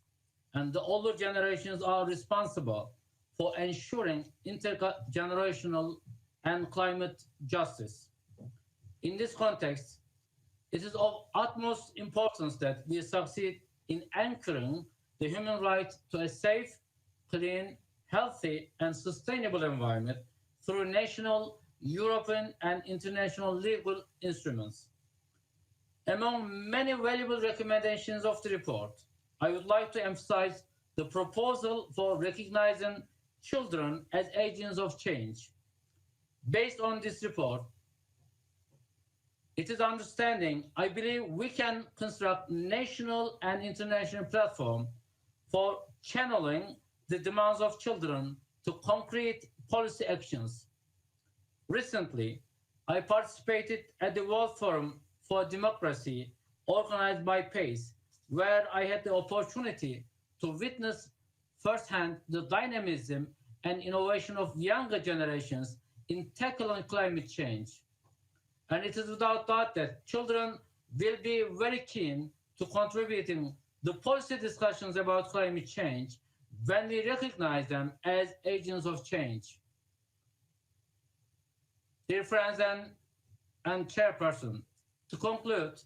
and the older generations are responsible for ensuring intergenerational and climate justice. In this context, it is of utmost importance that we succeed in anchoring the human right to a safe, clean, healthy, and sustainable environment through national, European, and international legal instruments. Among many valuable recommendations of the report, I would like to emphasize the proposal for recognizing children as agents of change. Based on this report, it is understanding, I believe we can construct national and international platform for channeling the demands of children to concrete policy actions. Recently, I participated at the World Forum for Democracy organized by PACE, where I had the opportunity to witness firsthand the dynamism and innovation of younger generations in tackling climate change. And it is without doubt that children will be very keen to contributing the policy discussions about climate change when we recognize them as agents of change. Dear friends and Chairperson, to conclude,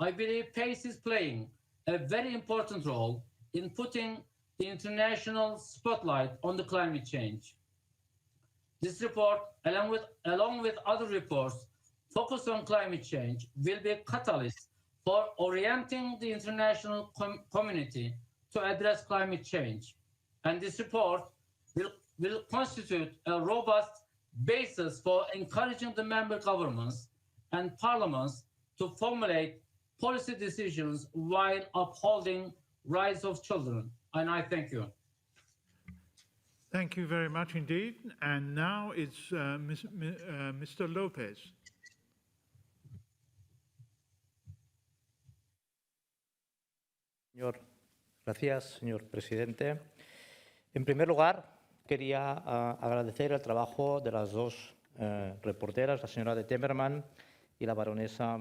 I believe PACE is playing a very important role in putting the international spotlight on the climate change. This report, along with other reports focused on climate change, will be a catalyst for orienting the international community to address climate change. And this report will constitute a robust basis for encouraging the member governments and parliaments to formulate policy decisions while upholding rights of children. And I thank you. Thank you very much indeed. And now it's Mr. Lopez. Gracias, señor presidente. En primer lugar, quería agradecer el trabajo de las dos reporteras, la señora de Timmerman y la baronesa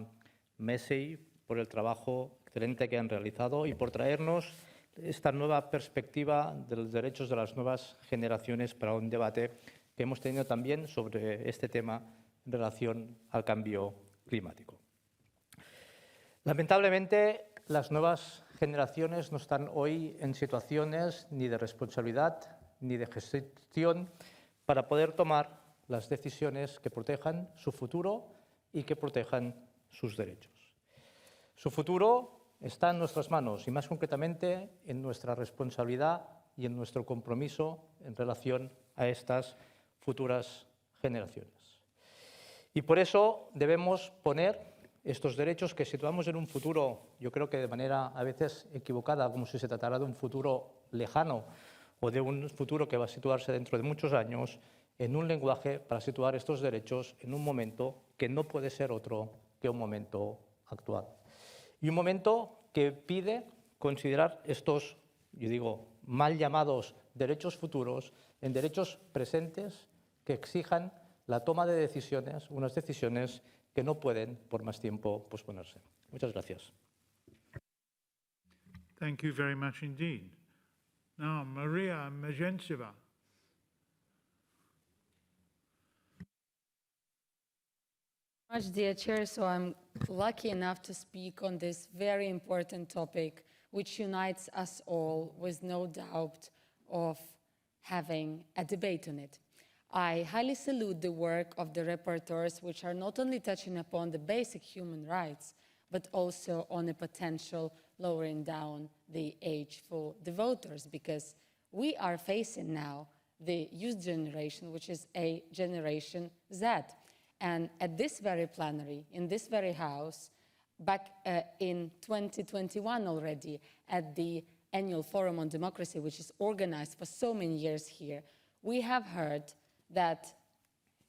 Massey, por el trabajo excelente que han realizado y por traernos esta nueva perspectiva de los derechos de las nuevas generaciones para un debate que hemos tenido también sobre este tema en relación al cambio climático. Lamentablemente, las nuevas generaciones no están hoy en situaciones ni de responsabilidad ni de gestión para poder tomar las decisiones que protejan su futuro y que protejan sus derechos. Su futuro está en nuestras manos y, más concretamente, en nuestra responsabilidad y en nuestro compromiso en relación a estas futuras generaciones. Y por eso debemos poner estos derechos que situamos en un futuro, yo creo que de manera a veces equivocada, como si se tratara de un futuro lejano o de un futuro que va a situarse dentro de muchos años, en un lenguaje para situar estos derechos en un momento que no puede ser otro que un momento actual. Y un momento que pide considerar estos, yo digo, mal llamados derechos futuros en derechos presentes que exijan la toma de decisiones, unas decisiones que no pueden por más tiempo posponerse. Muchas gracias. Thank you very much indeed. Now, Maria Majentseva. Much, dear Chair, so I'm lucky enough to speak on this very important topic, which unites us all with no doubt of having a debate on it. I highly salute the work of the rapporteurs, which are not only touching upon the basic human rights, but also on a potential lowering down the age for the voters, because we are facing now the youth generation, which is a Generation Z. And at this very plenary, in this very house, back in 2021 already, at the Annual Forum on Democracy, which is organized for so many years here, we have heard that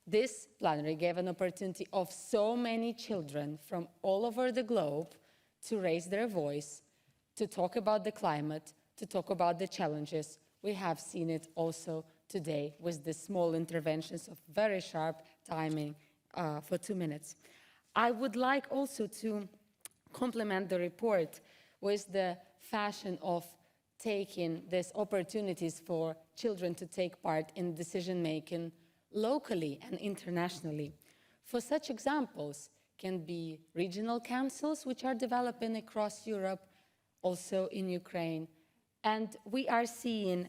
this plenary gave an opportunity of so many children from all over the globe to raise their voice, to talk about the climate, to talk about the challenges. We have seen it also today with the small interventions of very sharp timing for 2 minutes. I would like also to complement the report with the fashion of taking these opportunities for children to take part in decision-making locally and internationally. For such examples can be regional councils, which are developing across Europe, also in Ukraine. And we are seeing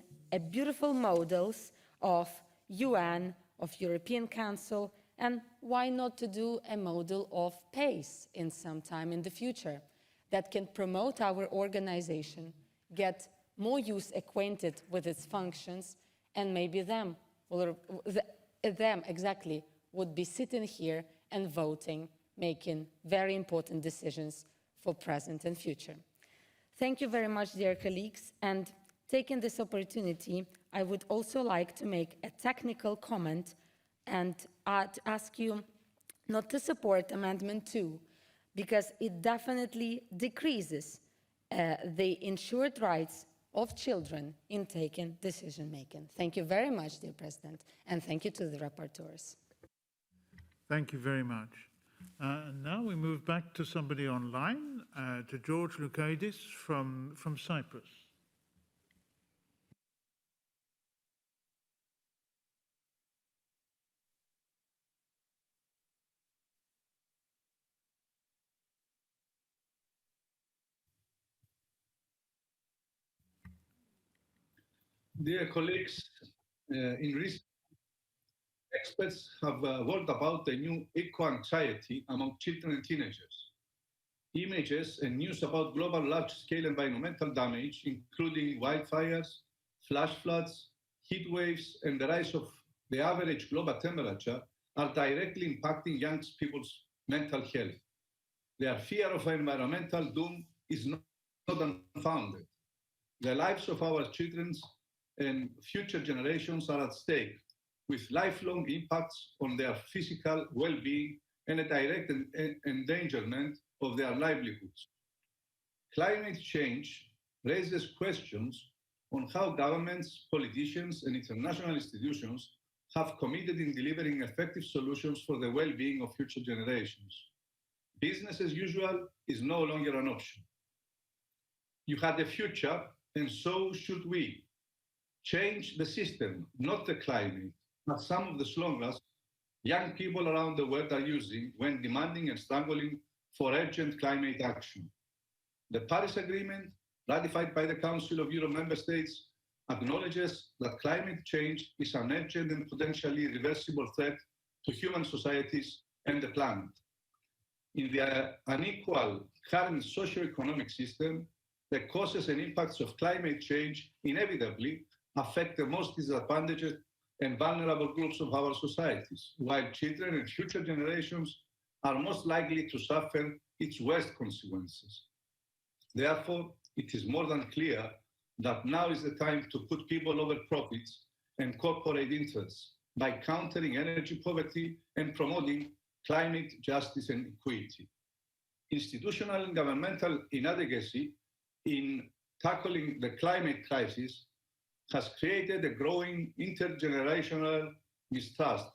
beautiful models of UN, of European Council, and why not to do a model of PACE in some time in the future that can promote our organization, get more youth acquainted with its functions, and maybe them exactly would be sitting here and voting, making very important decisions for present and future. Thank you very much, dear colleagues, and taking this opportunity, I would also like to make a technical comment and to ask you not to support Amendment 2, because it definitely decreases the ensured rights of children in taking decision-making. Thank you very much, dear President, and thank you to the rapporteurs. Thank you very much. And now we move back to somebody online, to George Lukaidis from Cyprus. Dear colleagues, in recent experts have warned about a new eco-anxiety among children and teenagers. Images and news about global large-scale environmental damage, including wildfires, flash floods, heat waves, and the rise of the average global temperature, are directly impacting young people's mental health. Their fear of environmental doom is not unfounded. The lives of our children and future generations are at stake, with lifelong impacts on their physical well-being and a direct endangerment of their livelihoods. Climate change raises questions on how governments, politicians, and international institutions have committed in delivering effective solutions for the well-being of future generations. Business as usual is no longer an option. You had a future, and so should we. Change the system, not the climate, as some of the slogans young people around the world are using when demanding and struggling for urgent climate action. The Paris Agreement, ratified by the Council of Europe member states, acknowledges that climate change is an urgent and potentially reversible threat to human societies and the planet. In the unequal current socio-economic system, the causes and impacts of climate change inevitably affect the most disadvantaged and vulnerable groups of our societies, while children and future generations are most likely to suffer its worst consequences. Therefore, it is more than clear that now is the time to put people over profits and corporate interests by countering energy poverty and promoting climate justice and equity. Institutional and governmental inadequacy in tackling the climate crisis has created a growing intergenerational mistrust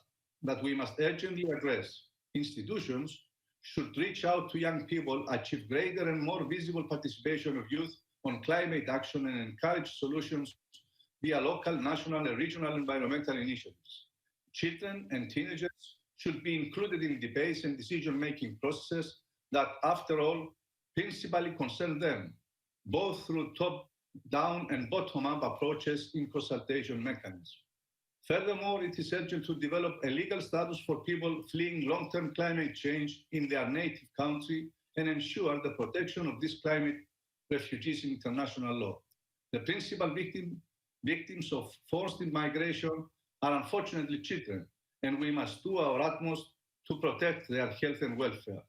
that we must urgently address. Institutions should reach out to young people, achieve greater and more visible participation of youth on climate action, and encourage solutions via local, national, and regional environmental initiatives. Children and teenagers should be included in debates and decision-making processes that, after all, principally concern them, both through top-down and bottom-up approaches in consultation mechanisms. Furthermore, it is urgent to develop a legal status for people fleeing long-term climate change in their native country and ensure the protection of these climate refugees in international law. The principal victims of forced migration are unfortunately children, and we must do our utmost to protect their health and welfare.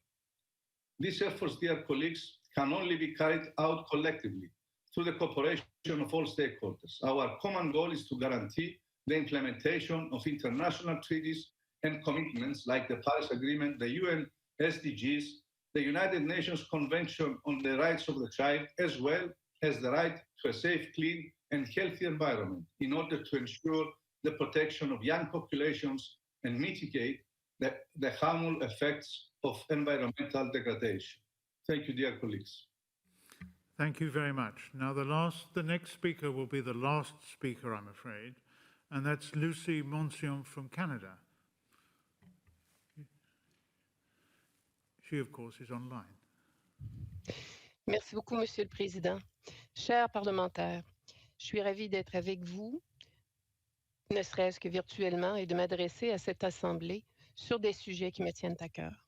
These efforts, dear colleagues, can only be carried out collectively through the cooperation of all stakeholders. Our common goal is to guarantee the implementation of international treaties and commitments like the Paris Agreement, the UN SDGs, the United Nations Convention on the Rights of the Child, as well as the right to a safe, clean, and healthy environment in order to ensure the protection of young populations and mitigate the harmful effects of environmental degradation. Thank you, dear colleagues. Thank you very much. Now, the next speaker will be the last speaker, I'm afraid, and that's Lucy Monsion from Canada. She, of course, is online. Merci beaucoup, Monsieur le Président. Chers parlementaires, je suis ravie d'être avec vous, ne serait-ce que virtuellement, et de m'adresser à cette Assemblée sur des sujets qui me tiennent à cœur.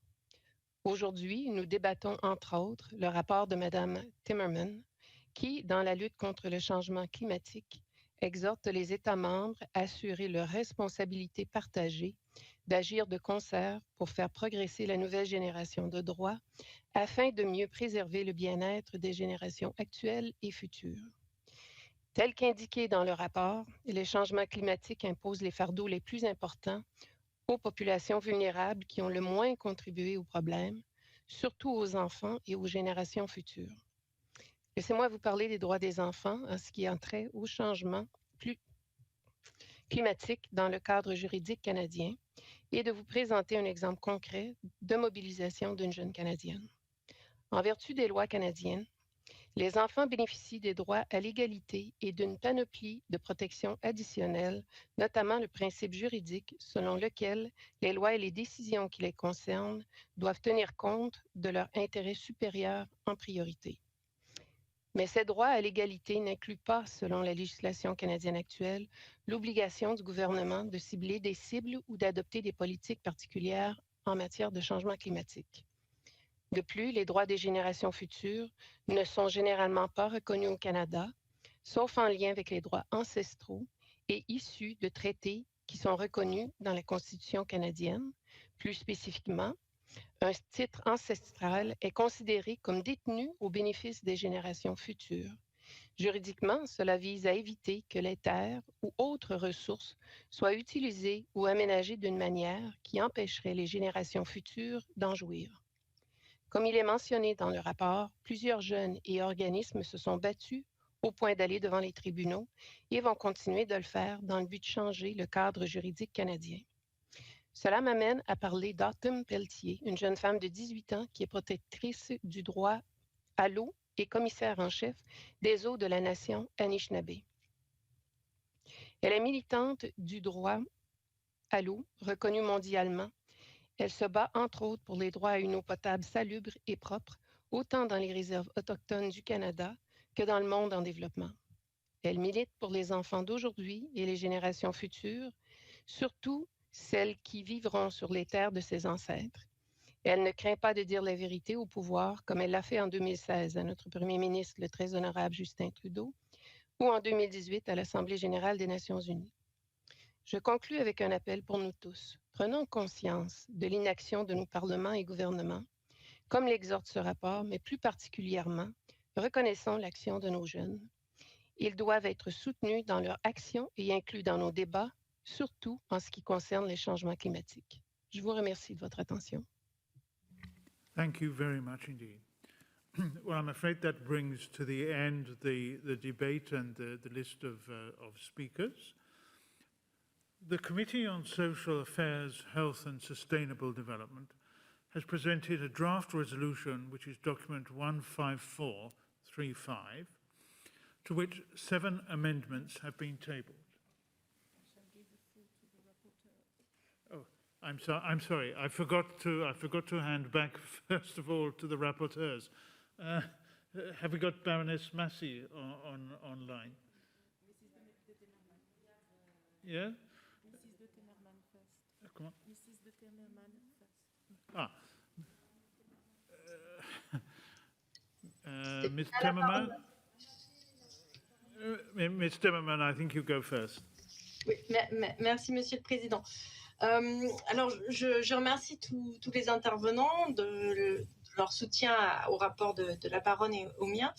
Aujourd'hui, nous débattons, entre autres, le rapport de Mme Timmermans, qui, dans la lutte contre le changement climatique, exhorte les États membres à assurer leur responsabilité partagée d'agir de concert pour faire progresser la nouvelle génération de droits afin de mieux préserver le bien-être des générations actuelles et futures. Tel qu'indiqué dans le rapport, les changements climatiques imposent les fardeaux les plus importants aux populations vulnérables qui ont le moins contribué au problème, surtout aux enfants et aux générations futures. Laissez-moi vous parler des droits des enfants en ce qui a trait au changement climatique dans le cadre juridique canadien et de vous présenter un exemple concret de mobilisation d'une jeune Canadienne. En vertu des lois canadiennes, les enfants bénéficient des droits à l'égalité et d'une panoplie de protections additionnelles, notamment le principe juridique selon lequel les lois et les décisions qui les concernent doivent tenir compte de leur intérêt supérieur en priorité. Mais ces droits à l'égalité n'incluent pas, selon la législation canadienne actuelle, l'obligation du gouvernement de cibler des cibles ou d'adopter des politiques particulières en matière de changement climatique. De plus, les droits des générations futures ne sont généralement pas reconnus au Canada, sauf en lien avec les droits ancestraux et issus de traités qui sont reconnus dans la Constitution canadienne. Plus spécifiquement, un titre ancestral est considéré comme détenu au bénéfice des générations futures. Juridiquement, cela vise à éviter que les terres ou autres ressources soient utilisées ou aménagées d'une manière qui empêcherait les générations futures d'en jouir. Comme il est mentionné dans le rapport, plusieurs jeunes et organismes se sont battus au point d'aller devant les tribunaux et vont continuer de le faire dans le but de changer le cadre juridique canadien. Cela m'amène à parler d'Autumn Pelletier, une jeune femme de 18 ans qui est protectrice du droit à l'eau et commissaire en chef des eaux de la nation Anishinaabe. Elle est militante du droit à l'eau, reconnue mondialement. Elle se bat, entre autres, pour les droits à une eau potable salubre et propre, autant dans les réserves autochtones du Canada que dans le monde en développement. Elle milite pour les enfants d'aujourd'hui et les générations futures, surtout celles qui vivront sur les terres de ses ancêtres. Elle ne craint pas de dire la vérité au pouvoir, comme elle l'a fait en 2016 à notre premier ministre, le très honorable Justin Trudeau, ou en 2018 à l'Assemblée générale des Nations unies. Je conclus avec un appel pour nous tous. Prenons conscience de l'inaction de nos parlements et gouvernements, comme l'exhorte ce rapport, mais plus particulièrement, reconnaissons l'action de nos jeunes. Ils doivent être soutenus dans leur action et inclus dans nos débats, surtout en ce qui concerne les changements climatiques. Je vous remercie de votre attention. Thank you very much indeed. Well, I'm afraid that brings to the end the debate and the list of speakers. The Committee on Social Affairs, Health and Sustainable Development has presented a draft resolution, which is document 15435, to which 7 amendments have been tabled. I'm sorry. I forgot to hand back first of all to the rapporteurs. Have we got Baroness Massey online? Yeah. Come on. Ah. Ms. Timmerman. Ms. Timmerman, I think you go first. Oui, merci, Monsieur le Président. Alors, je remercie tous les intervenants de leur soutien au rapport de la Baronne et au mien.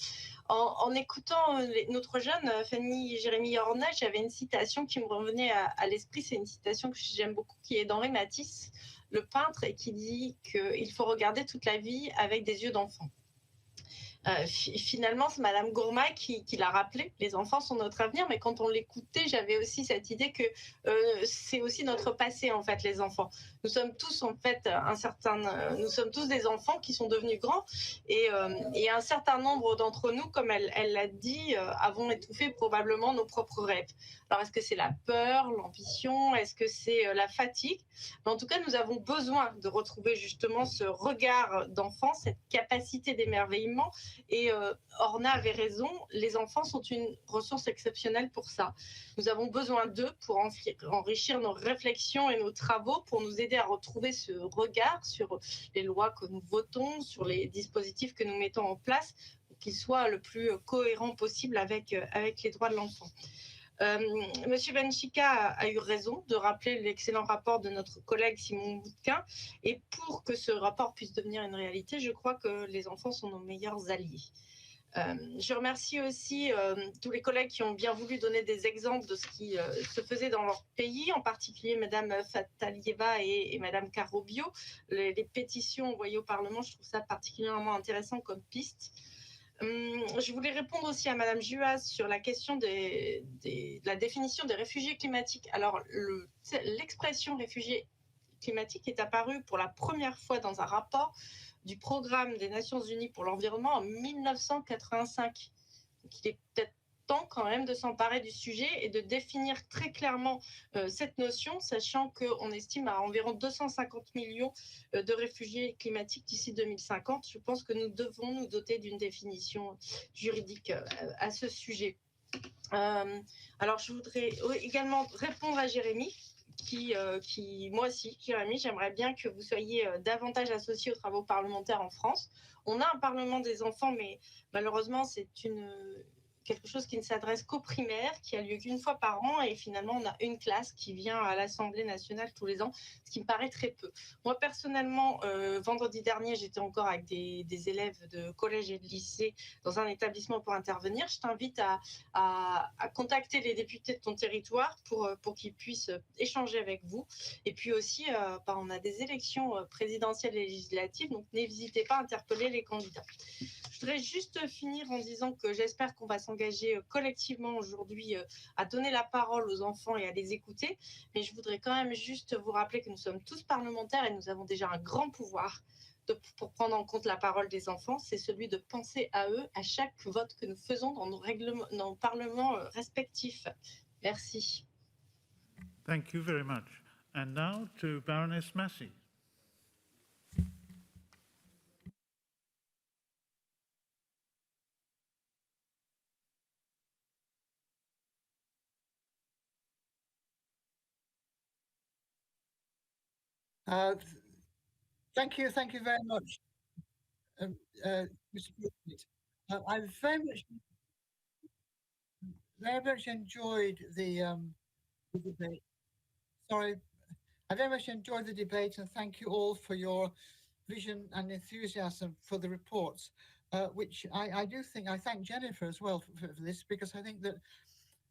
En écoutant notre jeune Fanny Jérémy Hornet, j'avais une citation qui me revenait à l'esprit. C'est une citation que j'aime beaucoup, qui est d'Henri Matisse, le peintre, et qui dit qu'il faut regarder toute la vie avec des yeux d'enfant. Finalement, c'est Madame Gourmay qui l'a rappelé, les enfants sont notre avenir, mais quand on l'écoutait, j'avais aussi cette idée que c'est aussi notre passé, en fait, les enfants. Nous sommes tous, en fait, nous sommes tous des enfants qui sont devenus grands, et un certain nombre d'entre nous, comme elle l'a dit, avons étouffé probablement nos propres rêves. Alors, est-ce que c'est la peur, l'ambition, est-ce que c'est la fatigue? Mais en tout cas, nous avons besoin de retrouver justement ce regard d'enfant, cette capacité d'émerveillement. Et Orna avait raison, les enfants sont une ressource exceptionnelle pour ça. Nous avons besoin d'eux pour enrichir nos réflexions et nos travaux, pour nous aider à retrouver ce regard sur les lois que nous votons, sur les dispositifs que nous mettons en place, pour qu'ils soient le plus cohérents possible avec les droits de l'enfant. Monsieur Benchika a eu raison de rappeler l'excellent rapport de notre collègue Simon Boutquin, et pour que ce rapport puisse devenir une réalité, je crois que les enfants sont nos meilleurs alliés. Je remercie aussi tous les collègues qui ont bien voulu donner des exemples de ce qui se faisait dans leur pays, en particulier Madame Fatalieva et Madame Carobio. Les pétitions envoyées au Parlement, je trouve ça particulièrement intéressant comme piste. Je voulais répondre aussi à Madame Juas sur la question de la définition des réfugiés climatiques. Alors, l'expression réfugié climatique est apparue pour la première fois dans un rapport du programme des Nations Unies pour l'environnement en 1985. Donc, il est peut-être temps quand même de s'emparer du sujet et de définir très clairement cette notion, sachant qu'on estime à environ 250 millions de réfugiés climatiques d'ici 2050. Je pense que nous devons nous doter d'une définition juridique à ce sujet. Alors, je voudrais également répondre à Jérémy, moi aussi, Jérémy, j'aimerais bien que vous soyez davantage associés aux travaux parlementaires en France. On a un Parlement des enfants, mais malheureusement, c'est quelque chose qui ne s'adresse qu'aux primaires, qui a lieu qu'une fois par an, et finalement, on a une classe qui vient à l'Assemblée nationale tous les ans, ce qui me paraît très peu. Moi, personnellement, vendredi dernier, j'étais encore avec des élèves de collège et de lycée dans un établissement pour intervenir. Je t'invite à contacter les députés de ton territoire pour qu'ils puissent échanger avec vous. Et puis aussi, on a des élections présidentielles et législatives, donc n'hésitez pas à interpeller les candidats. Je voudrais juste finir en disant que j'espère qu'on va s'engager collectivement aujourd'hui à donner la parole aux enfants et à les écouter. Mais je voudrais quand même juste vous rappeler que nous sommes tous parlementaires et nous avons déjà un grand pouvoir pour prendre en compte la parole des enfants. C'est celui de penser à eux à chaque vote que nous faisons dans nos parlements respectifs. Merci. Thank you very much. And now to Baroness Massey. Thank you very much, Mr. President. I very much enjoyed the debate. Sorry, I very much enjoyed the debate, and thank you all for your vision and enthusiasm for the reports, which I do think, I thank Jennifer as well for this, because I think that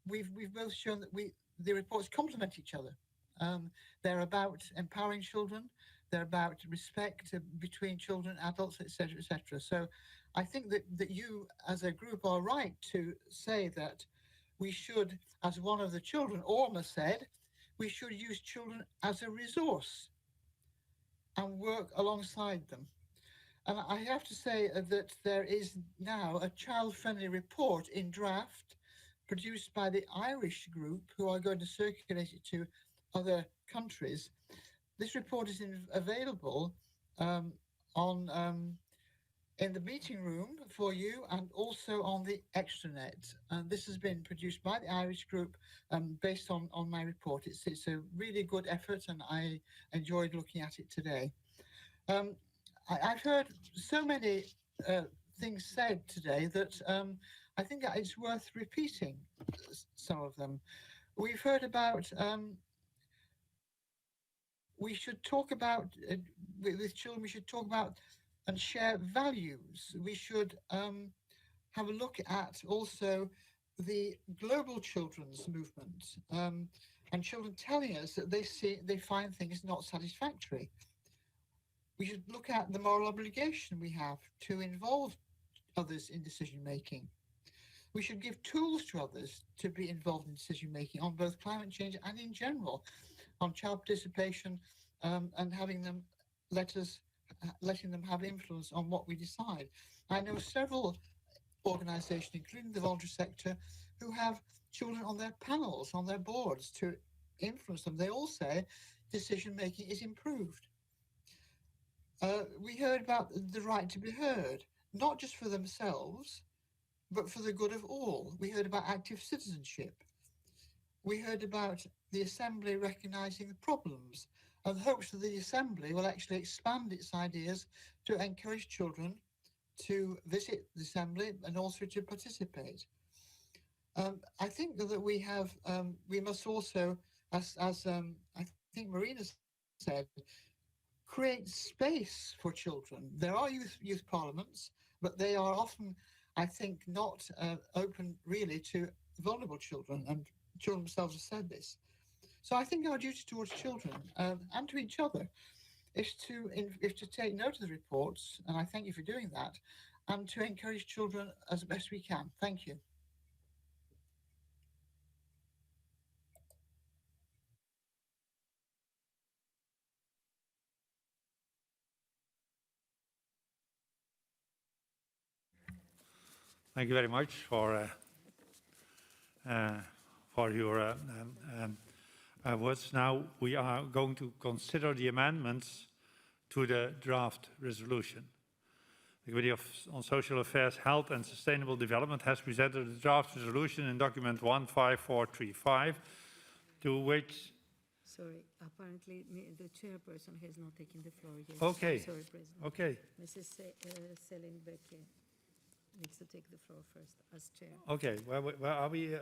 we've both shown that the reports complement each other. They're about empowering children, they're about respect between children, adults, etc., etc. So I think that you as a group are right to say that we should, as one of the children, Orma said, we should use children as a resource and work alongside them. And I have to say that there is now a child-friendly report in draft produced by the Irish group, who are going to circulate it to other countries. This report is available on in the meeting room for you and also on the extranet. And this has been produced by the Irish group based on my report. It's a really good effort and I enjoyed looking at it today. I've heard so many things said today that I think that it's worth repeating some of them. We've heard about we should talk about with children. We should talk about and share values. We should have a look at also the global children's movement and children telling us that they find things not satisfactory. We should look at the moral obligation we have to involve others in decision making. We should give tools to others to be involved in decision making on both climate change and in general, on child participation and having them letting them have influence on what we decide. I know several organisations, including the voluntary sector, who have children on their panels, on their boards to influence them. They all say decision making is improved. We heard about the right to be heard, not just for themselves, but for the good of all. We heard about active citizenship. We heard about the Assembly recognising the problems and hopes that the Assembly will actually expand its ideas to encourage children to visit the Assembly and also to participate. I think that we must also, as I think Marina said, create space for children. There are youth parliaments, but they are often, I think, not open really to vulnerable children, and children themselves have said this. So I think our duty towards children and to each other is to take note of the reports, and I thank you for doing that, and to encourage children as best we can. Thank you. Thank you very much for your words. Now we are going to consider the amendments to the draft resolution. The Committee on Social Affairs, Health and Sustainable Development has presented the draft resolution in document 15435, to which... Sorry, apparently the chairperson has not taken the floor yet. Okay. Sorry, President. Okay. Mrs. Selin Becke needs to take the floor first as chair. Okay. Where are we?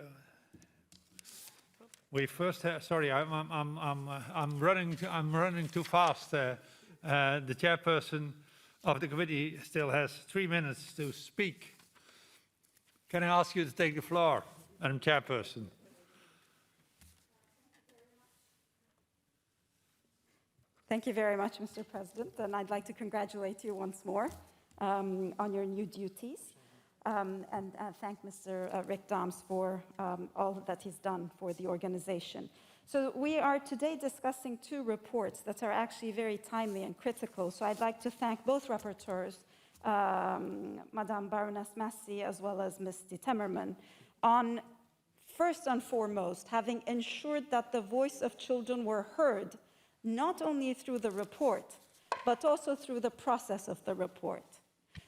We first have. Sorry, I'm running too fast. The chairperson of the committee still has 3 minutes to speak. Can I ask you to take the floor, Madam Chairperson? Thank you very much, Mr. President, and I'd like to congratulate you once more on your new duties, and thank Mr. Rick Dahms for all that he's done for the organization. So we are today discussing two reports that are actually very timely and critical, so I'd like to thank both rapporteurs, Madame Baroness Massey as well as Mr. Timmerman, on first and foremost having ensured that the voice of children were heard not only through the report, but also through the process of the report.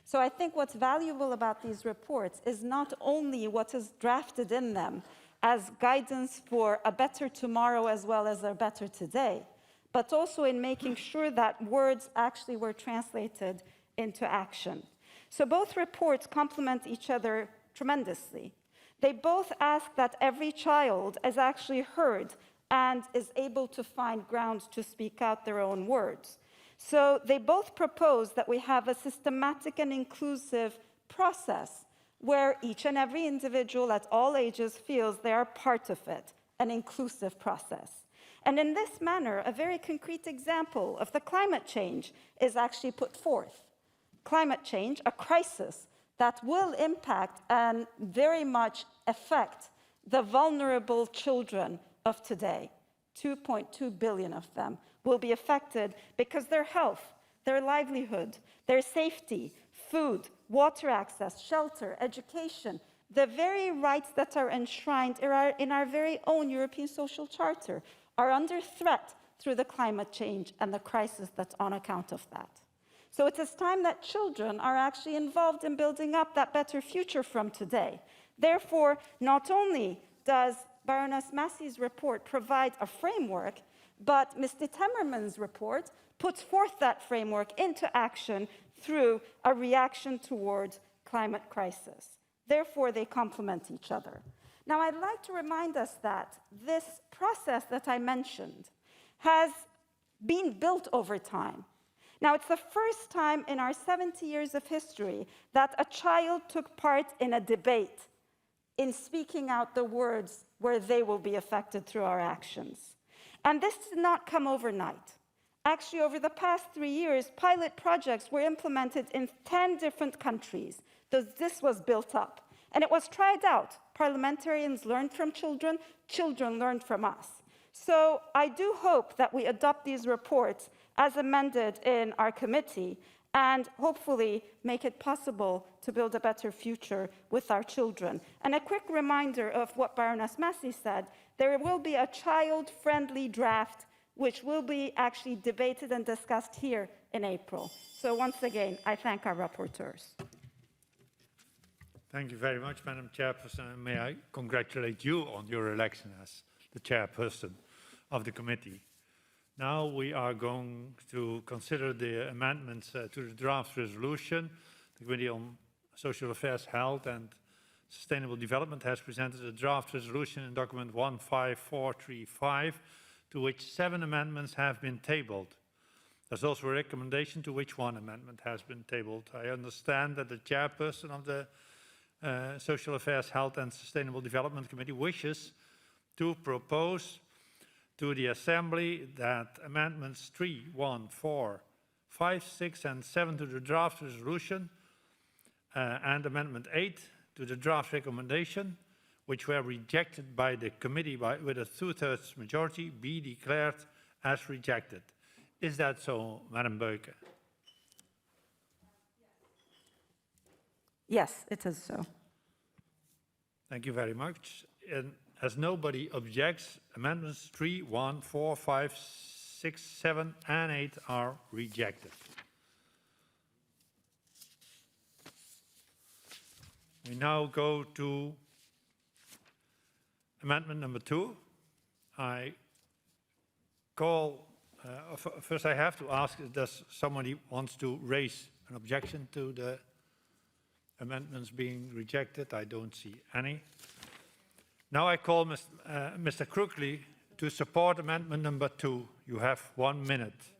So I think what's valuable about these reports is not only what is drafted in them as guidance for a better tomorrow as well as a better today, but also in making sure that words actually were translated into action. So both reports complement each other tremendously. They both ask that every child is actually heard and is able to find grounds to speak out their own words. So they both propose that we have a systematic and inclusive process where each and every individual at all ages feels they are part of it, an inclusive process. And in this manner, a very concrete example of the climate change is actually put forth. Climate change, a crisis that will impact and very much affect the vulnerable children of today. 2.2 billion of them will be affected because their health, their livelihood, their safety, food, water access, shelter, education, the very rights that are enshrined in our very own European Social Charter are under threat through the climate change and the crisis that's on account of that. So it is time that children are actually involved in building up that better future from today. Therefore, not only does Baroness Massey's report provide a framework, but Mr. Timmermans' report puts forth that framework into action through a reaction towards climate crisis. Therefore, they complement each other. Now, I'd like to remind us that this process that I mentioned has been built over time. Now, it's the first time in our 70 years of history that a child took part in a debate in speaking out the words where they will be affected through our actions. And this did not come overnight. Actually, over the past 3 years, pilot projects were implemented in 10 different countries. This was built up, and it was tried out. Parliamentarians learned from children, children learned from us. So I do hope that we adopt these reports as amended in our committee and hopefully make it possible to build a better future with our children. And a quick reminder of what Baroness Massey said, there will be a child-friendly draft which will be actually debated and discussed here in April. So once again, I thank our rapporteurs. Thank you very much, Madam Chairperson, and may I congratulate you on your election as the chairperson of the committee. Now we are going to consider the amendments to the draft resolution. The Committee on Social Affairs, Health and Sustainable Development has presented a draft resolution in document 15435, to which 7 amendments have been tabled. There's also a recommendation to which 1 amendment has been tabled. I understand that the chairperson of the Social Affairs, Health and Sustainable Development Committee wishes to propose to the Assembly that amendments 3, 1, 4, 5, 6 and 7 to the draft resolution and amendment 8 to the draft recommendation, which were rejected by the committee with a 2/3 majority, be declared as rejected. Is that so, Madam Beuke? Yes, it is so. Thank you very much. And as nobody objects, amendments 3, 1, 4, 5, 6, 7 and 8 are rejected. We now go to amendment number 2. I call, first I have to ask, does somebody wants to raise an objection to the amendments being rejected? I don't see any. Now I call Mr. Crookley to support amendment number 2. You have 1 minute.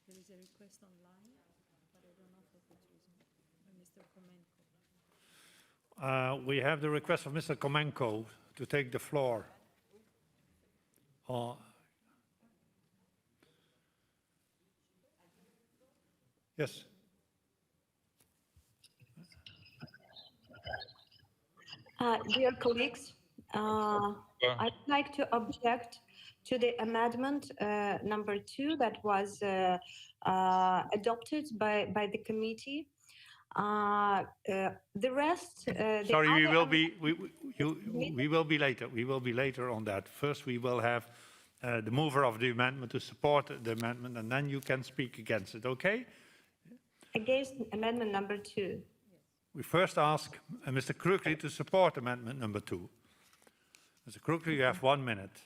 There is a request online, but I don't know for which reason. Mr. Komenko. We have the request of Mr. Komenko to take the floor. Yes. Dear colleagues, I'd like to object to the amendment number 2 that was adopted by the committee. The rest. Sorry, we will be later. We will be later on that. First, we will have the mover of the amendment to support the amendment, and then you can speak against it. Okay? Against amendment number 2. We first ask Mr. Crookley to support amendment number 2. Mr. Crookley, you have 1 minute.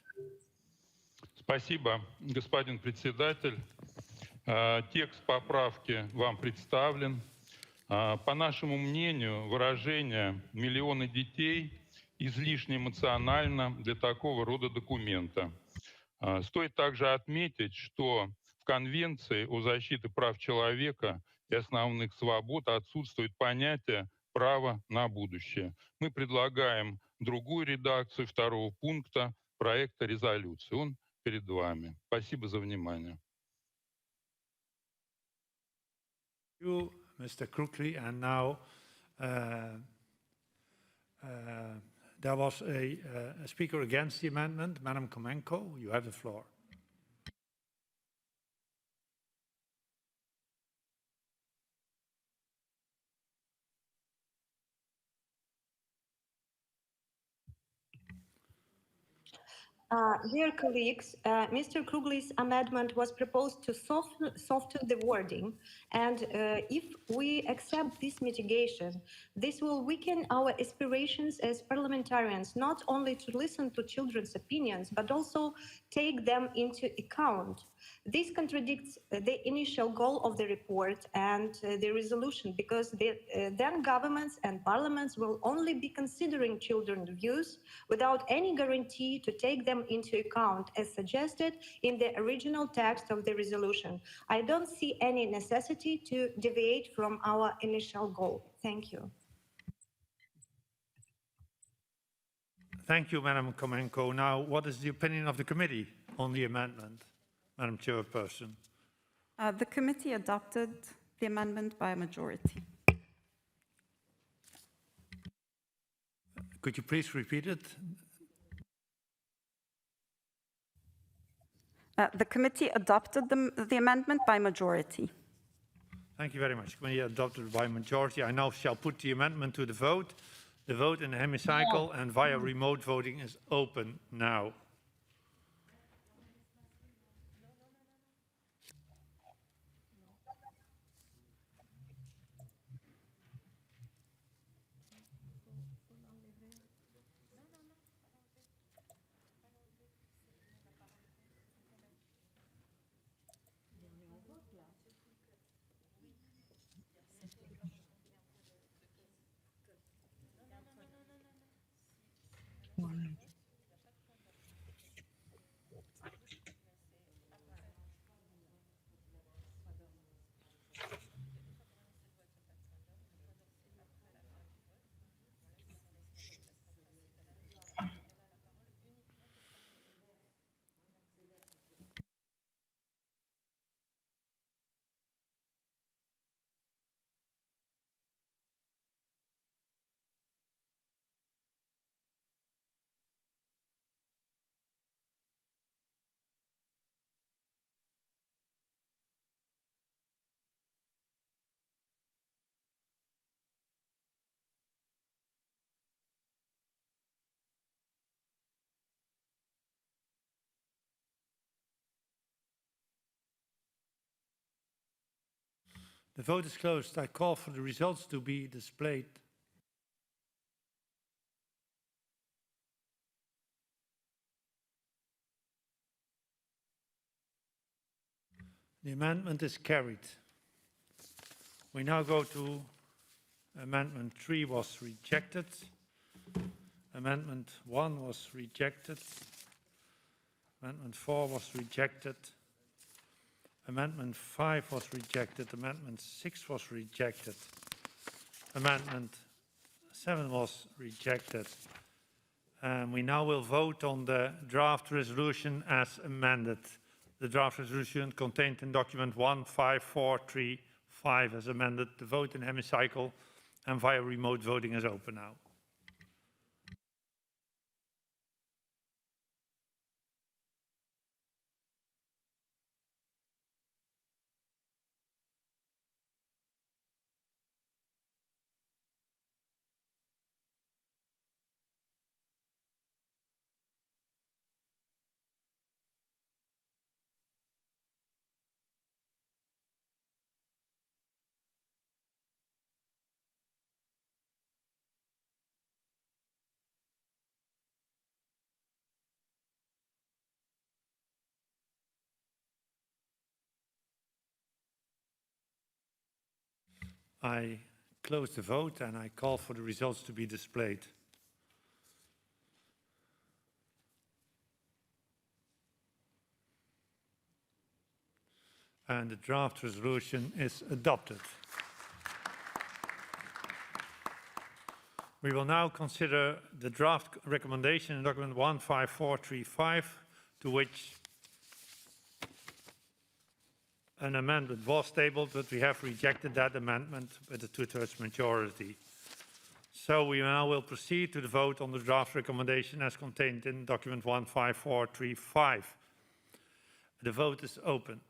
Спасибо, господин председатель. Текст поправки вам представлен. По нашему мнению, выражение «миллионы детей» излишне эмоционально для такого рода документа. Стоит также отметить, что в Конвенции о защите прав человека и основных свобод отсутствует понятие «право на будущее». Мы предлагаем другую редакцию 2 пункта проекта резолюции. Он перед вами. Спасибо за внимание. Thank you, Mr. Crookley. And now there was a speaker against the amendment, Madam Komenko. You have the floor. Dear colleagues, Mr. Krugli's amendment was proposed to soften the wording, and if we accept this mitigation, this will weaken our aspirations as parliamentarians, not only to listen to children's opinions, but also take them into account. This contradicts the initial goal of the report and the resolution, because then governments and parliaments will only be considering children's views without any guarantee to take them into account, as suggested in the original text of the resolution. I don't see any necessity to deviate from our initial goal. Thank you. Thank you, Madam Komenko. Now, what is the opinion of the committee on the amendment, Madam Chairperson? The committee adopted the amendment by a majority. Could you please repeat it? The committee adopted the amendment by majority. Thank you very much. Committee adopted by majority. I now shall put the amendment to the vote. The vote in the hemicycle and via remote voting is open now. The vote is closed. I call for the results to be displayed. The amendment is carried. We now go to Amendment 3 was rejected. Amendment 1 was rejected. Amendment 4 was rejected. Amendment 5 was rejected. Amendment 6 was rejected. Amendment 7 was rejected. We now will vote on the draft resolution as amended. The draft resolution contained in document 15435 as amended. The vote in hemicycle and via remote voting is open now. I close the vote and I call for the results to be displayed. And the draft resolution is adopted. We will now consider the draft recommendation in document 15435, to which an amendment was tabled, but we have rejected that amendment with a two-thirds majority. So we now will proceed to the vote on the draft recommendation as contained in document 15435. The vote is open.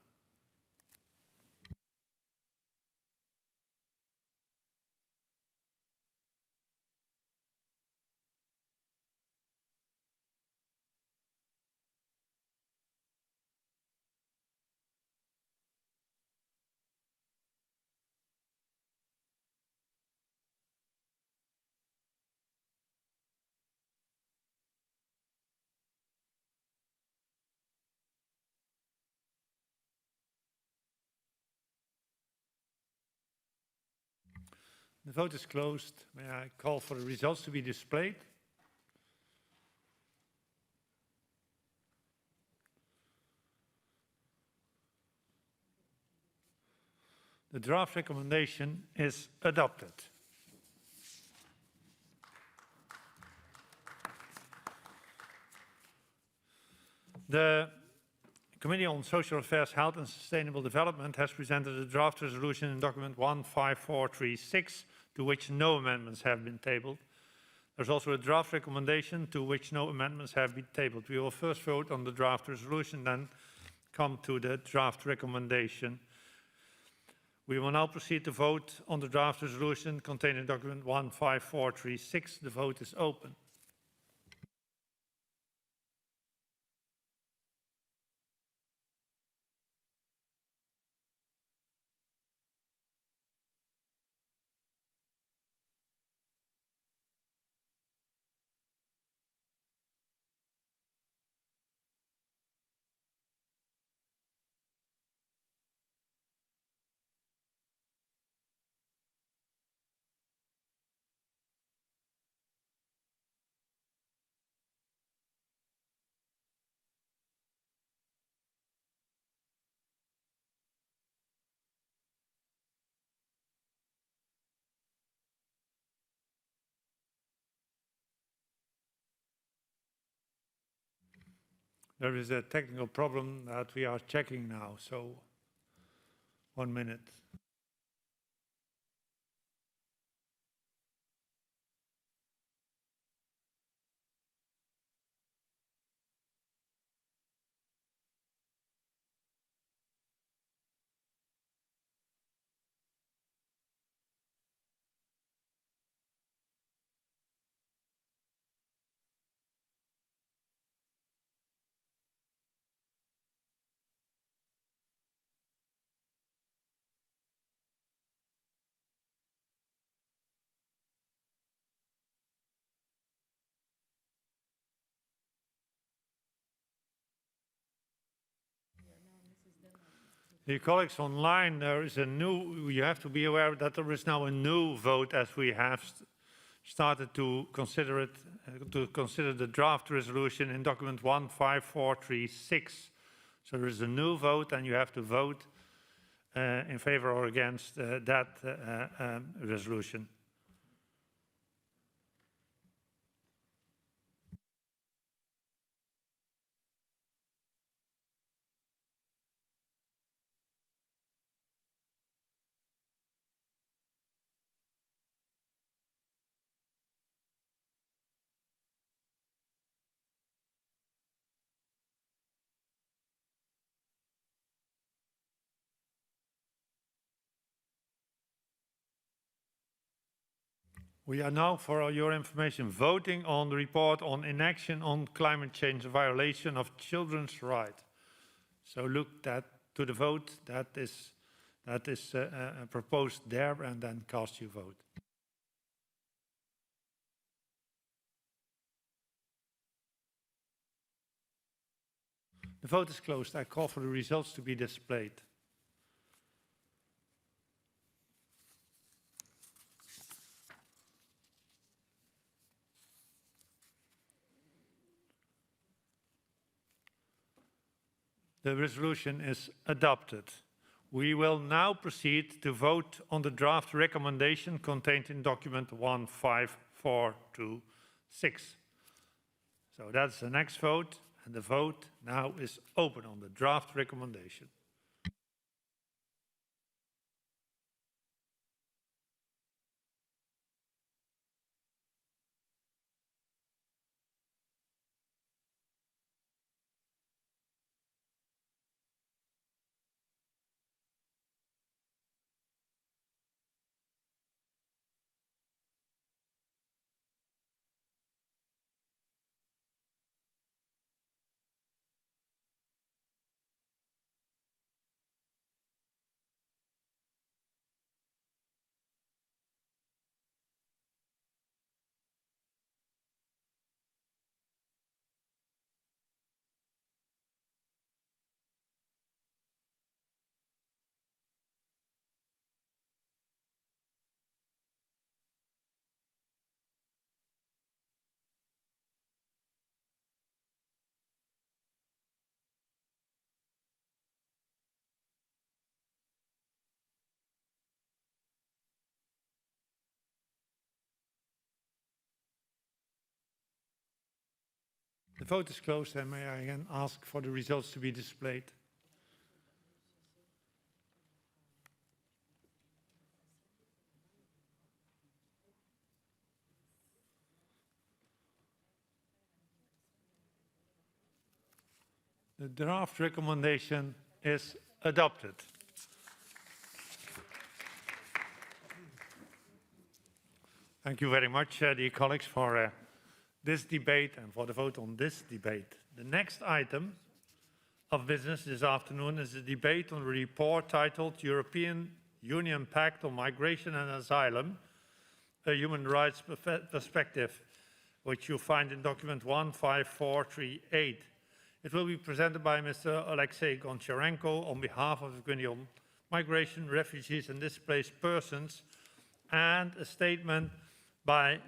The vote is closed. May I call for the results to be displayed? The draft recommendation is adopted. The Committee on Social Affairs, Health and Sustainable Development has presented a draft resolution in document 15436, to which no amendments have been tabled. There's also a draft recommendation to which no amendments have been tabled. We will first vote on the draft resolution, then come to the draft recommendation. We will now proceed to vote on the draft resolution contained in document 15436. The vote is open. There is a technical problem that we are checking now, so 1 minute. Dear colleagues online, there is you have to be aware that there is now a new vote as we have started to consider the draft resolution in document 15436. So there is a new vote and you have to vote in favor or against that resolution. We are now, for your information, voting on the report on inaction on climate change, violation of children's rights. So look to the vote that is proposed there and then cast your vote. The vote is closed. I call for the results to be displayed. The resolution is adopted. We will now proceed to vote on the draft recommendation contained in document 15426. So that's the next vote, and the vote now is open on the draft recommendation. vote is closed, and may I again ask for the results to be displayed. The draft recommendation is adopted. Thank you very much, dear colleagues, for this debate and for the vote on this debate. The next item of business this afternoon is a debate on a report titled European Union Pact on Migration and Asylum, a Human Rights Perspective, which you find in document 15438. It will be presented by Mr. Alexei Goncharenko on behalf of the Committee on Migration, Refugees and Displaced Persons, and a statement by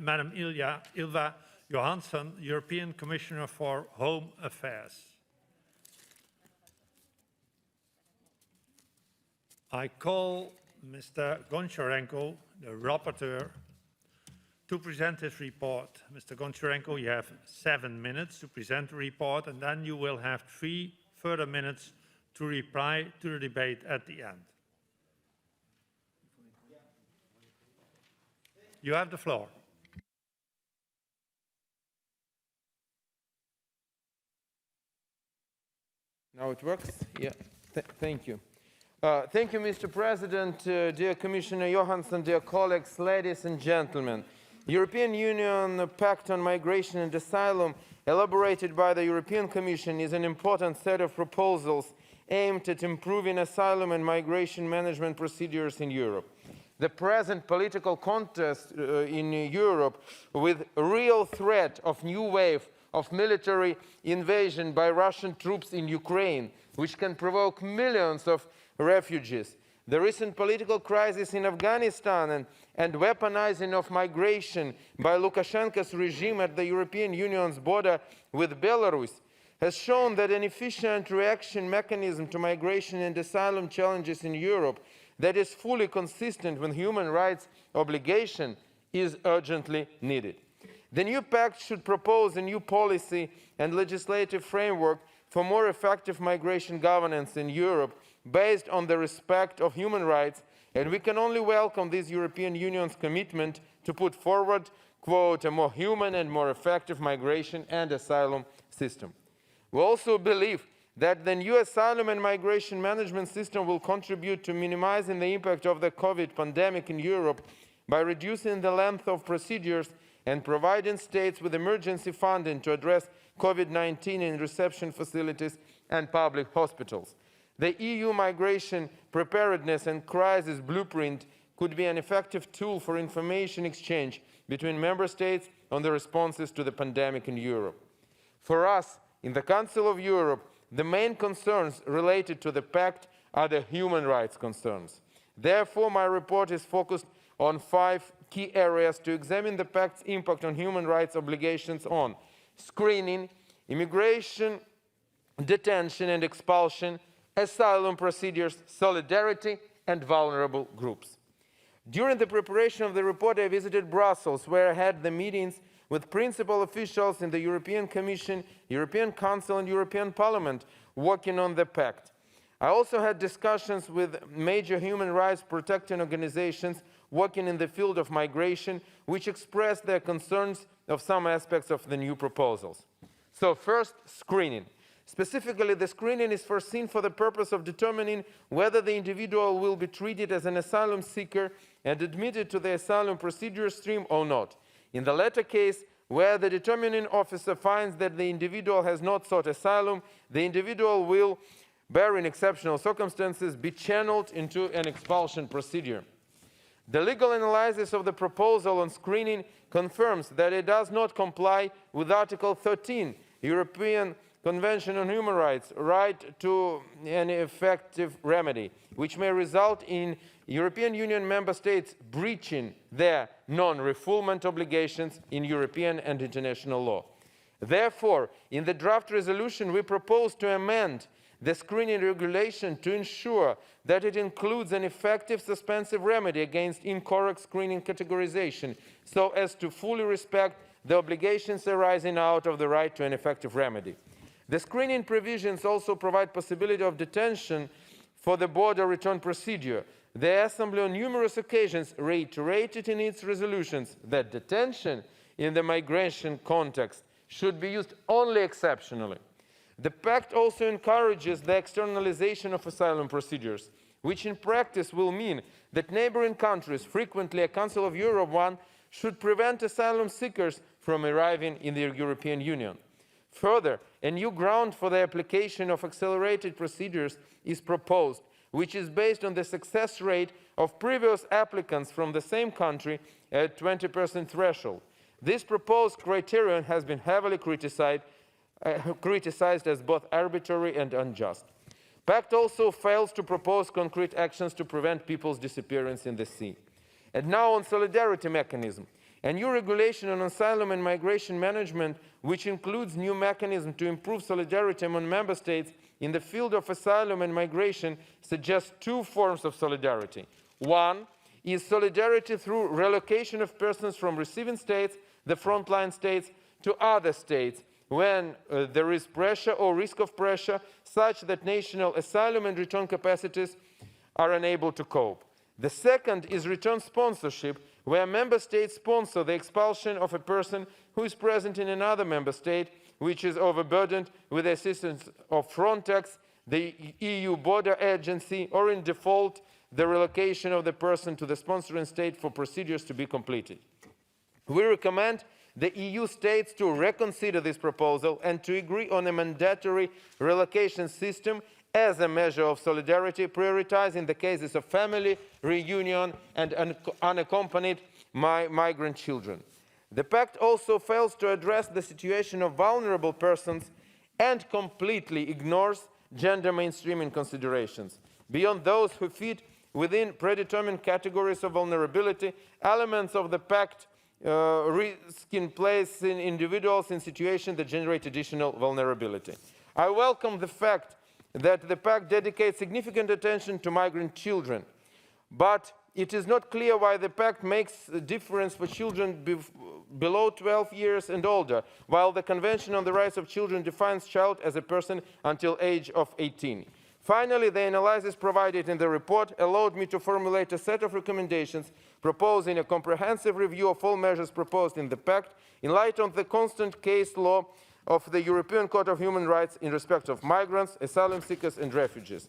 Madam Ylva Johansson, European Commissioner for Home Affairs. I call Mr. Goncharenko, the rapporteur, to present his report. Mr. Goncharenko, you have 7 minutes to present the report, and then you will have 3 further minutes to reply to the debate at the end. You have the floor. Now it works? Yeah. Thank you. Thank you, Mr. President, dear Commissioner Johansson, dear colleagues, ladies and gentlemen. European Union Pact on Migration and Asylum, elaborated by the European Commission, is an important set of proposals aimed at improving asylum and migration management procedures in Europe. The present political context in Europe, with a real threat of new wave of military invasion by Russian troops in Ukraine, which can provoke millions of refugees, the recent political crisis in Afghanistan and weaponizing of migration by Lukashenko's regime at the European Union's border with Belarus has shown that an efficient reaction mechanism to migration and asylum challenges in Europe that is fully consistent with human rights obligation is urgently needed. The new pact should propose a new policy and legislative framework for more effective migration governance in Europe based on the respect of human rights, and we can only welcome this European Union's commitment to put forward, quote, a more human and more effective migration and asylum system. We also believe that the new asylum and migration management system will contribute to minimizing the impact of the COVID pandemic in Europe by reducing the length of procedures and providing states with emergency funding to address COVID-19 in reception facilities and public hospitals. The EU Migration Preparedness and Crisis Blueprint could be an effective tool for information exchange between member states on the responses to the pandemic in Europe. For us, in the Council of Europe, the main concerns related to the pact are the human rights concerns. Therefore, my report is focused on 5 key areas to examine the pact's impact on human rights obligations on screening, immigration, detention and expulsion, asylum procedures, solidarity, and vulnerable groups. During the preparation of the report, I visited Brussels, where I had the meetings with principal officials in the European Commission, European Council, and European Parliament working on the pact. I also had discussions with major human rights protecting organizations working in the field of migration, which expressed their concerns of some aspects of the new proposals. So first, screening. Specifically, the screening is foreseen for the purpose of determining whether the individual will be treated as an asylum seeker and admitted to the asylum procedure stream or not. In the latter case, where the determining officer finds that the individual has not sought asylum, the individual will, barring exceptional circumstances, be channeled into an expulsion procedure. The legal analysis of the proposal on screening confirms that it does not comply with Article 13, European Convention on Human Rights, right to an effective remedy, which may result in European Union member states breaching their non-refoulement obligations in European and international law. Therefore, in the draft resolution, we propose to amend the screening regulation to ensure that it includes an effective suspensive remedy against incorrect screening categorization, so as to fully respect the obligations arising out of the right to an effective remedy. The screening provisions also provide possibility of detention for the border return procedure. The Assembly on numerous occasions reiterated in its resolutions that detention in the migration context should be used only exceptionally. The Pact also encourages the externalization of asylum procedures, which in practice will mean that neighboring countries, frequently a Council of Europe one, should prevent asylum seekers from arriving in the European Union. Further, a new ground for the application of accelerated procedures is proposed, which is based on the success rate of previous applicants from the same country at 20% threshold. This proposed criterion has been heavily criticized as both arbitrary and unjust. Pact also fails to propose concrete actions to prevent people's disappearance in the sea. And now on solidarity mechanism. A new regulation on asylum and migration management, which includes new mechanism to improve solidarity among member states in the field of asylum and migration, suggests two forms of solidarity. One is solidarity through relocation of persons from receiving states, the frontline states, to other states, when there is pressure or risk of pressure such that national asylum and return capacities are unable to cope. The second is return sponsorship, where member states sponsor the expulsion of a person who is present in another member state, which is overburdened with the assistance of Frontex, the EU border agency, or in default, the relocation of the person to the sponsoring state for procedures to be completed. We recommend the EU states to reconsider this proposal and to agree on a mandatory relocation system as a measure of solidarity, prioritizing the cases of family reunion and unaccompanied migrant children. The Pact also fails to address the situation of vulnerable persons and completely ignores gender mainstreaming considerations. Beyond those who fit within predetermined categories of vulnerability, elements of the Pact risking placing individuals in situations that generate additional vulnerability. I welcome the fact that the Pact dedicates significant attention to migrant children, but it is not clear why the Pact makes a difference for children below 12 years and older, while the Convention on the Rights of Children defines child as a person until age of 18. Finally, the analysis provided in the report allowed me to formulate a set of recommendations proposing a comprehensive review of all measures proposed in the Pact in light of the constant case law of the European Court of Human Rights in respect of migrants, asylum seekers and refugees.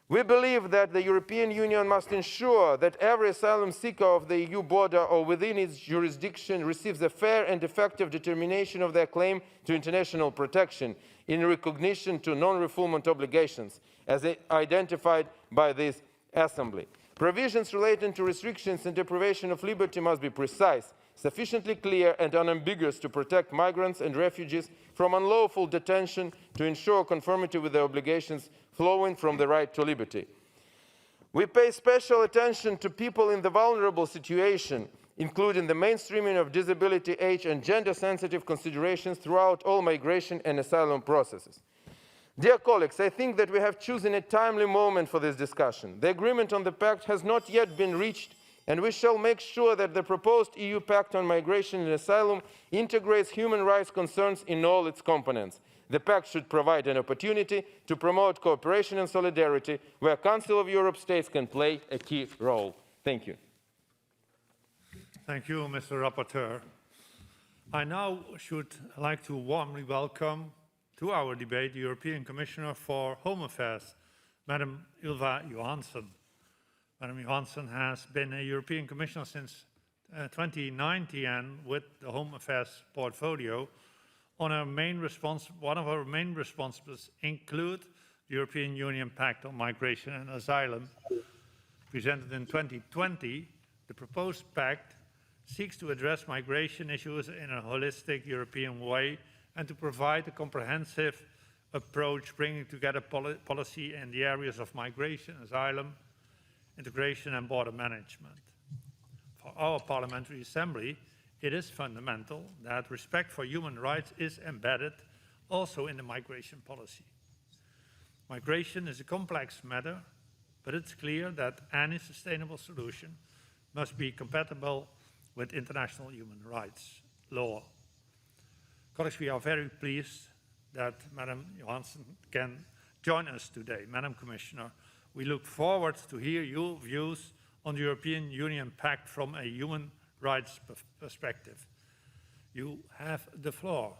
We believe that the European Union must ensure that every asylum seeker of the EU border or within its jurisdiction receives a fair and effective determination of their claim to international protection in recognition to non-refoulement obligations, as identified by this Assembly. Provisions relating to restrictions and deprivation of liberty must be precise, sufficiently clear and unambiguous to protect migrants and refugees from unlawful detention to ensure conformity with the obligations flowing from the right to liberty. We pay special attention to people in the vulnerable situation, including the mainstreaming of disability, age and gender-sensitive considerations throughout all migration and asylum processes. Dear colleagues, I think that we have chosen a timely moment for this discussion. The agreement on the Pact has not yet been reached, and we shall make sure that the proposed EU Pact on Migration and Asylum integrates human rights concerns in all its components. The Pact should provide an opportunity to promote cooperation and solidarity, where Council of Europe states can play a key role. Thank you. Thank you, Mr. Rapporteur. I now should like to warmly welcome to our debate the European Commissioner for Home Affairs, Madam Ylva Johansson. Madam Johansson has been a European Commissioner since 2019 and with the Home Affairs portfolio. One of our main responsibilities include the European Union Pact on Migration and Asylum. Presented in 2020, the proposed pact seeks to address migration issues in a holistic European way and to provide a comprehensive approach bringing together policy in the areas of migration, asylum, integration and border management. For our Parliamentary Assembly, it is fundamental that respect for human rights is embedded also in the migration policy. Migration is a complex matter, but it's clear that any sustainable solution must be compatible with international human rights. law. Colleagues, we are very pleased that Madam Johansson can join us today. Madam Commissioner, we look forward to hear your views on the European Union Pact from a human rights perspective. You have the floor.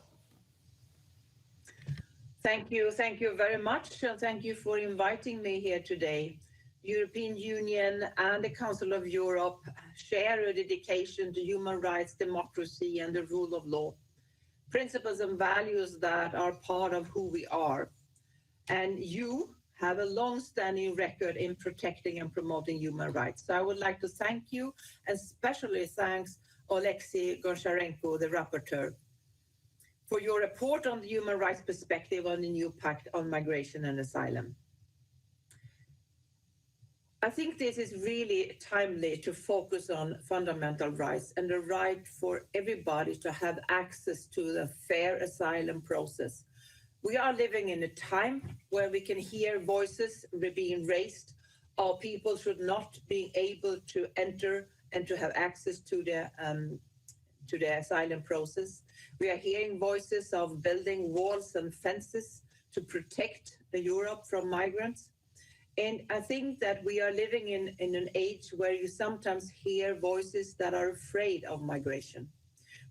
Thank you very much, and thank you for inviting me here today. The European Union and the Council of Europe share a dedication to human rights, democracy, and the rule of law, principles and values that are part of who we are. And you have a long-standing record in protecting and promoting human rights. So I would like to thank you, and especially thanks Oleksiy Goncharenko, the rapporteur, for your report on the human rights perspective on the new Pact on Migration and Asylum. I think this is really timely to focus on fundamental rights and the right for everybody to have access to the fair asylum process. We are living in a time where we can hear voices being raised. Our people should not be able to enter and to have access to the asylum process. We are hearing voices of building walls and fences to protect Europe from migrants. And I think that we are living in an age where you sometimes hear voices that are afraid of migration.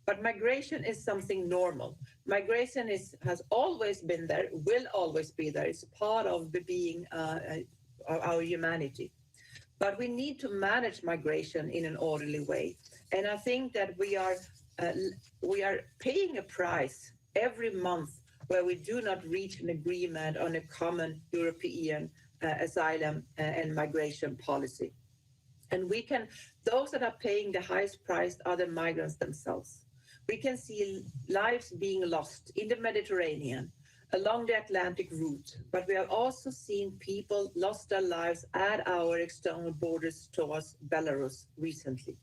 But migration is something normal. Migration has always been there, will always be there. It's part of the being our humanity. But we need to manage migration in an orderly way. And I think that we are paying a price every month where we do not reach an agreement on a common European asylum and migration policy. And those that are paying the highest price are the migrants themselves. We can see lives being lost in the Mediterranean, along the Atlantic route, but we have also seen people lost their lives at our external borders towards Belarus recently.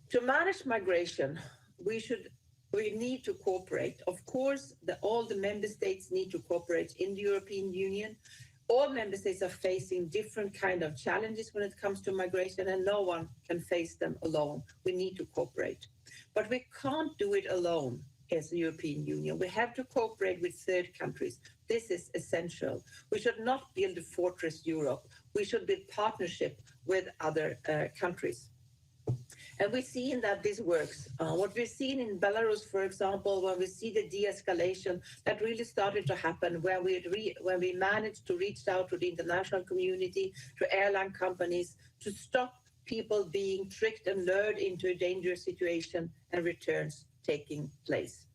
To manage migration, we need to cooperate. Of course, all the member states need to cooperate in the European Union. All member states are facing different kind of challenges when it comes to migration, and no one can face them alone. We need to cooperate. But we can't do it alone as the European Union. We have to cooperate with third countries. This is essential. We should not build a fortress Europe. We should build partnership with other countries. And we've seen that this works. What we've seen in Belarus, for example, when we see the de-escalation that really started to happen, when we managed to reach out to the international community, to airline companies, to stop people being tricked and lured into a dangerous situation and returns taking place.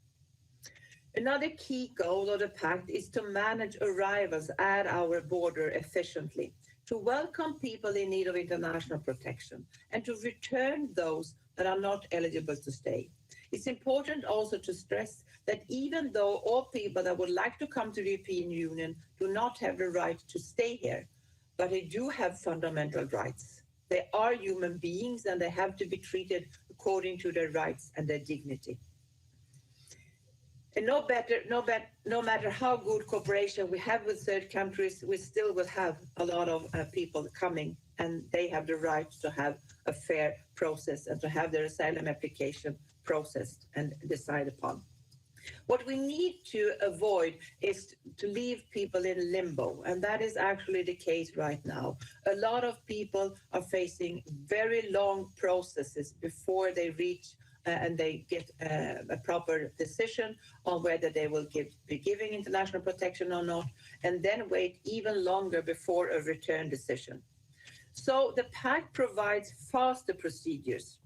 Another key goal of the Pact is to manage arrivals at our border efficiently, to welcome people in need of international protection, and to return those that are not eligible to stay. It's important also to stress that even though all people that would like to come to the European Union do not have the right to stay here, but they do have fundamental rights. They are human beings and they have to be treated according to their rights and their dignity. And no matter how good cooperation we have with third countries, we still will have a lot of people coming, and they have the right to have a fair process and to have their asylum application processed and decided upon. What we need to avoid is to leave people in limbo, and that is actually the case right now. A lot of people are facing very long processes before they reach and they get a proper decision on whether they will be giving international protection or not, and then wait even longer before a return decision. So the Pact provides faster procedures.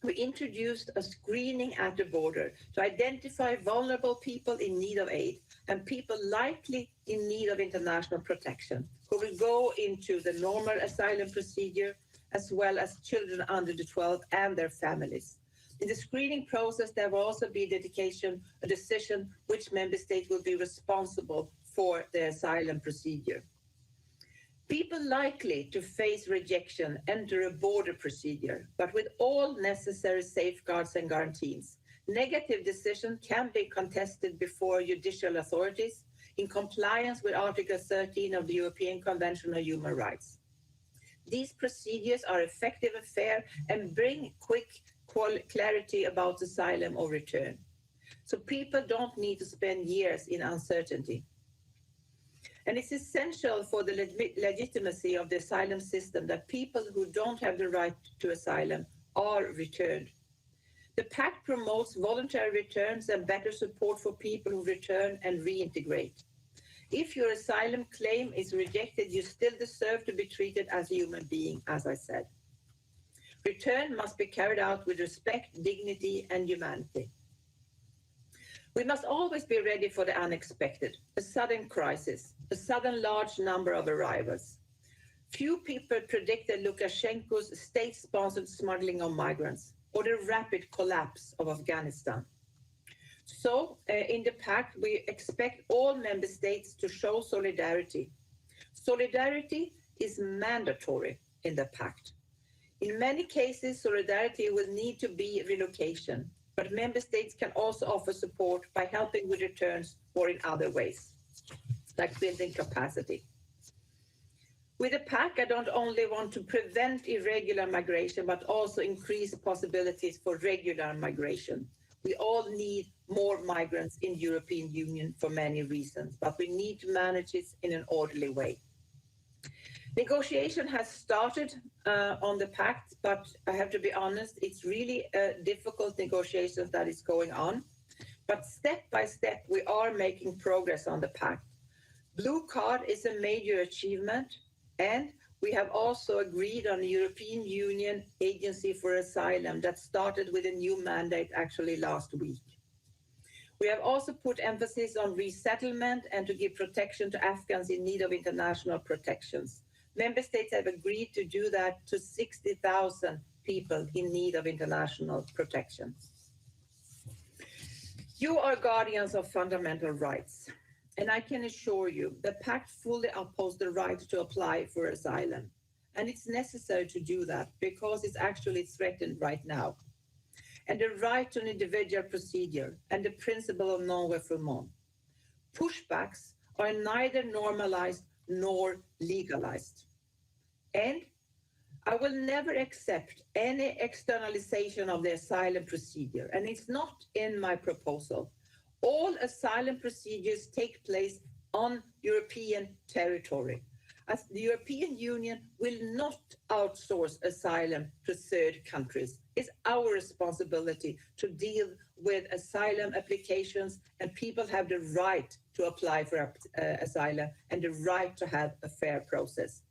We introduced a screening at the border to identify vulnerable people in need of aid and people likely in need of international protection, who will go into the normal asylum procedure, as well as children under the 12 and their families. In the screening process, there will also be a decision which member state will be responsible for the asylum procedure. People likely to face rejection enter a border procedure, but with all necessary safeguards and guarantees. Negative decision can be contested before judicial authorities in compliance with Article 13 of the European Convention on Human Rights. These procedures are effective and fair and bring quick clarity about asylum or return. So people don't need to spend years in uncertainty. And it's essential for the legitimacy of the asylum system that people who don't have the right to asylum are returned. The Pact promotes voluntary returns and better support for people who return and reintegrate. If your asylum claim is rejected, you still deserve to be treated as a human being, as I said. Return must be carried out with respect, dignity, and humanity. We must always be ready for the unexpected, a sudden crisis, a sudden large number of arrivals. Few people predicted Lukashenko's state-sponsored smuggling of migrants or the rapid collapse of Afghanistan. So, in the Pact, we expect all member states to show solidarity. Solidarity is mandatory in the Pact. In many cases, solidarity will need to be relocation, but member states can also offer support by helping with returns or in other ways, like building capacity. With the Pact, I don't only want to prevent irregular migration, but also increase possibilities for regular migration. We all need more migrants in the European Union for many reasons, but we need to manage it in an orderly way. Negotiation has started on the Pact, but I have to be honest, it's really a difficult negotiation that is going on. But step by step, we are making progress on the Pact. Blue Card is a major achievement, and we have also agreed on the European Union Agency for Asylum that started with a new mandate actually last week. We have also put emphasis on resettlement and to give protection to Afghans in need of international protections. Member states have agreed to do that to 60,000 people in need of international protection. You are guardians of fundamental rights, and I can assure you the Pact fully upholds the right to apply for asylum. And it's necessary to do that because it's actually threatened right now. And the right to an individual procedure and the principle of non-refoulement. Pushbacks are neither normalized nor legalized. And I will never accept any externalization of the asylum procedure, and it's not in my proposal. All asylum procedures take place on European territory, as the European Union will not outsource asylum to third countries. It's our responsibility to deal with asylum applications, and people have the right to apply for asylum and the right to have a fair process.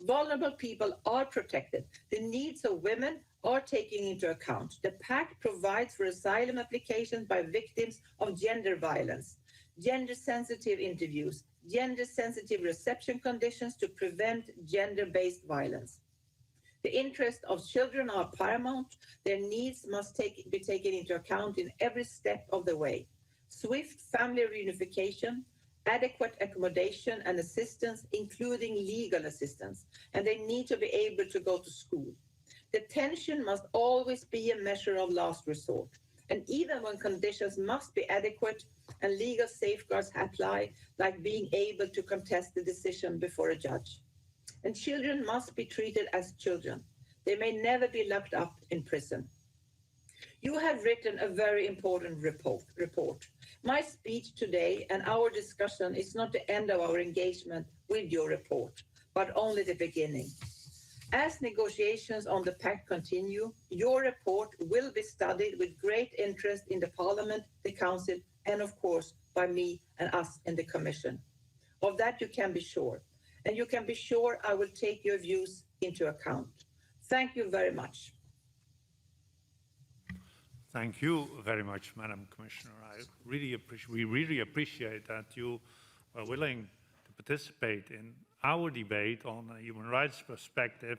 Vulnerable people are protected. The needs of women are taken into account. The Pact provides for asylum applications by victims of gender violence, gender-sensitive interviews, gender-sensitive reception conditions to prevent gender-based violence. The interests of children are paramount. Their needs must be taken into account in every step of the way. Swift family reunification, adequate accommodation and assistance, including legal assistance, and they need to be able to go to school. Detention must always be a measure of last resort, and even when conditions must be adequate and legal safeguards apply, like being able to contest the decision before a judge. And children must be treated as children. They may never be locked up in prison. You have written a very important report. My speech today and our discussion is not the end of our engagement with your report, but only the beginning. As negotiations on the Pact continue, your report will be studied with great interest in the Parliament, the Council, and of course by me and us in the Commission. Of that you can be sure. And you can be sure I will take your views into account. Thank you very much. Thank you very much, Madam Commissioner. We really appreciate that you are willing to participate in our debate on a human rights perspective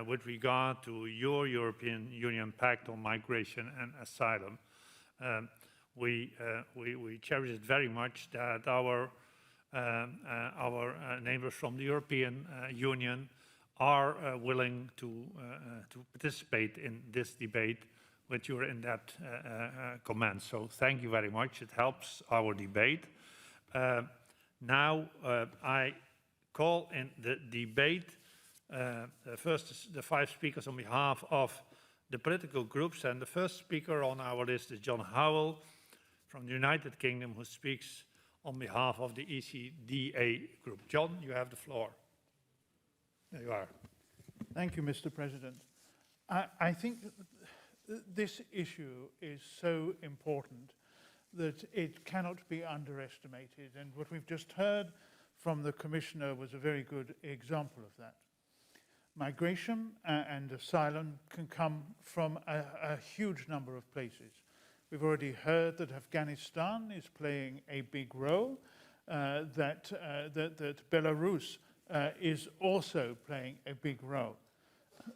with regard to your European Union Pact on Migration and Asylum. We cherish it very much that our neighbors from the European Union are willing to participate in this debate with your in-depth comments. So thank you very much. It helps our debate. Now I call in the debate first the 5 speakers on behalf of the political groups. And the first speaker on our list is John Howell from the United Kingdom, who speaks on behalf of the ECDA group. John, you have the floor. There you are. Thank you, Mr. President. I think this issue is so important that it cannot be underestimated. And what we've just heard from the Commissioner was a very good example of that. Migration and asylum can come from a huge number of places. We've already heard that Afghanistan is playing a big role, that Belarus is also playing a big role.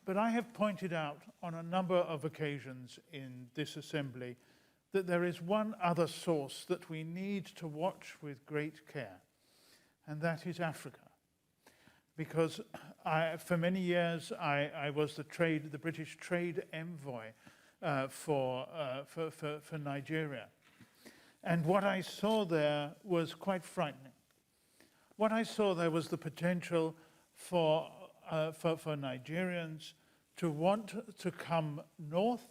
But I have pointed out on a number of occasions in this assembly that there is one other source that we need to watch with great care, and that is Africa. Because for many years I was the British trade envoy for Nigeria. And what I saw there was quite frightening. What I saw there was the potential for Nigerians to want to come north,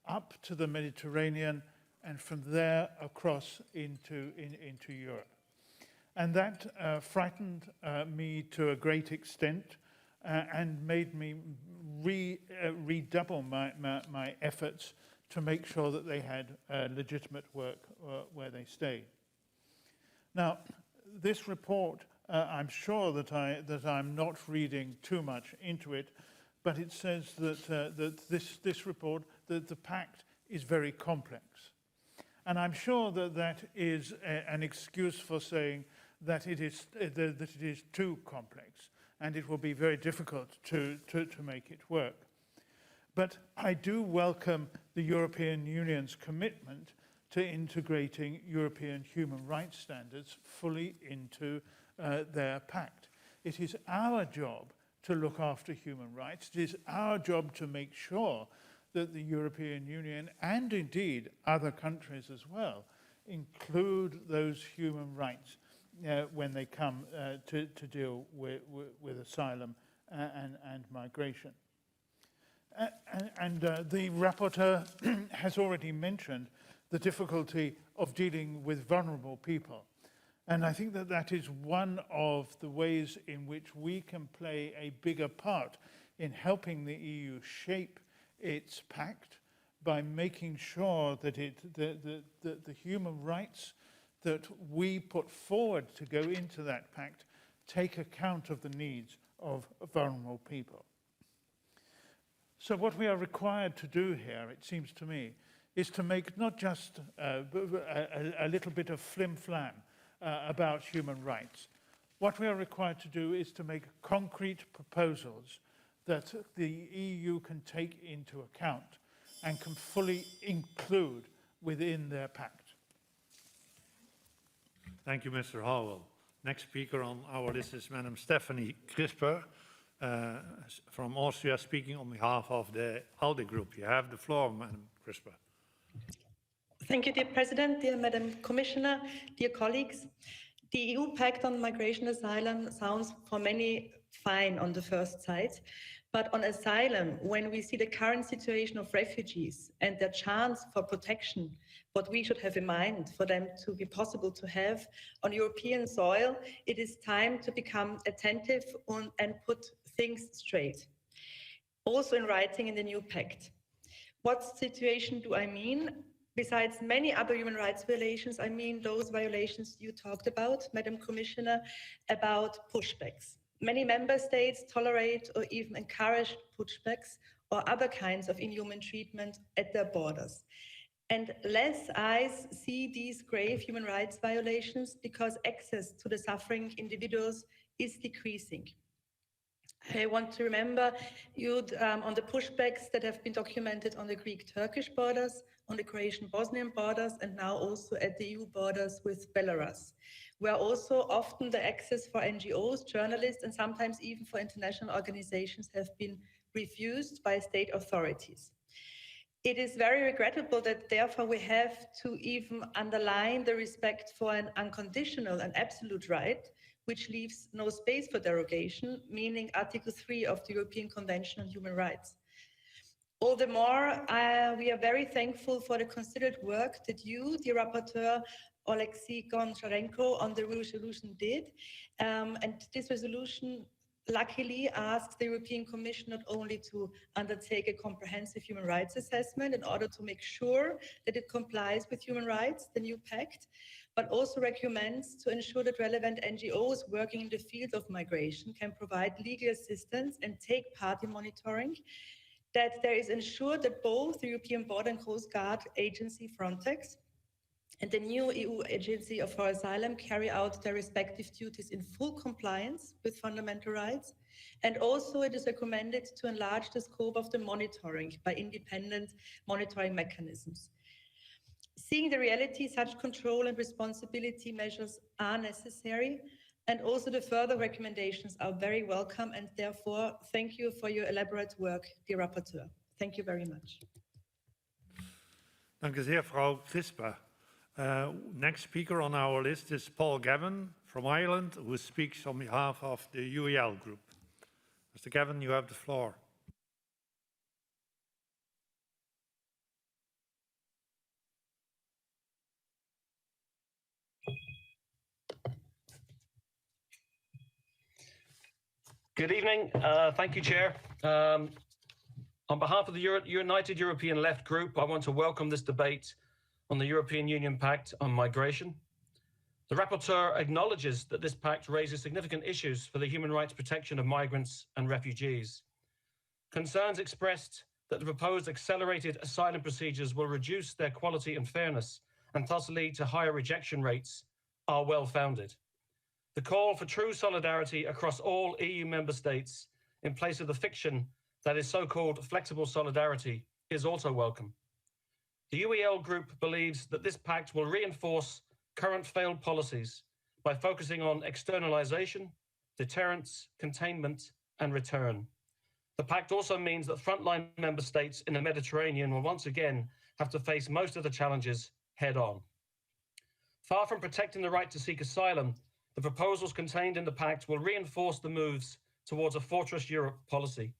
up to the Mediterranean, and from there across into Europe. And that frightened me to a great extent and made me redouble my efforts to make sure that they had legitimate work where they stayed. Now, this report, I'm sure that I'm not reading too much into it, but it says that this report, that the pact is very complex. And I'm sure that that is an excuse for saying that it is too complex, and it will be very difficult to make it work. But I do welcome the European Union's commitment to integrating European human rights standards fully into their pact. It is our job to look after human rights. It is our job to make sure that the European Union, and indeed other countries as well, include those human rights when they come to deal with asylum and migration. And the rapporteur has already mentioned the difficulty of dealing with vulnerable people. And I think that that is one of the ways in which we can play a bigger part in helping the EU shape its pact by making sure that the human rights that we put forward to go into that pact take account of the needs of vulnerable people. So what we are required to do here, it seems to me, is to make not just a little bit of flim-flam about human rights. What we are required to do is to make concrete proposals that the EU can take into account and can fully include within their pact. Thank you, Mr. Howell. Next speaker on our list is Madam Stephanie Crisper from Austria, speaking on behalf of the ALDE group. You have the floor, Madam Crisper. Thank you, dear President, dear Madam Commissioner, dear colleagues. The EU Pact on Migration and Asylum sounds for many fine on the first sight, but on asylum, when we see the current situation of refugees and their chance for protection, what we should have in mind for them to be possible to have on European soil, it is time to become attentive and put things straight. Also in writing in the new pact. What situation do I mean? Besides many other human rights violations, I mean those violations you talked about, Madam Commissioner, about pushbacks. Many member states tolerate or even encourage pushbacks or other kinds of inhuman treatment at their borders. And less eyes see these grave human rights violations because access to the suffering individuals is decreasing. I want to remember you on the pushbacks that have been documented on the Greek-Turkish borders, on the Croatian-Bosnian borders, and now also at the EU borders with Belarus, where also often the access for NGOs, journalists, and sometimes even for international organizations have been refused by state authorities. It is very regrettable that therefore we have to even underline the respect for an unconditional and absolute right, which leaves no space for derogation, meaning Article 3 of the European Convention on Human Rights. All the more, we are very thankful for the considered work that you, the rapporteur, Oleksiy Goncharenko, on the resolution did. And this resolution luckily asks the European Commission not only to undertake a comprehensive human rights assessment in order to make sure that it complies with human rights, the new pact, but also recommends to ensure that relevant NGOs working in the field of migration can provide legal assistance and take part in monitoring, that there is ensured that both the European Border and Coast Guard Agency Frontex and the new EU Agency for Asylum carry out their respective duties in full compliance with fundamental rights. And also it is recommended to enlarge the scope of the monitoring by independent monitoring mechanisms. Seeing the reality, such control and responsibility measures are necessary, and also the further recommendations are very welcome, and therefore thank you for your elaborate work, dear rapporteur. Thank you very much. Dank u zeer, Frau Crispa. Next speaker on our list is Paul Gavin from Ireland, who speaks on behalf of the UEL group. Mr. Gavin, you have the floor. Good evening. Thank you, Chair. On behalf of the United European Left Group, I want to welcome this debate on the European Union Pact on Migration. The rapporteur acknowledges that this pact raises significant issues for the human rights protection of migrants and refugees. Concerns expressed that the proposed accelerated asylum procedures will reduce their quality and fairness and thus lead to higher rejection rates are well-founded. The call for true solidarity across all EU member states in place of the fiction that is so-called flexible solidarity is also welcome. The UEL group believes that this pact will reinforce current failed policies by focusing on externalization, deterrence, containment, and return. The pact also means that frontline member states in the Mediterranean will once again have to face most of the challenges head-on. Far from protecting the right to seek asylum, the proposals contained in the pact will reinforce the moves towards a Fortress Europe policy.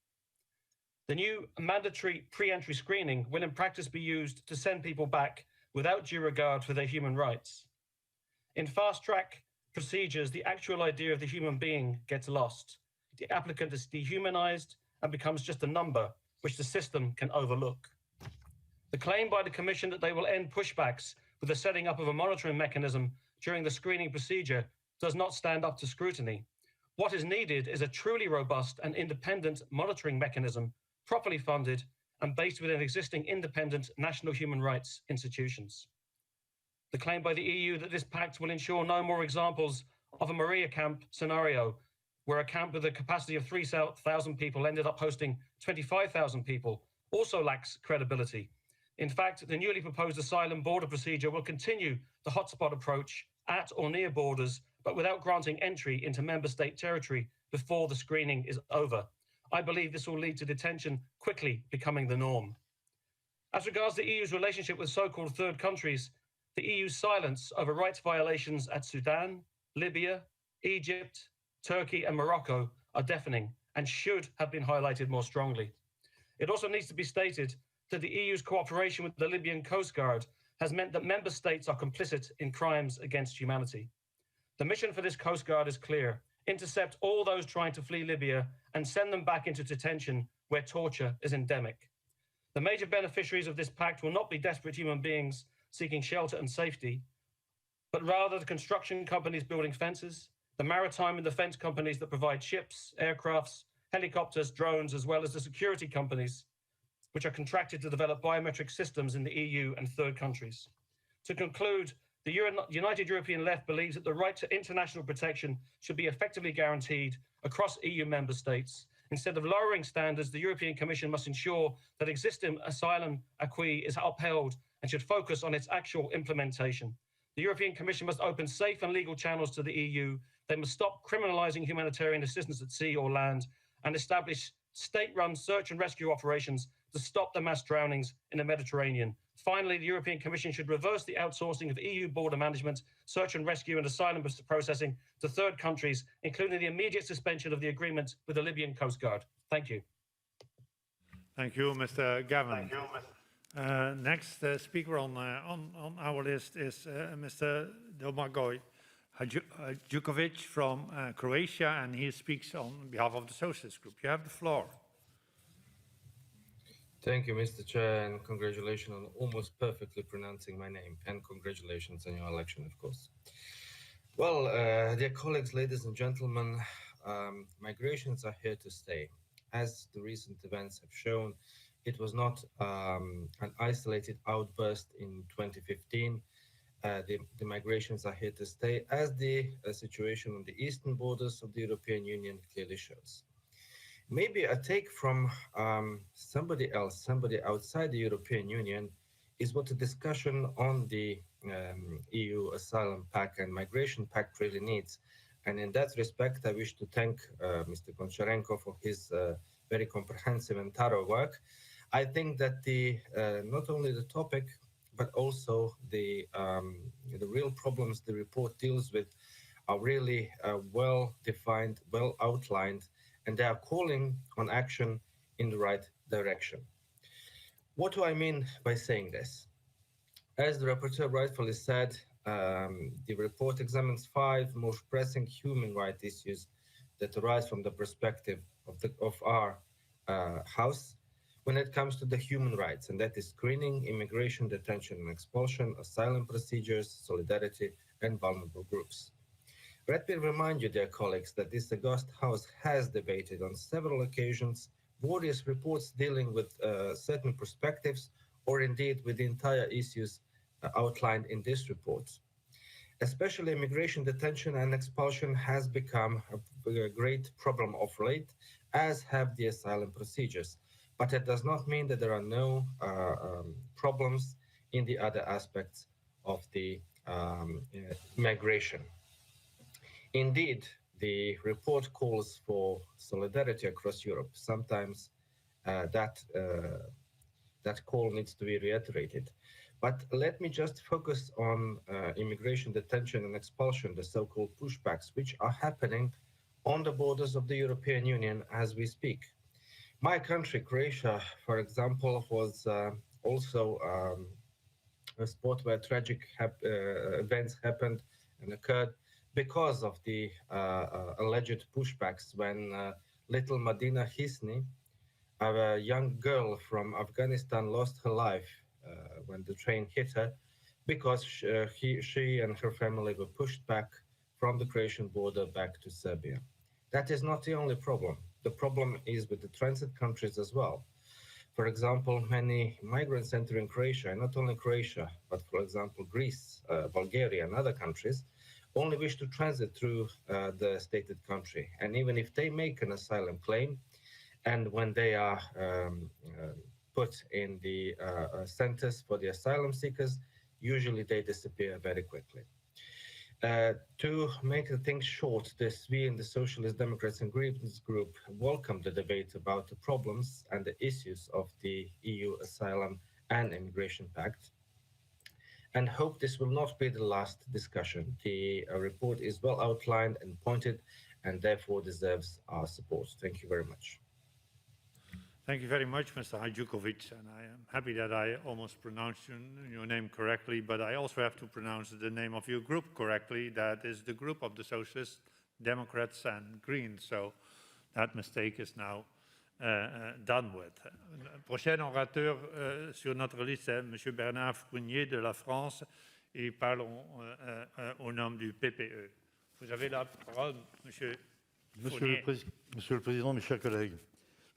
The new mandatory pre-entry screening will in practice be used to send people back without due regard for their human rights. In fast-track procedures, the actual idea of the human being gets lost. The applicant is dehumanized and becomes just a number, which the system can overlook. The claim by the Commission that they will end pushbacks with the setting up of a monitoring mechanism during the screening procedure does not stand up to scrutiny. What is needed is a truly robust and independent monitoring mechanism, properly funded and based within existing independent national human rights institutions. The claim by the EU that this pact will ensure no more examples of a Moria camp scenario, where a camp with a capacity of 3,000 people ended up hosting 25,000 people, also lacks credibility. In fact, the newly proposed asylum border procedure will continue the hotspot approach at or near borders, but without granting entry into member state territory before the screening is over. I believe this will lead to detention quickly becoming the norm. As regards the EU's relationship with so-called third countries, the EU's silence over rights violations at Sudan, Libya, Egypt, Turkey and Morocco are deafening and should have been highlighted more strongly. It also needs to be stated that the EU's cooperation with the Libyan Coast Guard has meant that member states are complicit in crimes against humanity. The mission for this Coast Guard is clear: intercept all those trying to flee Libya and send them back into detention where torture is endemic. The major beneficiaries of this pact will not be desperate human beings seeking shelter and safety, but rather the construction companies building fences, the maritime and defense companies that provide ships, aircrafts, helicopters, drones, as well as the security companies, which are contracted to develop biometric systems in the EU and third countries. To conclude, the United European Left believes that the right to international protection should be effectively guaranteed across EU member states. Instead of lowering standards, the European Commission must ensure that existing asylum acquis is upheld and should focus on its actual implementation. The European Commission must open safe and legal channels to the EU. They must stop criminalizing humanitarian assistance at sea or land and establish state-run search and rescue operations to stop the mass drownings in the Mediterranean. Finally, the European Commission should reverse the outsourcing of EU border management, search and rescue and asylum processing to third countries, including the immediate suspension of the agreement with the Libyan Coast Guard. Thank you. Thank you, Mr. Gavin. Next speaker on our list is Mr. Domagoj Hadjukovic from Croatia, and he speaks on behalf of the Socialist Group. You have the floor. Thank you, Mr. Chair, and congratulations on almost perfectly pronouncing my name, and congratulations on your election, of course. Well, dear colleagues, ladies and gentlemen, migrations are here to stay. As the recent events have shown, it was not an isolated outburst in 2015. The migrations are here to stay, as the situation on the eastern borders of the European Union clearly shows. Maybe a take from somebody else, somebody outside the European Union, is what the discussion on the EU Asylum Pact and Migration Pact really needs. And in that respect, I wish to thank Mr. Goncharenko for his very comprehensive and thorough work. I think that not only the topic, but also the real problems the report deals with are really well defined, well outlined, and they are calling on action in the right direction. What do I mean by saying this? As the rapporteur rightfully said, the report examines 5 most pressing human rights issues that arise from the perspective of our House when it comes to the human rights, and that is screening, immigration, detention and expulsion, asylum procedures, solidarity, and vulnerable groups. Let me remind you, dear colleagues, that this august House has debated on several occasions various reports dealing with certain perspectives, or indeed with the entire issues outlined in this report. Especially immigration, detention and expulsion has become a great problem of late, as have the asylum procedures. But it does not mean that there are no problems in the other aspects of the migration. Indeed, the report calls for solidarity across Europe. Sometimes that call needs to be reiterated. But let me just focus on immigration, detention and expulsion, the so-called pushbacks, which are happening on the borders of the European Union as we speak. My country, Croatia, for example, was also a spot where tragic events happened and occurred because of the alleged pushbacks when little Madina Hisni, a young girl from Afghanistan, lost her life when the train hit her because she and her family were pushed back from the Croatian border back to Serbia. That is not the only problem. The problem is with the transit countries as well. For example, many migrants entering Croatia, and not only Croatia, but for example, Greece, Bulgaria and other countries, only wish to transit through the stated country. And even if they make an asylum claim, and when they are put in the centers for the asylum seekers, usually they disappear very quickly. To make things short, we in the Socialist Democrats and Greens group welcome the debate about the problems and the issues of the EU Asylum and Immigration Pact, and hope this will not be the last discussion. The report is well outlined and pointed, and therefore deserves our support. Thank you very much. Thank you very much, Mr. Hadjukovic, and I am happy that I almost pronounced your name correctly, but I also have to pronounce the name of your group correctly. That is the group of the Socialists, Democrats and Greens, so that mistake is now done with. Prochain orateur sur notre liste est M. Bernard Fournier de la France, et il parle au nom du PPE. Vous avez la parole, M. Fournier. Monsieur le Président, mes chers collègues,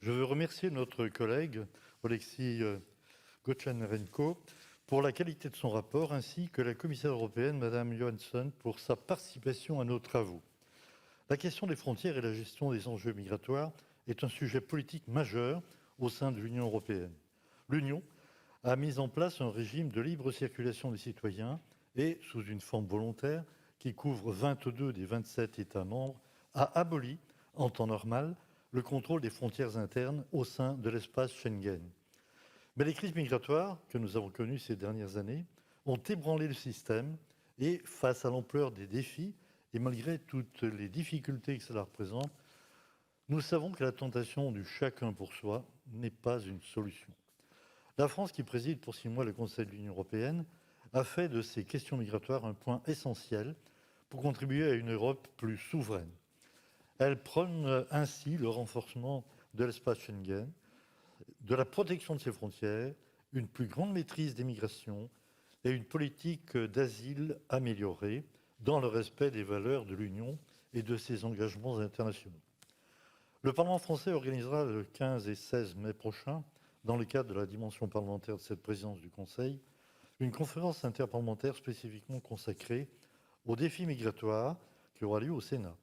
je veux remercier notre collègue Oleksiy Goncharenko pour la qualité de son rapport, ainsi que la commissaire européenne, Mme Johansson, pour sa participation à nos travaux. La question des frontières et la gestion des enjeux migratoires est un sujet politique majeur au sein de l'Union européenne. L'Union a mis en place un régime de libre circulation des citoyens et, sous une forme volontaire, qui couvre 22 des 27 États membres, a aboli, en temps normal, le contrôle des frontières internes au sein de l'espace Schengen. Mais les crises migratoires que nous avons connues ces dernières années ont ébranlé le système et, face à l'ampleur des défis et malgré toutes les difficultés que cela représente, Nous savons que la tentation du chacun pour soi n'est pas une solution. La France, qui préside pour 6 mois le Conseil de l'Union européenne, a fait de ces questions migratoires un point essentiel pour contribuer à une Europe plus souveraine. Elle prône ainsi le renforcement de l'espace Schengen, de la protection de ses frontières, une plus grande maîtrise des migrations et une politique d'asile améliorée dans le respect des valeurs de l'Union et de ses engagements internationaux. Le Parlement français organisera le 15 et 16 mai prochain, dans le cadre de la dimension parlementaire de cette présidence du Conseil, une conférence interparlementaire spécifiquement consacrée aux défis migratoires qui aura lieu au Sénat.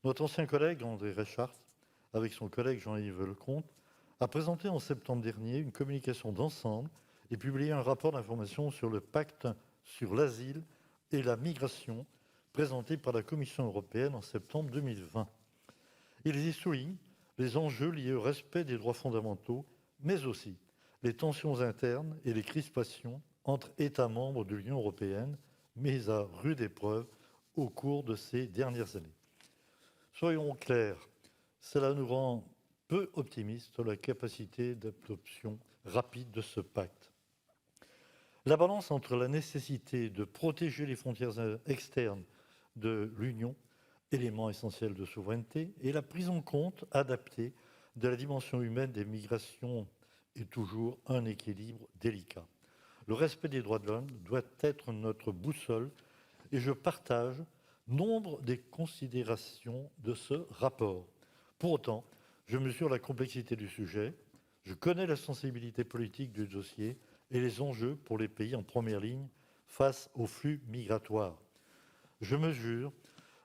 Notre ancien collègue André Reichardt, avec son collègue Jean-Yves Lecomte, a présenté en septembre dernier une communication d'ensemble et publié un rapport d'information sur le pacte sur l'asile et la migration présenté par la Commission européenne en septembre 2020. Il y souligne les enjeux liés au respect des droits fondamentaux, mais aussi les tensions internes et les crispations entre États membres de l'Union européenne, mises à rude épreuve au cours de ces dernières années. Soyons clairs, cela nous rend peu optimistes sur la capacité d'adoption rapide de ce pacte. La balance entre la nécessité de protéger les frontières externes de l'Union, élément essentiel de souveraineté, et la prise en compte adaptée de la dimension humaine des migrations est toujours un équilibre délicat. Le respect des droits de l'homme doit être notre boussole et je partage nombre des considérations de ce rapport. Pour autant, je mesure la complexité du sujet, je connais la sensibilité politique du dossier et les enjeux pour les pays en première ligne face aux flux migratoires. Je mesure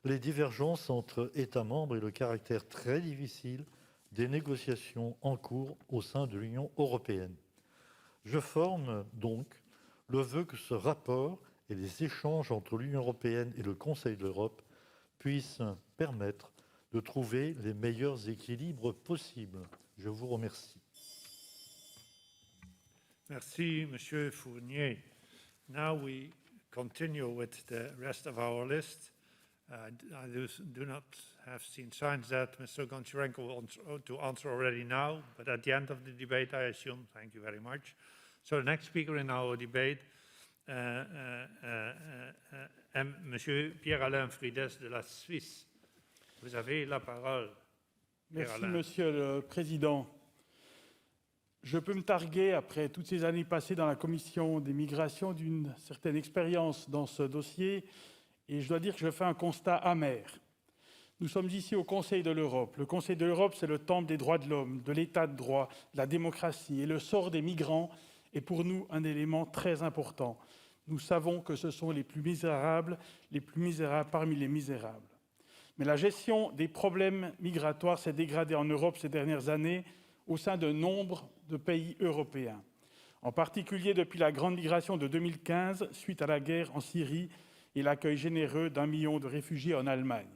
les divergences entre États membres et le caractère très difficile des négociations en cours au sein de l'Union européenne. Je forme donc le vœu que ce rapport et les échanges entre l'Union européenne et le Conseil de l'Europe puissent permettre de trouver les meilleurs équilibres possibles. Je vous remercie. Merci, Monsieur Fournier. Now we continue with the rest of our list. I do not have seen signs that Mr. Goncharenko wants to answer already now, but at the end of the debate, I assume. Thank you very much. So the next speaker in our debate, Monsieur Pierre-Alain Frides de la Suisse. Vous avez la parole. Merci, Monsieur le Président. Je peux me targuer, après toutes ces années passées dans la Commission des migrations, d'une certaine expérience dans ce dossier, et je dois dire que je fais un constat amer. Nous sommes ici au Conseil de l'Europe. Le Conseil de l'Europe, c'est le temple des droits de l'homme, de l'état de droit, de la démocratie, et le sort des migrants est pour nous un élément très important. Nous savons que ce sont les plus misérables parmi les misérables. Mais la gestion des problèmes migratoires s'est dégradée en Europe ces dernières années au sein de nombre de pays européens. En particulier depuis la grande migration de 2015, suite à la guerre en Syrie et l'accueil généreux d'1 million de réfugiés en Allemagne.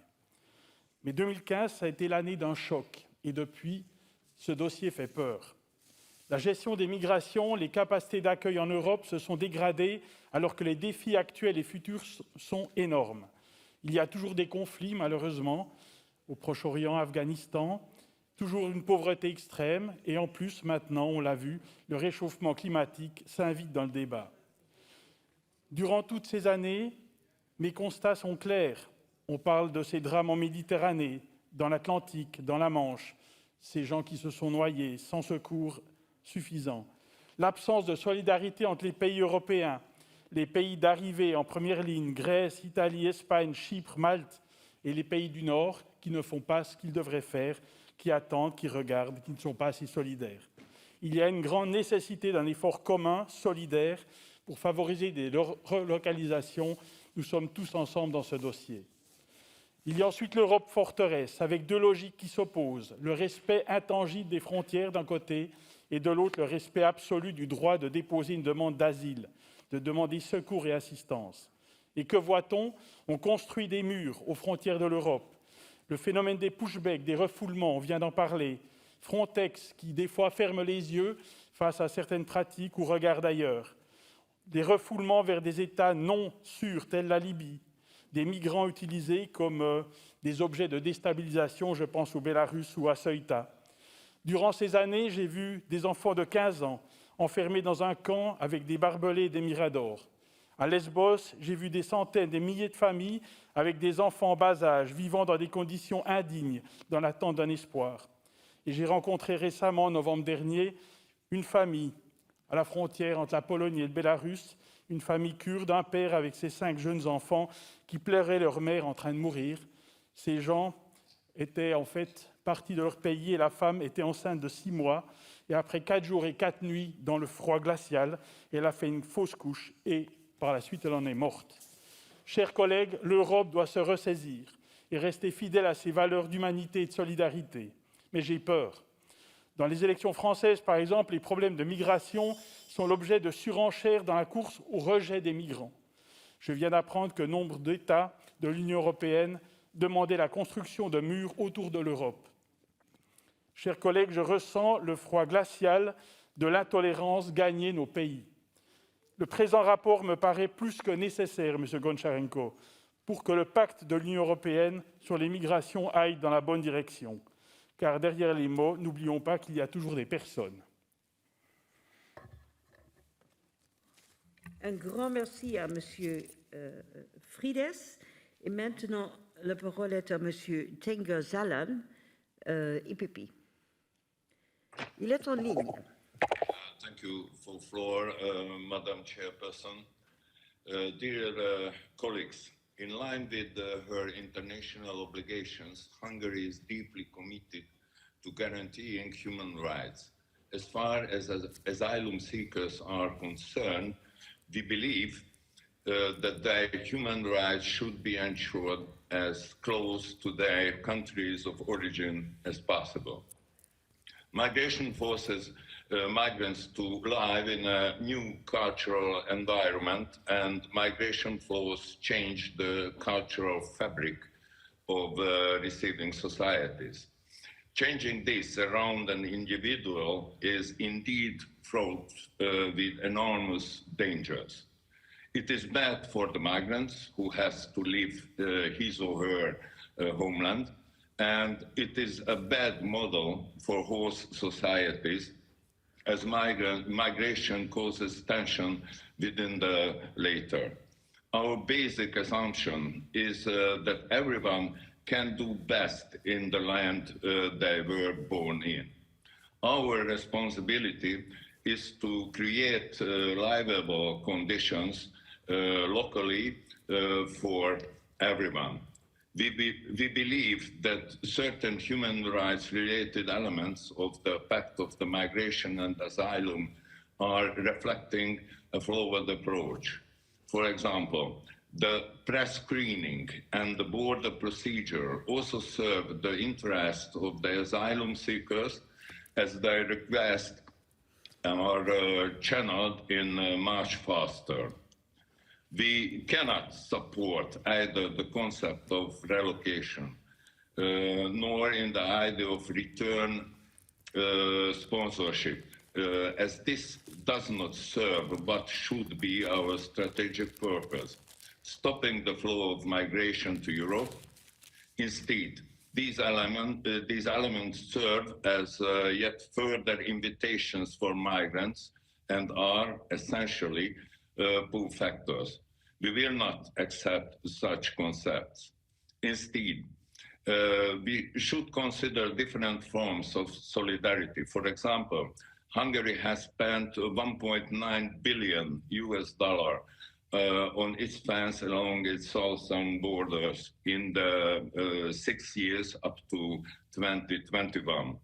Mais 2015, ça a été l'année d'un choc, et depuis, ce dossier fait peur. La gestion des migrations, les capacités d'accueil en Europe se sont dégradées alors que les défis actuels et futurs sont énormes. Il y a toujours des conflits, malheureusement, au Proche-Orient, Afghanistan, toujours une pauvreté extrême, et en plus, maintenant, on l'a vu, le réchauffement climatique s'invite dans le débat. Durant toutes ces années, mes constats sont clairs. On parle de ces drames en Méditerranée, dans l'Atlantique, dans la Manche, ces gens qui se sont noyés sans secours suffisant. L'absence de solidarité entre les pays européens, les pays d'arrivée en première ligne, Grèce, Italie, Espagne, Chypre, Malte, et les pays du Nord qui ne font pas ce qu'ils devraient faire, qui attendent, qui regardent, qui ne sont pas assez solidaires. Il y a une grande nécessité d'un effort commun, solidaire, pour favoriser des relocalisations. Nous sommes tous ensemble dans ce dossier. Il y a ensuite l'Europe forteresse, avec deux logiques qui s'opposent. Le respect intangible des frontières d'un côté et de l'autre, le respect absolu du droit de déposer une demande d'asile, de demander secours et assistance. Et que voit-on? On construit des murs aux frontières de l'Europe. Le phénomène des pushbacks, des refoulements, on vient d'en parler. Frontex, qui des fois ferme les yeux face à certaines pratiques ou regarde ailleurs. Des refoulements vers des États non sûrs, tels la Libye. des migrants utilisés comme des objets de déstabilisation, je pense au Bélarus ou à Ceuta. Durant ces années, j'ai vu des enfants de 15 ans enfermés dans un camp avec des barbelés et des miradors. À Lesbos, j'ai vu des centaines, des milliers de familles avec des enfants en bas âge, vivant dans des conditions indignes, dans l'attente d'un espoir. Et j'ai rencontré récemment, en novembre dernier, une famille à la frontière entre la Pologne et le Bélarus, une famille kurde, un père avec ses 5 jeunes enfants qui pleuraient leur mère en train de mourir. Ces gens étaient en fait partis de leur pays et la femme était enceinte de 6 mois. Et après 4 jours et 4 nuits dans le froid glacial, elle a fait une fausse couche et par la suite, elle en est morte. Chers collègues, l'Europe doit se ressaisir et rester fidèle à ses valeurs d'humanité et de solidarité. Mais j'ai peur. Dans les élections françaises, par exemple, les problèmes de migration sont l'objet de surenchères dans la course au rejet des migrants. Je viens d'apprendre que nombre d'États de l'Union européenne demandaient la construction de murs autour de l'Europe. Chers collègues, je ressens le froid glacial de l'intolérance gagner nos pays. Le présent rapport me paraît plus que nécessaire, M. Goncharenko, pour que le pacte de l'Union européenne sur les migrations aille dans la bonne direction. Car derrière les mots, n'oublions pas qu'il y a toujours des personnes. Un grand merci à M. Frides. Et maintenant, la parole est à M. Tenga Zalan, IPP. Il est en ligne. Thank you for the floor, Madam Chairperson. Dear colleagues, in line with her international obligations, Hungary is deeply committed to guaranteeing human rights. As far as asylum seekers are concerned, we believe that their human rights should be ensured as close to their countries of origin as possible. Migration forces migrants to live in a new cultural environment, and migration flows change the cultural fabric of receiving societies. Changing this around an individual is indeed fraught with enormous dangers. It is bad for the migrants who has to leave his or her homeland, and it is a bad model for host societies, as migration causes tension within the latter. Our basic assumption is that everyone can do best in the land they were born in. Our responsibility is to create livable conditions locally for everyone. We believe that certain human rights related elements of the Pact of the Migration and Asylum are reflecting a flawed approach. For example, the pre-screening and the border procedure also serve the interest of the asylum seekers, as their requests are channeled in much faster. We cannot support either the concept of relocation nor in the idea of return sponsorship, as this does not serve what should be our strategic purpose, stopping the flow of migration to Europe. Instead, these elements serve as yet further invitations for migrants and are essentially pull factors. We will not accept such concepts. Instead, we should consider different forms of solidarity. For example, Hungary has spent $1.9 billion on its fence along its southern borders in the 6 years up to 2021.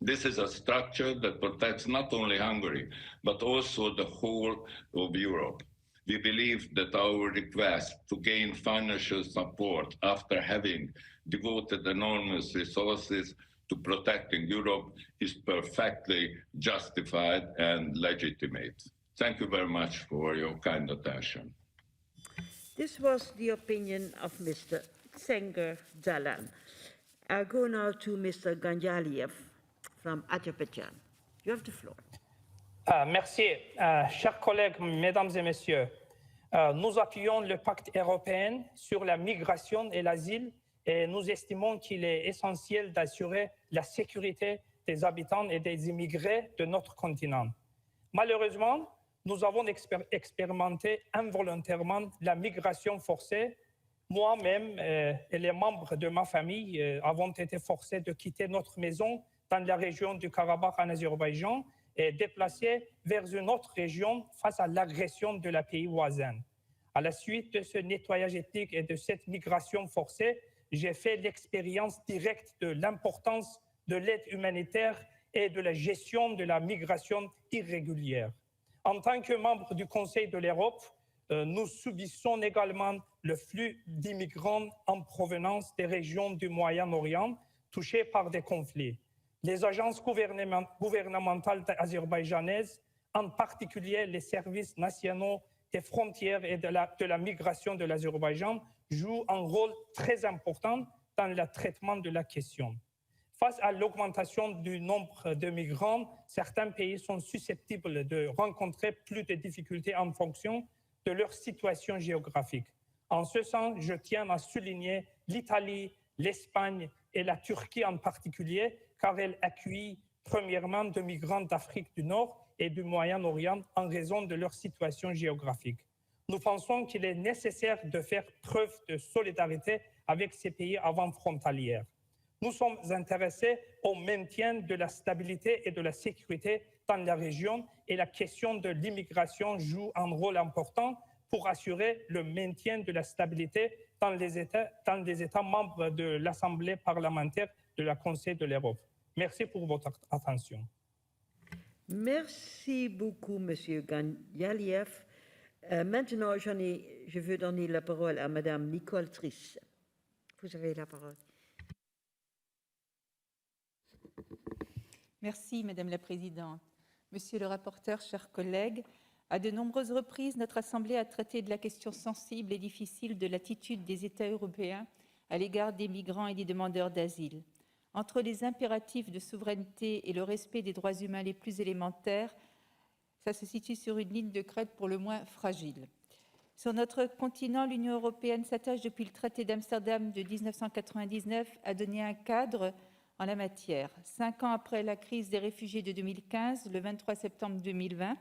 This is a structure that protects not only Hungary, but also the whole of Europe. We believe that our request to gain financial support after having devoted enormous resources to protecting Europe is perfectly justified and legitimate. Thank you very much for your kind attention. This was the opinion of Mr. Tsengar Dalan. I go now to Mr. Ganjaliev from Azerbaijan. You have the floor. Merci. Chers collègues, mesdames et messieurs, Nous appuyons le pacte européen sur la migration et l'asile et nous estimons qu'il est essentiel d'assurer la sécurité des habitants et des immigrés de notre continent. Malheureusement, nous avons expérimenté involontairement la migration forcée. Moi-même et les membres de ma famille avons été forcés de quitter notre maison dans la région du Karabakh en Azerbaïdjan et déplacés vers une autre région face à l'agression de la pays voisin. À la suite de ce nettoyage ethnique et de cette migration forcée, j'ai fait l'expérience directe de l'importance de l'aide humanitaire et de la gestion de la migration irrégulière. En tant que membre du Conseil de l'Europe, nous subissons également le flux d'immigrants en provenance des régions du Moyen-Orient touchées par des conflits. Les agences gouvernementales azerbaïdjanaises, en particulier les services nationaux des frontières et de la migration de l'Azerbaïdjan, jouent un rôle très important dans le traitement de la question. Face à l'augmentation du nombre de migrants, certains pays sont susceptibles de rencontrer plus de difficultés en fonction de leur situation géographique. En ce sens, je tiens à souligner l'Italie, l'Espagne et la Turquie en particulier, car elles accueillent premièrement de migrants d'Afrique du Nord et du Moyen-Orient en raison de leur situation géographique. Nous pensons qu'il est nécessaire de faire preuve de solidarité avec ces pays avant-frontaliers. Nous sommes intéressés au maintien de la stabilité et de la sécurité dans la région et la question de l'immigration joue un rôle important pour assurer le maintien de la stabilité dans les États membres de l'Assemblée parlementaire de la Conseil de l'Europe. Merci pour votre attention. Merci beaucoup, Monsieur Ganjaliev. Maintenant, je veux donner la parole à Madame Nicole Trich. Vous avez la parole. Merci, Madame la Présidente. Monsieur le rapporteur, chers collègues, à de nombreuses reprises, notre Assemblée a traité de la question sensible et difficile de l'attitude des États européens à l'égard des migrants et des demandeurs d'asile. Entre les impératifs de souveraineté et le respect des droits humains les plus élémentaires, ça se situe sur une ligne de crête pour le moins fragile. Sur notre continent, l'Union européenne s'attache depuis le traité d'Amsterdam de 1999 à donner un cadre en la matière. 5 ans après la crise des réfugiés de 2015, le 23 septembre 2020,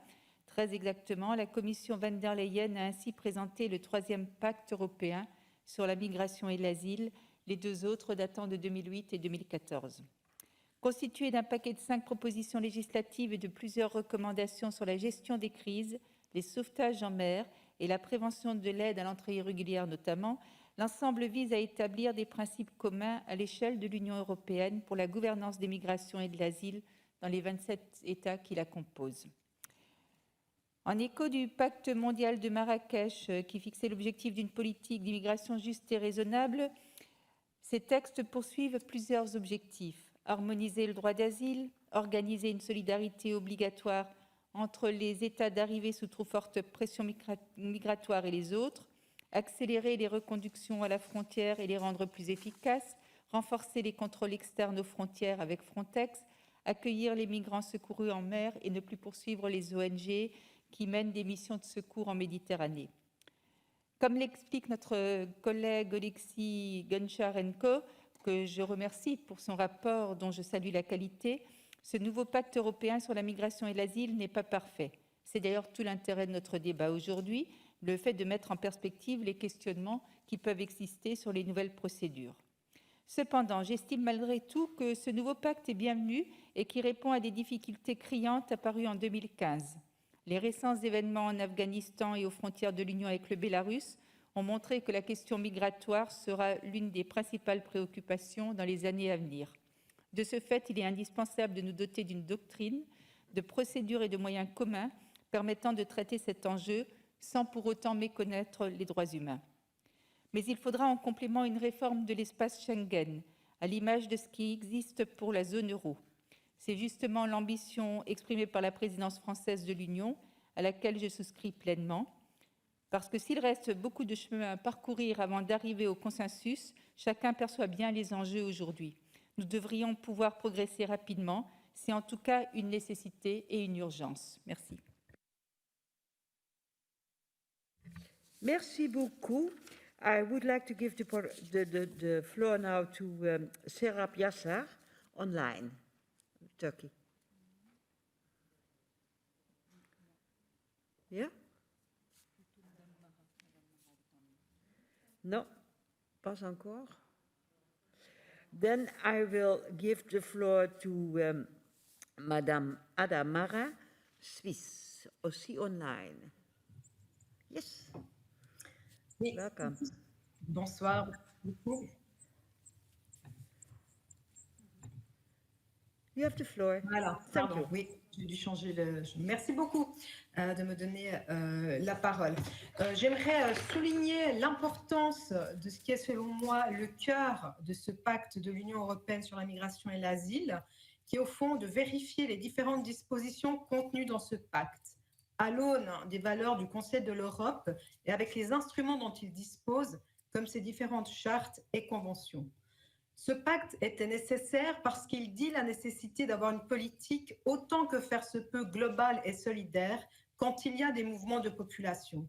très exactement, la Commission von der Leyen a ainsi présenté le 3e pacte européen sur la migration et l'asile, les 2 autres datant de 2008 et 2014. Constitué d'un paquet de 5 propositions législatives et de plusieurs recommandations sur la gestion des crises, les sauvetages en mer et la prévention de l'aide à l'entrée irrégulière notamment, l'ensemble vise à établir des principes communs à l'échelle de l'Union européenne pour la gouvernance des migrations et de l'asile dans les 27 États qui la composent. En écho du pacte mondial de Marrakech qui fixait l'objectif d'une politique d'immigration juste et raisonnable, ces textes poursuivent plusieurs objectifs. Harmoniser le droit d'asile, organiser une solidarité obligatoire entre les États d'arrivée sous trop forte pression migratoire et les autres, accélérer les reconductions à la frontière et les rendre plus efficaces, renforcer les contrôles externes aux frontières avec Frontex, accueillir les migrants secourus en mer et ne plus poursuivre les ONG qui mènent des missions de secours en Méditerranée. Comme l'explique notre collègue Oleksiy Goncharenko, que je remercie pour son rapport dont je salue la qualité, ce nouveau pacte européen sur la migration et l'asile n'est pas parfait. C'est d'ailleurs tout l'intérêt de notre débat aujourd'hui, le fait de mettre en perspective les questionnements qui peuvent exister sur les nouvelles procédures. Cependant, j'estime malgré tout que ce nouveau pacte est bienvenu et qui répond à des difficultés criantes apparues en 2015. Les récents événements en Afghanistan et aux frontières de l'Union avec le Bélarus ont montré que la question migratoire sera l'une des principales préoccupations dans les années à venir. De ce fait, il est indispensable de nous doter d'une doctrine, de procédures et de moyens communs permettant de traiter cet enjeu sans pour autant méconnaître les droits humains. Mais il faudra en complément une réforme de l'espace Schengen, à l'image de ce qui existe pour la zone euro. C'est justement l'ambition exprimée par la présidence française de l'Union, à laquelle je souscris pleinement, parce que s'il reste beaucoup de chemin à parcourir avant d'arriver au consensus, chacun perçoit bien les enjeux aujourd'hui. Nous devrions pouvoir progresser rapidement, c'est en tout cas une nécessité et une urgence. Merci. Merci beaucoup. I would like to give the floor now to Serap Yassar, online, Turkey. Yeah? No, pas encore. Then I will give the floor to Madame Adamara, Suisse, aussi online. Yes. Oui. Welcome. Bonsoir. You have the floor. Voilà, pardon, oui, j'ai dû changer le... Merci beaucoup de me donner la parole. J'aimerais souligner l'importance de ce qui est selon moi le cœur de ce pacte de l'Union européenne sur la migration et l'asile, qui est au fond de vérifier les différentes dispositions contenues dans ce pacte, à l'aune des valeurs du Conseil de l'Europe et avec les instruments dont il dispose, comme ces différentes chartes et conventions. Ce pacte était nécessaire parce qu'il dit la nécessité d'avoir une politique autant que faire se peut globale et solidaire quand il y a des mouvements de population.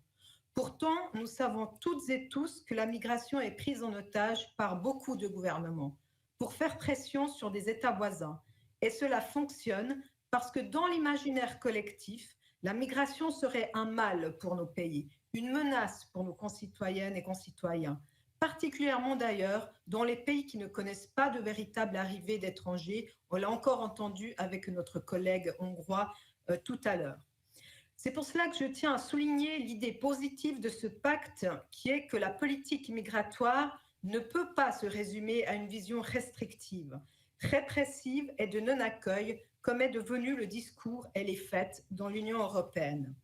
Pourtant, nous savons toutes et tous que la migration est prise en otage par beaucoup de gouvernements pour faire pression sur des États voisins. Et cela fonctionne parce que dans l'imaginaire collectif, la migration serait un mal pour nos pays, une menace pour nos concitoyennes et concitoyens, particulièrement d'ailleurs dans les pays qui ne connaissent pas de véritable arrivée d'étrangers. On l'a encore entendu avec notre collègue hongrois tout à l'heure. C'est pour cela que je tiens à souligner l'idée positive de ce pacte, qui est que la politique migratoire ne peut pas se résumer à une vision restrictive, répressive et de non-accueil, comme est devenu le discours et les faits dans l'Union européenne.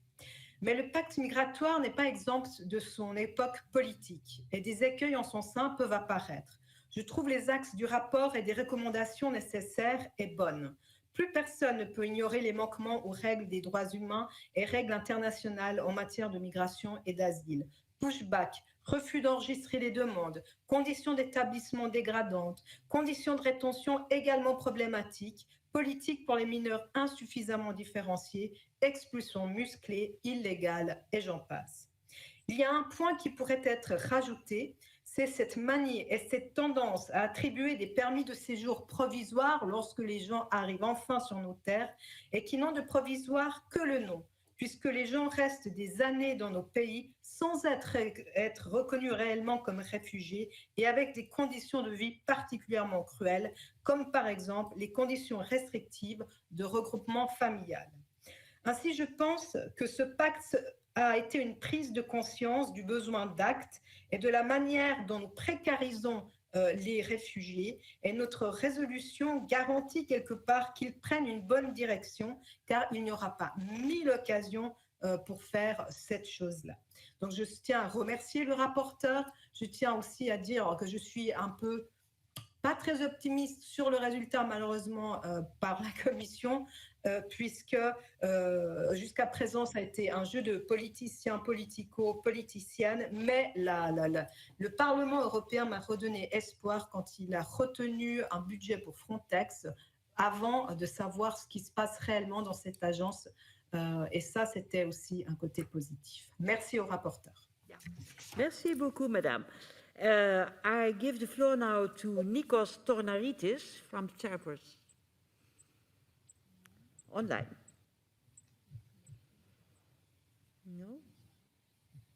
Mais le pacte migratoire n'est pas exempt de son époque politique et des écueils en son sein peuvent apparaître. Je trouve les axes du rapport et des recommandations nécessaires et bonnes. Plus personne ne peut ignorer les manquements aux règles des droits humains et règles internationales en matière de migration et d'asile. Pushback, refus d'enregistrer les demandes, conditions d'établissement dégradantes, conditions de rétention également problématiques, politique pour les mineurs insuffisamment différenciés, expulsion musclée, illégale, et j'en passe. Il y a un point qui pourrait être rajouté, c'est cette manie et cette tendance à attribuer des permis de séjour provisoires lorsque les gens arrivent enfin sur nos terres et qui n'ont de provisoire que le nom, puisque les gens restent des années dans nos pays sans être reconnus réellement comme réfugiés et avec des conditions de vie particulièrement cruelles, comme par exemple les conditions restrictives de regroupement familial. Ainsi, je pense que ce pacte a été une prise de conscience du besoin d'actes et de la manière dont nous précarisons les réfugiés, et notre résolution garantit quelque part qu'ils prennent une bonne direction, car il n'y aura pas 1000 occasions pour faire cette chose-là. Donc je tiens à remercier le rapporteur, je tiens aussi à dire que je suis un peu pas très optimiste sur le résultat malheureusement par la Commission, puisque jusqu'à présent ça a été un jeu de politiciens, politico-politiciennes, mais le Parlement européen m'a redonné espoir quand il a retenu un budget pour Frontex avant de savoir ce qui se passe réellement dans cette agence, et ça c'était aussi un côté positif. Merci au rapporteur. Merci beaucoup, madame. I give the floor now to Nikos Tornaritis from Chairperson. Online. No,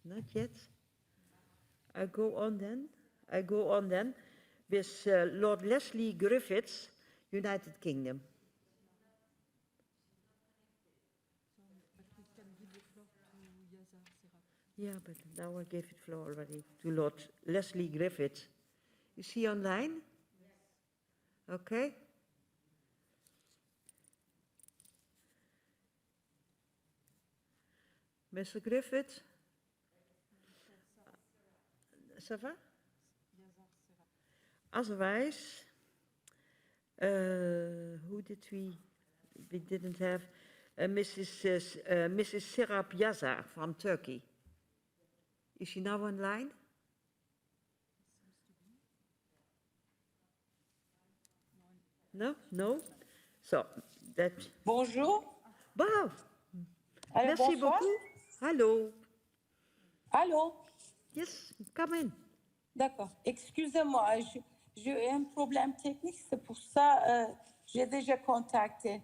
not yet. I go on then with Lord Leslie Griffiths, United Kingdom. Yeah, but now I gave the floor already to Lord Leslie Griffiths. Is he online? Yes. Okay. Mr. Griffiths? Ça va? Otherwise, who did we didn't have Mrs. Serap Yazar from Turkey. Is she now online? No? No? So, that... Bonjour. Wow. Allô, Merci bonsoir. beaucoup. Allô. Allô. Yes, come in. D'accord. Excusez-moi, j'ai un problème technique, c'est pour ça j'ai déjà contacté.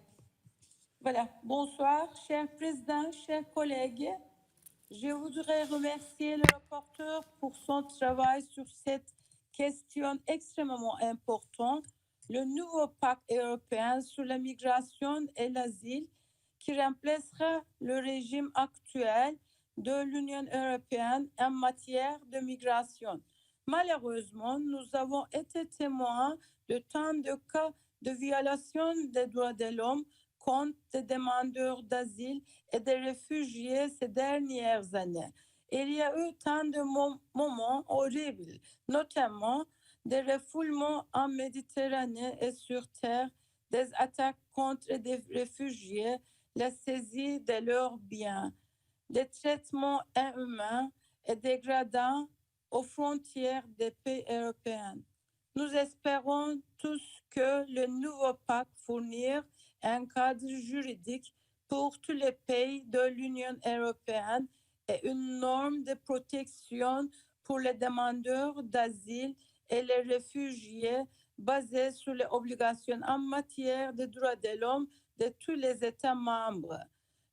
Voilà. Bonsoir, cher président, chers collègues. Je voudrais remercier le rapporteur pour son travail sur cette question extrêmement importante, le nouveau pacte européen sur la migration et l'asile qui remplacera le régime actuel de l'Union européenne en matière de migration. Malheureusement, nous avons été témoins de tant de cas de violation des droits de l'homme contre des demandeurs d'asile et des réfugiés ces dernières années. Il y a eu tant de moments horribles, notamment des refoulements en Méditerranée et sur terre, des attaques contre des réfugiés, la saisie de leurs biens, des traitements inhumains et dégradants aux frontières des pays européens. Nous espérons tous que le nouveau pacte fournira un cadre juridique pour tous les pays de l'Union européenne et une norme de protection pour les demandeurs d'asile et les réfugiés basée sur les obligations en matière de droits de l'homme de tous les États membres.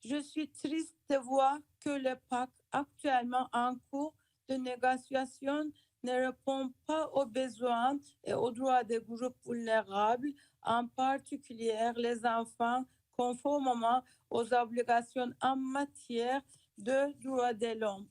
Je suis triste de voir que le pacte actuellement en cours de négociation ne répond pas aux besoins et aux droits des groupes vulnérables, en particulier les enfants, conformément aux obligations en matière de droits de l'homme.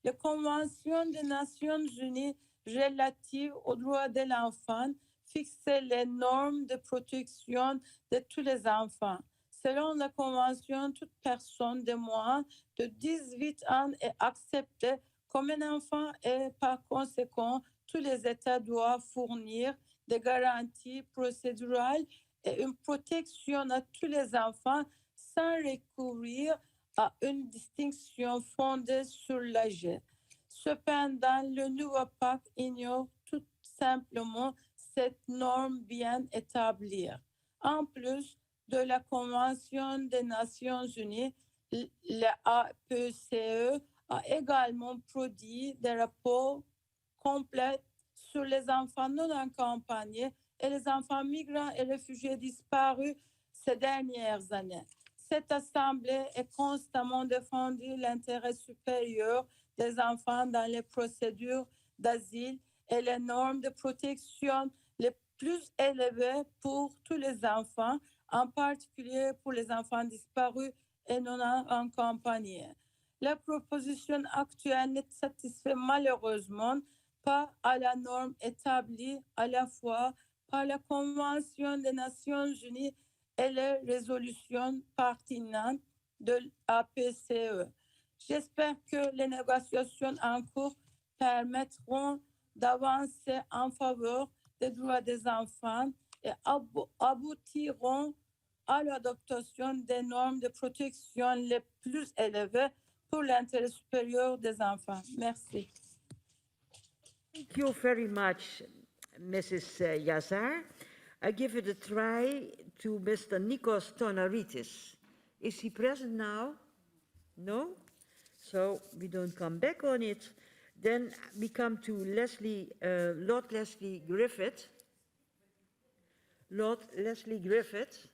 La Convention des Nations Unies relative aux droits de l'enfant fixe les normes de protection de tous les enfants. Selon la Convention, toute personne de moins de 18 ans est acceptée comme un enfant et par conséquent, tous les États doivent fournir des garanties procédurales et une protection à tous les enfants sans recourir à une distinction fondée sur l'âge. Cependant, le nouveau pacte ignore tout simplement cette norme bien établie. En plus de la Convention des Nations Unies, la APCE a également produit des rapports complets sur les enfants non accompagnés et les enfants migrants et réfugiés disparus ces dernières années. Cette Assemblée a constamment défendu l'intérêt supérieur des enfants dans les procédures d'asile et les normes de protection les plus élevées pour tous les enfants, en particulier pour les enfants disparus et non accompagnés. La proposition actuelle ne satisfait malheureusement pas à la norme établie à la fois par la Convention des Nations Unies et les résolutions pertinentes de l'APCE. J'espère que les négociations en cours permettront d'avancer en faveur des droits des enfants et aboutiront à l'adoption des normes de protection les plus élevées pour l'intérêt supérieur des enfants. Merci. Thank you very much, Mrs. Yazar. I give it a try to Mr. Nikos Tonaritis. Is he present now? No? So we don't come back on it. Then we come to Lord Leslie Griffith. Lord Leslie Griffith,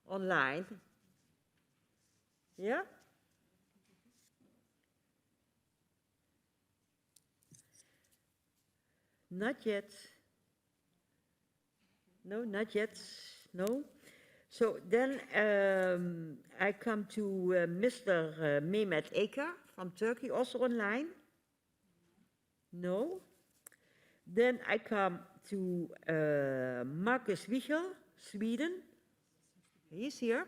online. Yeah? Not yet. No, not yet. No. So then I come to Mr. Mehmet Eker from Turkey, also online. No. Then I come to Marcus Wichel, Sweden. He's here.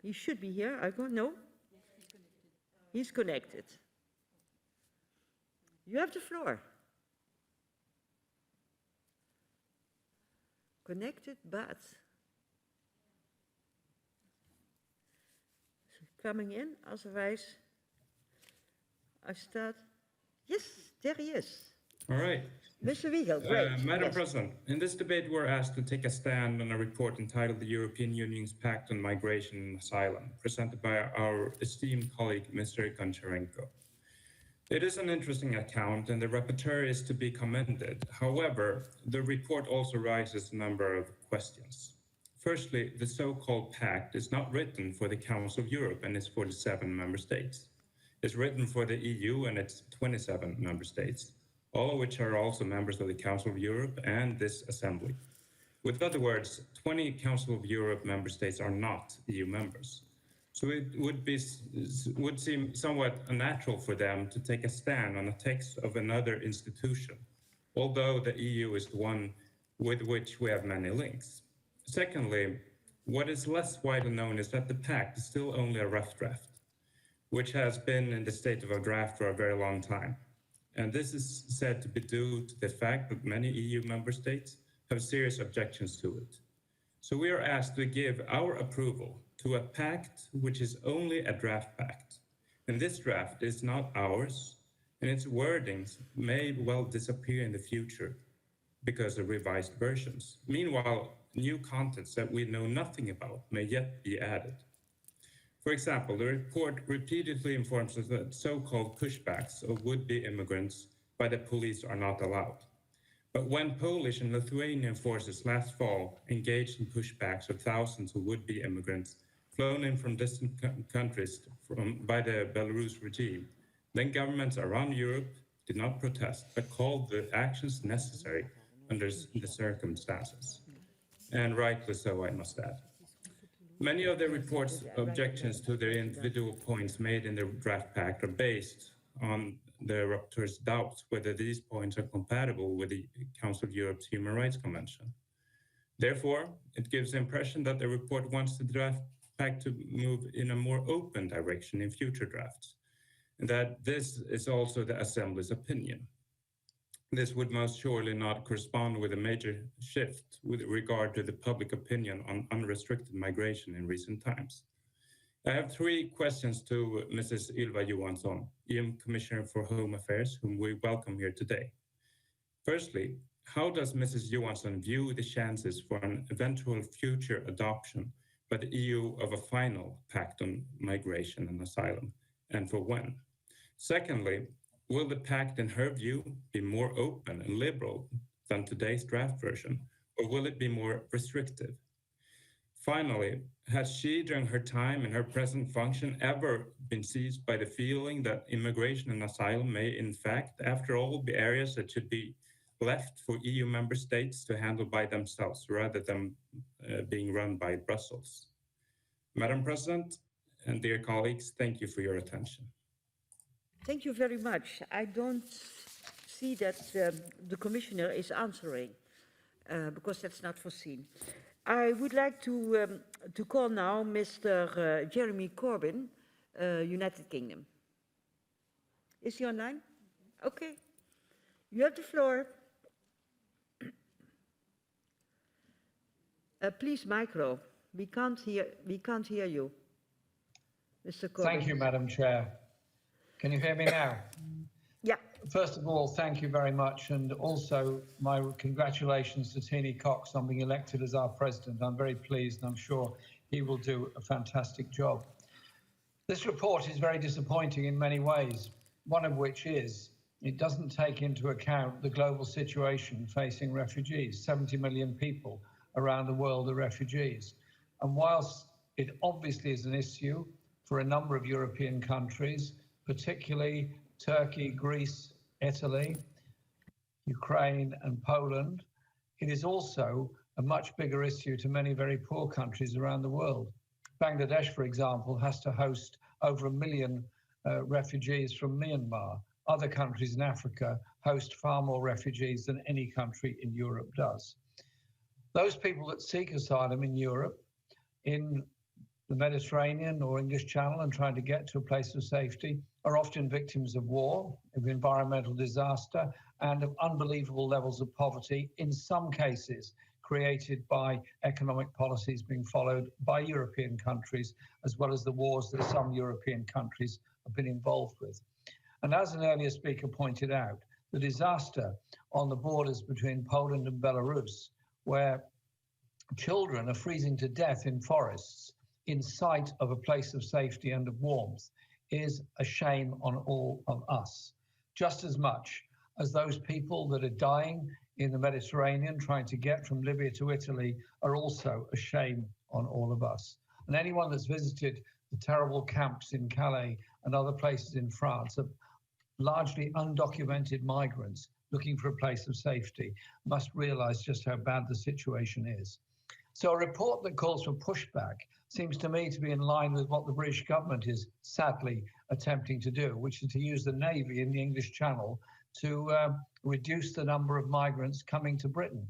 He should be here. I don't know. He's connected. You have the floor. Connected, but coming in, otherwise I start. Yes, there he is. All right. Mr. Wiegel, great. Madam Yes. President, in this debate, we're asked to take a stand on a report entitled The European Union's Pact on Migration and Asylum, presented by our esteemed colleague, Mr. Goncharenko. It is an interesting account, and the rapporteur is to be commended. However, the report also raises a number of questions. Firstly, the so-called pact is not written for the Council of Europe and its 47 member states. It's written for the EU and its 27 member states, all of which are also members of the Council of Europe and this Assembly. With other words, 20 Council of Europe member states are not EU members. So it would seem somewhat unnatural for them to take a stand on a text of another institution, although the EU is the one with which we have many links. Secondly, what is less widely known is that the pact is still only a rough draft, which has been in the state of a draft for a very long time. And this is said to be due to the fact that many EU member states have serious objections to it. So we are asked to give our approval to a pact which is only a draft pact. And this draft is not ours, and its wordings may well disappear in the future because of revised versions. Meanwhile, new contents that we know nothing about may yet be added. For example, the report repeatedly informs us that so-called pushbacks of would-be immigrants by the police are not allowed. But when Polish and Lithuanian forces last fall engaged in pushbacks of thousands of would-be immigrants flown in from distant countries by the Belarus regime, then governments around Europe did not protest, but called the actions necessary under the circumstances. And rightly so, I must add. Many of the report's objections to the individual points made in the draft pact are based on the rapporteur's doubts whether these points are compatible with the Council of Europe's Human Rights Convention. Therefore, it gives the impression that the report wants the draft pact to move in a more open direction in future drafts, and that this is also the Assembly's opinion. This would most surely not correspond with a major shift with regard to the public opinion on unrestricted migration in recent times. I have three questions to Mrs. Ylva Johansson, EU Commissioner for Home Affairs, whom we welcome here today. Firstly, how does Mrs. Johansson view the chances for an eventual future adoption by the EU of a final pact on migration and asylum, and for when? Secondly, will the pact, in her view, be more open and liberal than today's draft version, or will it be more restrictive? Finally, has she, during her time in her present function, ever been seized by the feeling that immigration and asylum may, in fact, after all, be areas that should be left for EU member states to handle by themselves, rather than being run by Brussels? Madam President and dear colleagues, thank you for your attention. Thank you very much. I don't see that the Commissioner is answering because that's not foreseen. I would like to call now Mr. Jeremy Corbyn, United Kingdom. Is he online? Okay. You have the floor. Please, micro. We can't hear you, Mr. Corbyn. Thank you, Madam Chair. Can you hear me now? Yeah. First of all, thank you very much, and also my congratulations to Tini Cox on being elected as our president. I'm very pleased, and I'm sure he will do a fantastic job. This report is very disappointing in many ways, one of which is it doesn't take into account the global situation facing refugees. 70 million people around the world are refugees. And whilst it obviously is an issue for a number of European countries, particularly Turkey, Greece, Italy, Ukraine, and Poland, it is also a much bigger issue to many very poor countries around the world. Bangladesh, for example, has to host over 1 million refugees from Myanmar. Other countries in Africa host far more refugees than any country in Europe does. Those people that seek asylum in Europe, in the Mediterranean or English Channel and trying to get to a place of safety, are often victims of war, of environmental disaster, and of unbelievable levels of poverty, in some cases created by economic policies being followed by European countries, as well as the wars that some European countries have been involved with. And as an earlier speaker pointed out, the disaster on the borders between Poland and Belarus, where children are freezing to death in forests in sight of a place of safety and of warmth, is a shame on all of us, just as much as those people that are dying in the Mediterranean trying to get from Libya to Italy are also a shame on all of us. And anyone that's visited the terrible camps in Calais and other places in France of largely undocumented migrants looking for a place of safety must realize just how bad the situation is. So a report that calls for pushback seems to me to be in line with what the British government is sadly attempting to do, which is to use the Navy in the English Channel to reduce the number of migrants coming to Britain.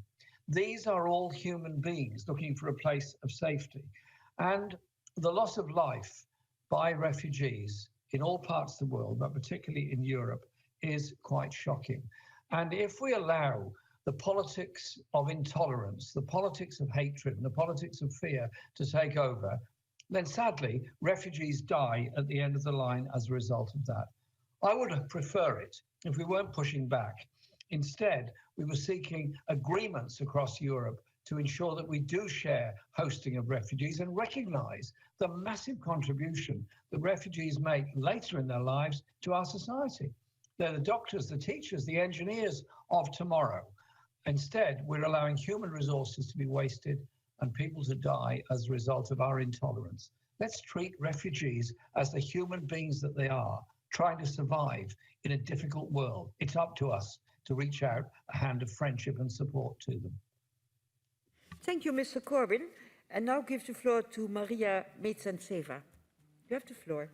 These are all human beings looking for a place of safety. And the loss of life by refugees in all parts of the world, but particularly in Europe, is quite shocking. And if we allow the politics of intolerance, the politics of hatred, and the politics of fear to take over, then sadly, refugees die at the end of the line as a result of that. I would prefer it if we weren't pushing back. Instead, we were seeking agreements across Europe to ensure that we do share hosting of refugees and recognize the massive contribution that refugees make later in their lives to our society. They're the doctors, the teachers, the engineers of tomorrow. Instead, we're allowing human resources to be wasted and people to die as a result of our intolerance. Let's treat refugees as the human beings that they are, trying to survive in a difficult world. It's up to us to reach out a hand of friendship and support to them. Thank you, Mr. Corbyn. And now give the floor to Maria Meitsan-Seva. You have the floor.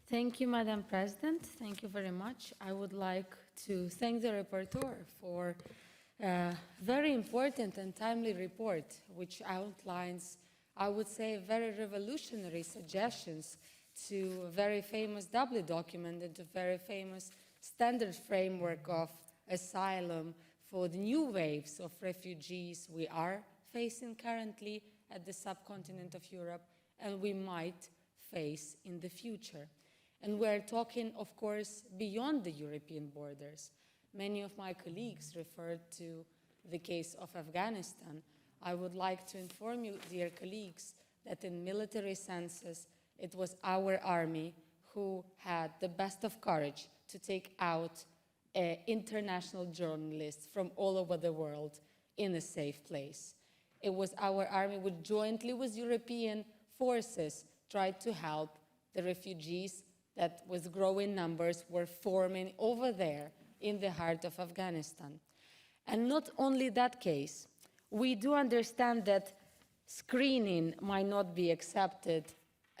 Thank you, Madam President. Thank you very much. I would like to thank the rapporteur for a very important and timely report, which outlines, I would say, very revolutionary suggestions to a very famous Dublin document and a very famous standard framework of asylum for the new waves of refugees we are facing currently at the subcontinent of Europe and we might face in the future. And we're talking, of course, beyond the European borders. Many of my colleagues referred to the case of Afghanistan. I would like to inform you, dear colleagues, that in military senses, it was our army who had the best of courage to take out international journalists from all over the world in a safe place. It was our army which jointly with European forces tried to help the refugees that with growing numbers were forming over there in the heart of Afghanistan. And not only that case, we do understand that screening might not be accepted,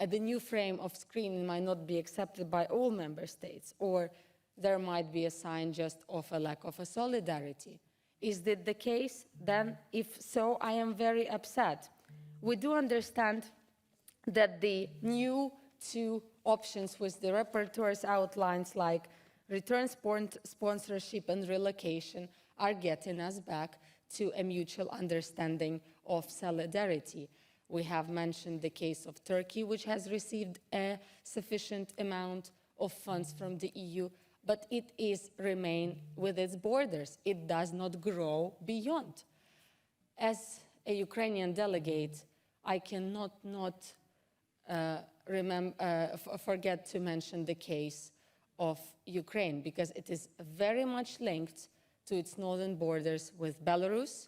the new frame of screening might not be accepted by all member states, or there might be a sign just of a lack of a solidarity. Is that the case? Then, if so, I am very upset. We do understand that the new two options with the rapporteur's outlines like return sponsorship and relocation are getting us back to a mutual understanding of solidarity. We have mentioned the case of Turkey, which has received a sufficient amount of funds from the EU, but it is remain with its borders. It does not grow beyond. As a Ukrainian delegate, I cannot not forget to mention the case of Ukraine, because it is very much linked to its northern borders with Belarus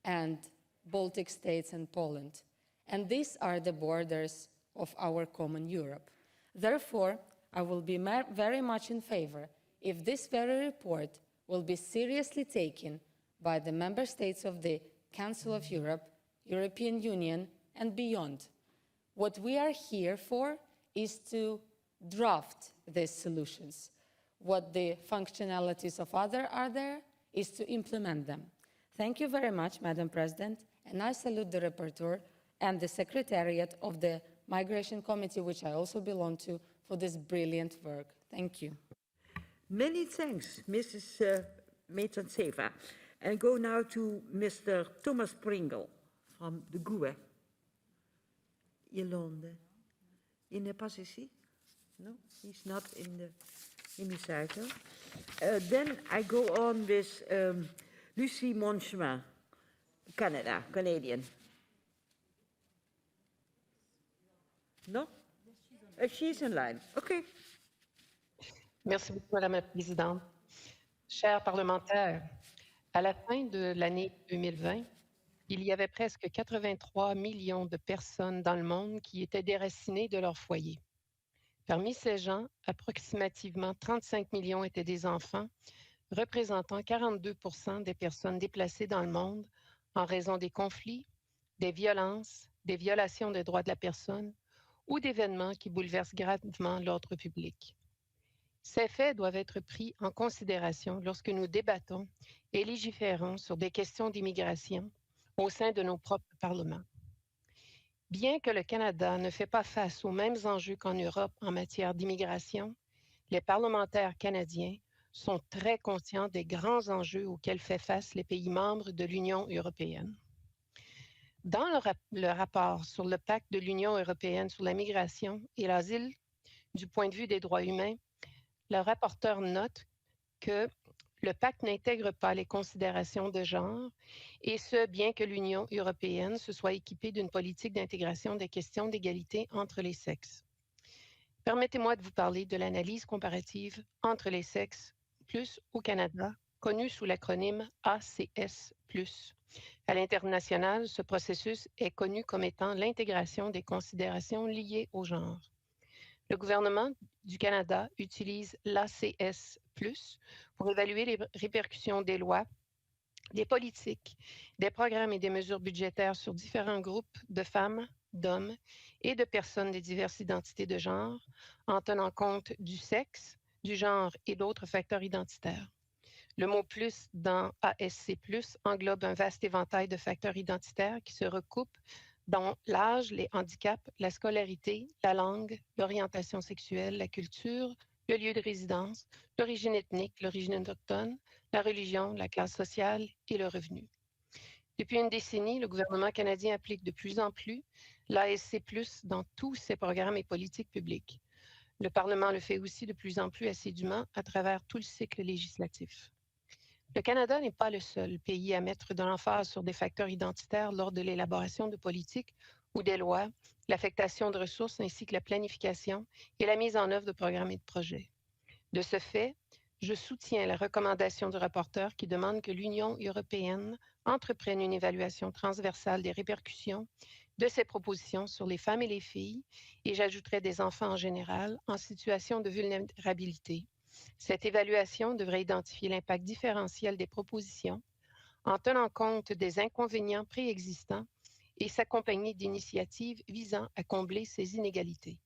and Baltic states and Poland. And these are the borders of our common Europe. Therefore, I will be very much in favor if this very report will be seriously taken by the member states of the Council of Europe, European Union, and beyond. What we are here for is to draft these solutions. What the functionalities of others are there is to implement them. Thank you very much, Madam President, and I salute the rapporteur and the Secretariat of the Migration Committee, which I also belong to, for this brilliant work. Thank you. Many thanks, Mrs. Meitsan-Seva. And go now to Mr. Thomas Pringle from the GUE. Yolande. Il n'est pas ici? No, he's not in the hemicycle. Then I go on with Lucie Monchemin, Canadian. Non? She's in line. OK. Merci beaucoup, Madame la Présidente. Chers parlementaires, à la fin de l'année 2020, il y avait presque 83 millions de personnes dans le monde qui étaient déracinées de leur foyer. Parmi ces gens, approximativement 35 millions étaient des enfants, représentant 42% des personnes déplacées dans le monde en raison des conflits, des violences, des violations des droits de la personne ou d'événements qui bouleversent gravement l'ordre public. Ces faits doivent être pris en considération lorsque nous débattons et légiférons sur des questions d'immigration au sein de nos propres parlements. Bien que le Canada ne fait pas face aux mêmes enjeux qu'en Europe en matière d'immigration, les parlementaires canadiens sont très conscients des grands enjeux auxquels fait face les pays membres de l'Union européenne. Dans le rapport sur le pacte de l'Union européenne sur la migration et l'asile, du point de vue des droits humains, le rapporteur note que le pacte n'intègre pas les considérations de genre, et ce, bien que l'Union européenne se soit équipée d'une politique d'intégration des questions d'égalité entre les sexes. Permettez-moi de vous parler de l'analyse comparative entre les sexes plus au Canada, connue sous l'acronyme ACS+. À l'international, ce processus est connu comme étant l'intégration des considérations liées au genre. Le gouvernement du Canada utilise l'ACS+, pour évaluer les répercussions des lois, des politiques, des programmes et des mesures budgétaires sur différents groupes de femmes, d'hommes et de personnes des diverses identités de genre, en tenant compte du sexe, du genre et d'autres facteurs identitaires. Le mot « plus » dans ASC+, englobe un vaste éventail de facteurs identitaires qui se recoupent dont l'âge, les handicaps, la scolarité, la langue, l'orientation sexuelle, la culture, le lieu de résidence, l'origine ethnique, l'origine autochtone, la religion, la classe sociale et le revenu. Depuis une décennie, le gouvernement canadien applique de plus en plus l'ASC+, dans tous ses programmes et politiques publiques. Le Parlement le fait aussi de plus en plus assidûment à travers tout le cycle législatif. Le Canada n'est pas le seul pays à mettre de l'emphase sur des facteurs identitaires lors de l'élaboration de politiques ou des lois, l'affectation de ressources ainsi que la planification et la mise en œuvre de programmes et de projets. De ce fait, je soutiens la recommandation du rapporteur qui demande que l'Union européenne entreprenne une évaluation transversale des répercussions de ces propositions sur les femmes et les filles, et j'ajouterai des enfants en général, en situation de vulnérabilité. Cette évaluation devrait identifier l'impact différentiel des propositions en tenant compte des inconvénients préexistants et s'accompagner d'initiatives visant à combler ces inégalités.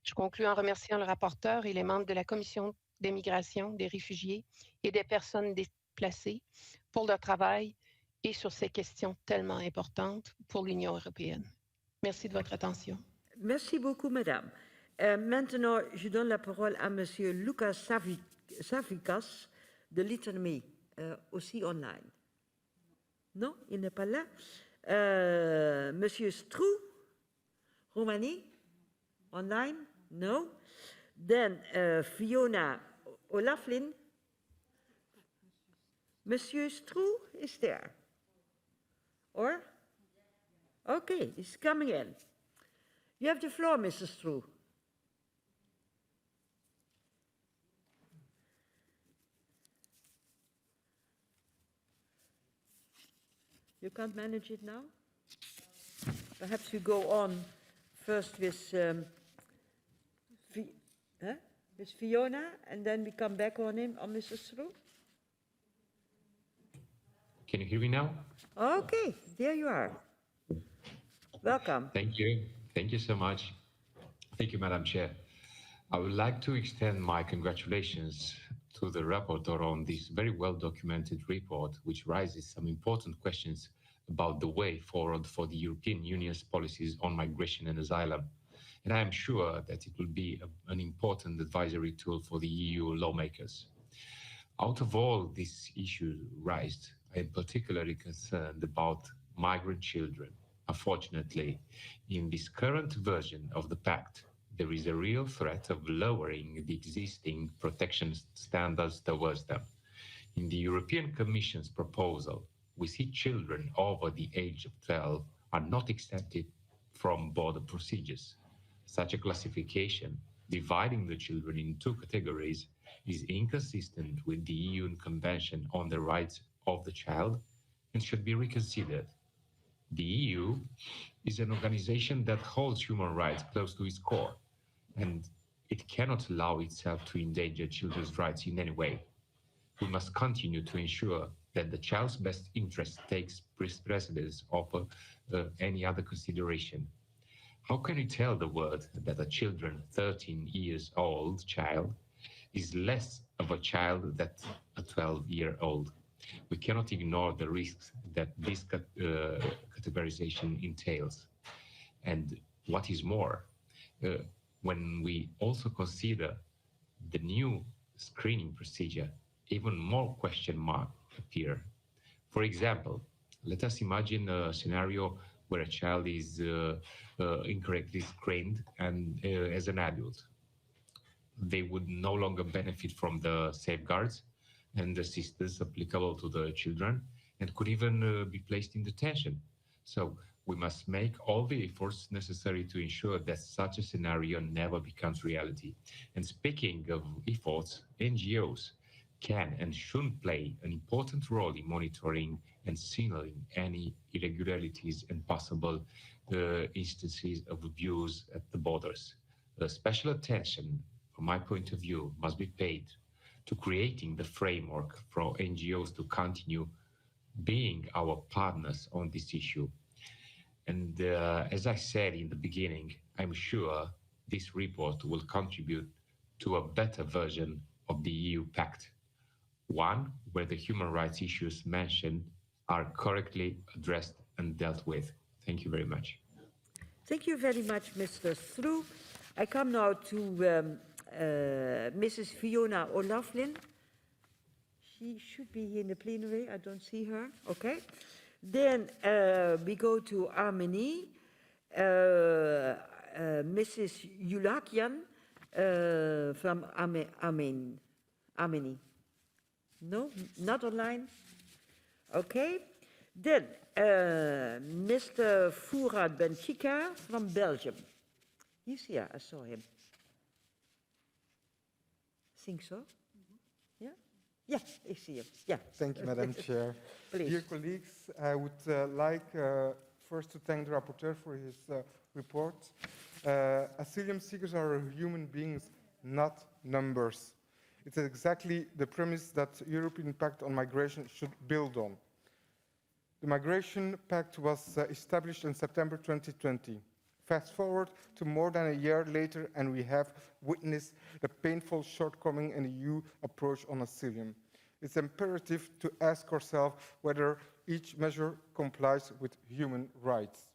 Je conclus en remerciant le rapporteur et les membres de la Commission des migrations, des réfugiés et des personnes déplacées pour leur travail et sur ces questions tellement importantes pour l'Union européenne. Merci de votre attention. Merci beaucoup, Madame. Maintenant, je donne la parole à Monsieur Lucas Savikas de l'Italie, aussi online. Non, il n'est pas là. Monsieur Strou, Roumanie, online? No. Then Fiona O'Laughlin. Monsieur Strou is there. Or? Okay, he's coming in. You have the floor, Mr. Strou. You can't manage it now? Perhaps we go on first with, with Fiona, and then we come back on him, on Mr. Strou. Can you hear me now? Okay, there you are. Welcome. Thank you. Thank you so much. Thank you, Madam Chair. I would like to extend my congratulations to the rapporteur on this very well-documented report, which raises some important questions about the way forward for the European Union's policies on migration and asylum. And I am sure that it will be an important advisory tool for the EU lawmakers. Out of all these issues raised, I am particularly concerned about migrant children. Unfortunately, in this current version of the Pact, there is a real threat of lowering the existing protection standards towards them. In the European Commission's proposal, we see children over the age of 12 are not exempted from border procedures. Such a classification, dividing the children in two categories, is inconsistent with the EU Convention on the Rights of the Child and should be reconsidered. The EU is an organization that holds human rights close to its core, and it cannot allow itself to endanger children's rights in any way. We must continue to ensure that the child's best interest takes precedence over any other consideration. How can you tell the world that a 13 years old child is less of a child than a 12-year-old? We cannot ignore the risks that this categorization entails. And what is more, when we also consider the new screening procedure, even more question marks appear. For example, let us imagine a scenario where a child is incorrectly screened and as an adult. They would no longer benefit from the safeguards and assistance applicable to the children and could even be placed in detention. So we must make all the efforts necessary to ensure that such a scenario never becomes reality. And speaking of efforts, NGOs can and should play an important role in monitoring and signaling any irregularities and possible instances of abuse at the borders. Special attention, from my point of view, must be paid to creating the framework for NGOs to continue being our partners on this issue. And as I said in the beginning, I'm sure this report will contribute to a better version of the EU Pact, one where the human rights issues mentioned are correctly addressed and dealt with. Thank you very much. Thank you very much, Mr. Through. I come now to Mrs. Fiona O'Loughlin. She should be here in the plenary. I don't see her. Okay. Then we go to Armenia. Mrs. Yulakian from Armenia. No, not online. Okay. Then Mr. Fourad Benchika from Belgium. He's here. I saw him. Think so? Yeah? Yeah, I see him. Yeah. Thank you, Madam Chair. Please. Dear colleagues, I would like first to thank the rapporteur for his report. Asylum seekers are human beings, not numbers. It's exactly the premise that the European Pact on Migration should build on. The Migration Pact was established in September 2020. Fast forward to more than a year later, and we have witnessed the painful shortcoming in the EU approach on asylum. It's imperative to ask ourselves whether each measure complies with human rights.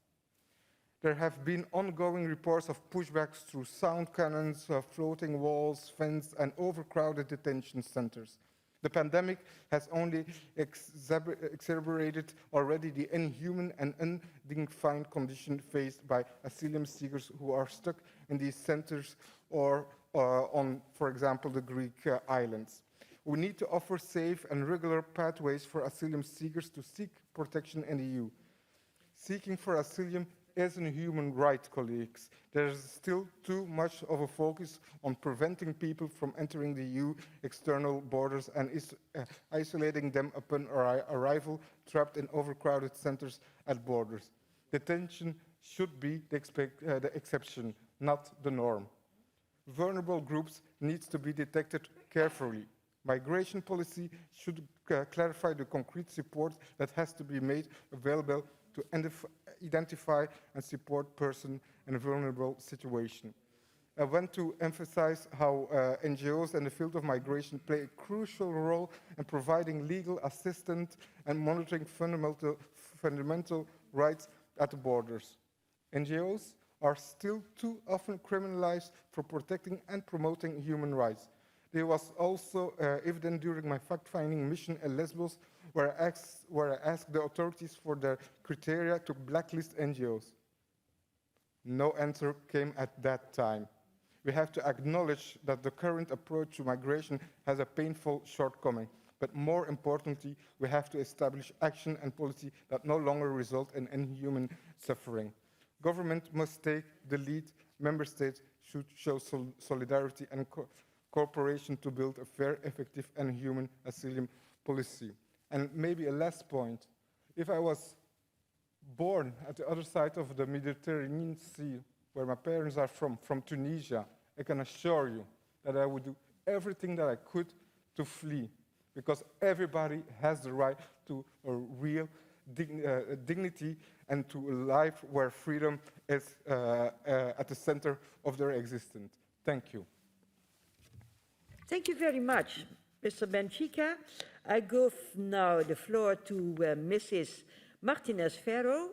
There have been ongoing reports of pushbacks through sound cannons, floating walls, fences, and overcrowded detention centers. The pandemic has only exacerbated already the inhuman and undignified condition faced by asylum seekers who are stuck in these centers or on, for example, the Greek islands. We need to offer safe and regular pathways for asylum seekers to seek protection in the EU. Seeking for asylum is a human right, colleagues. There is still too much of a focus on preventing people from entering the EU external borders and isolating them upon arrival, trapped in overcrowded centers at borders. Detention should be the exception, not the norm. Vulnerable groups need to be detected carefully. Migration policy should clarify the concrete support that has to be made available to identify and support persons in a vulnerable situation. I want to emphasize how NGOs in the field of migration play a crucial role in providing legal assistance and monitoring fundamental rights at the borders. NGOs are still too often criminalized for protecting and promoting human rights. This was also evident during my fact-finding mission in Lesbos, where I asked the authorities for their criteria to blacklist NGOs. No answer came at that time. We have to acknowledge that the current approach to migration has a painful shortcoming, but more importantly, we have to establish action and policy that no longer result in inhuman suffering. Government must take the lead Member States should show solidarity and cooperation to build a fair, effective, and human asylum policy. And maybe a last point. If I was born at the other side of the Mediterranean Sea, where my parents are from Tunisia, I can assure you that I would do everything that I could to flee, because everybody has the right to a real dignity and to a life where freedom is at the center of their existence. Thank you. Thank you very much, Mr. Benfica. I give now the floor to Mrs. Martinez-Ferro,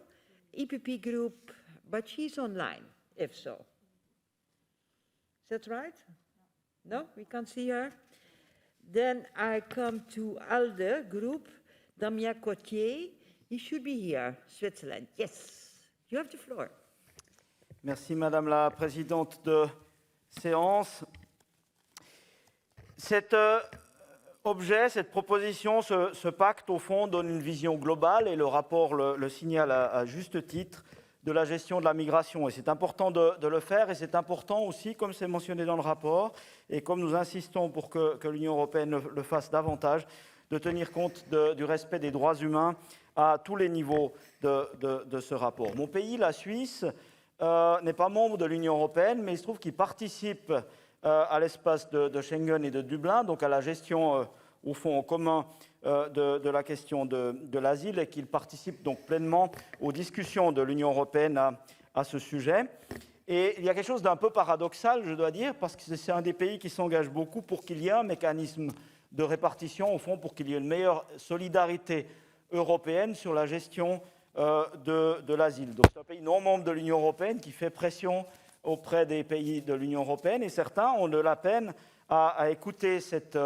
EPP Group, but she's online, if so. Is that right? No, we can't see her. Then I come to ALDE Group, Damien Cotier. He should be here, Switzerland. Yes, you have the floor. Merci, Madame la Présidente de séance. Cet objet, cette proposition, ce pacte, au fond, donne une vision globale, et le rapport le signale à juste titre, de la gestion de la migration. Et c'est important de le faire, et c'est important aussi, comme c'est mentionné dans le rapport, et comme nous insistons pour que l'Union européenne le fasse davantage, de tenir compte du respect des droits humains à tous les niveaux de ce rapport. Mon pays, la Suisse, n'est pas membre de l'Union européenne, mais il se trouve qu'il participe à l'espace de Schengen et de Dublin, donc à la gestion, au fond, en commun de la question de l'asile, et qu'il participe donc pleinement aux discussions de l'Union européenne à ce sujet. Et il y a quelque chose d'un peu paradoxal, je dois dire, parce que c'est un des pays qui s'engage beaucoup pour qu'il y ait un mécanisme de répartition, au fond, pour qu'il y ait une meilleure solidarité européenne sur la gestion de l'asile. Donc c'est un pays non membre de l'Union européenne qui fait pression auprès des pays de l'Union européenne, et certains ont de la peine à écouter cette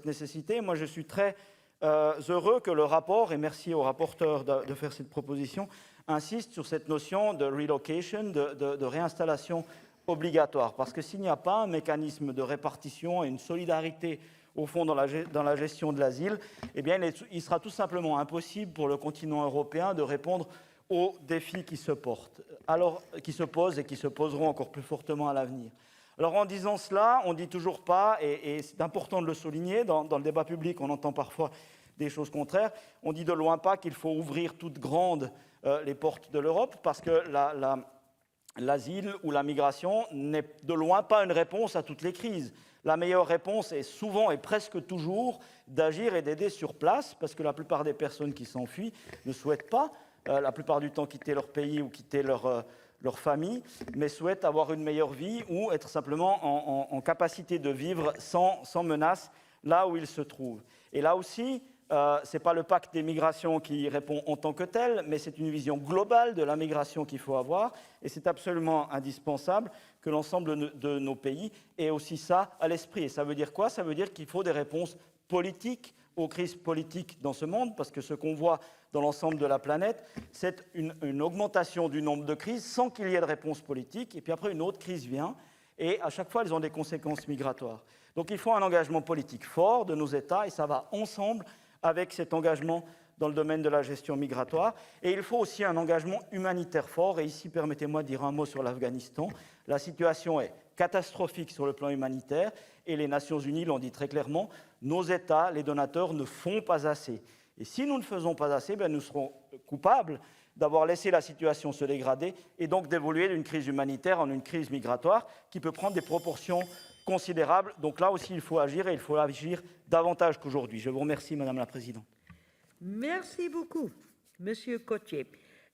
nécessité. Moi, je suis très heureux que le rapport, et merci au rapporteur de faire cette proposition, insiste sur cette notion de relocation, de réinstallation obligatoire. Parce que s'il n'y a pas un mécanisme de répartition et une solidarité, au fond, dans la gestion de l'asile, eh bien, il sera tout simplement impossible pour le continent européen de répondre aux défis qui se posent et qui se poseront encore plus fortement à l'avenir. Alors, en disant cela, on ne dit toujours pas, et c'est important de le souligner, dans le débat public, on entend parfois des choses contraires, on dit de loin pas qu'il faut ouvrir toutes grandes les portes de l'Europe, parce que l'asile ou la migration n'est de loin pas une réponse à toutes les crises. La meilleure réponse est souvent et presque toujours d'agir et d'aider sur place, parce que la plupart des personnes qui s'enfuient ne souhaitent pas, la plupart du temps, quitter leur pays ou quitter leur famille, mais souhaitent avoir une meilleure vie ou être simplement en capacité de vivre sans menace là où ils se trouvent. Et là aussi, ce n'est pas le pacte des migrations qui répond en tant que tel, mais c'est une vision globale de la migration qu'il faut avoir, et c'est absolument indispensable que l'ensemble de nos pays aient aussi ça à l'esprit. Et ça veut dire quoi? Ça veut dire qu'il faut des réponses politiques aux crises politiques dans ce monde, parce que ce qu'on voit dans l'ensemble de la planète, c'est une augmentation du nombre de crises sans qu'il y ait de réponse politique, et puis après une autre crise vient, et à chaque fois elles ont des conséquences migratoires. Donc il faut un engagement politique fort de nos États, et ça va ensemble avec cet engagement dans le domaine de la gestion migratoire. Et il faut aussi un engagement humanitaire fort. Et ici, permettez-moi de dire un mot sur l'Afghanistan. La situation est catastrophique sur le plan humanitaire, et les Nations Unies l'ont dit très clairement, nos États, les donateurs, ne font pas assez. Et si nous ne faisons pas assez, nous serons coupables d'avoir laissé la situation se dégrader, et donc d'évoluer d'une crise humanitaire en une crise migratoire qui peut prendre des proportions considérable. Donc là aussi, il faut agir, et il faut agir davantage qu'aujourd'hui. Je vous remercie, Madame la Présidente. Merci beaucoup, Monsieur Cotier.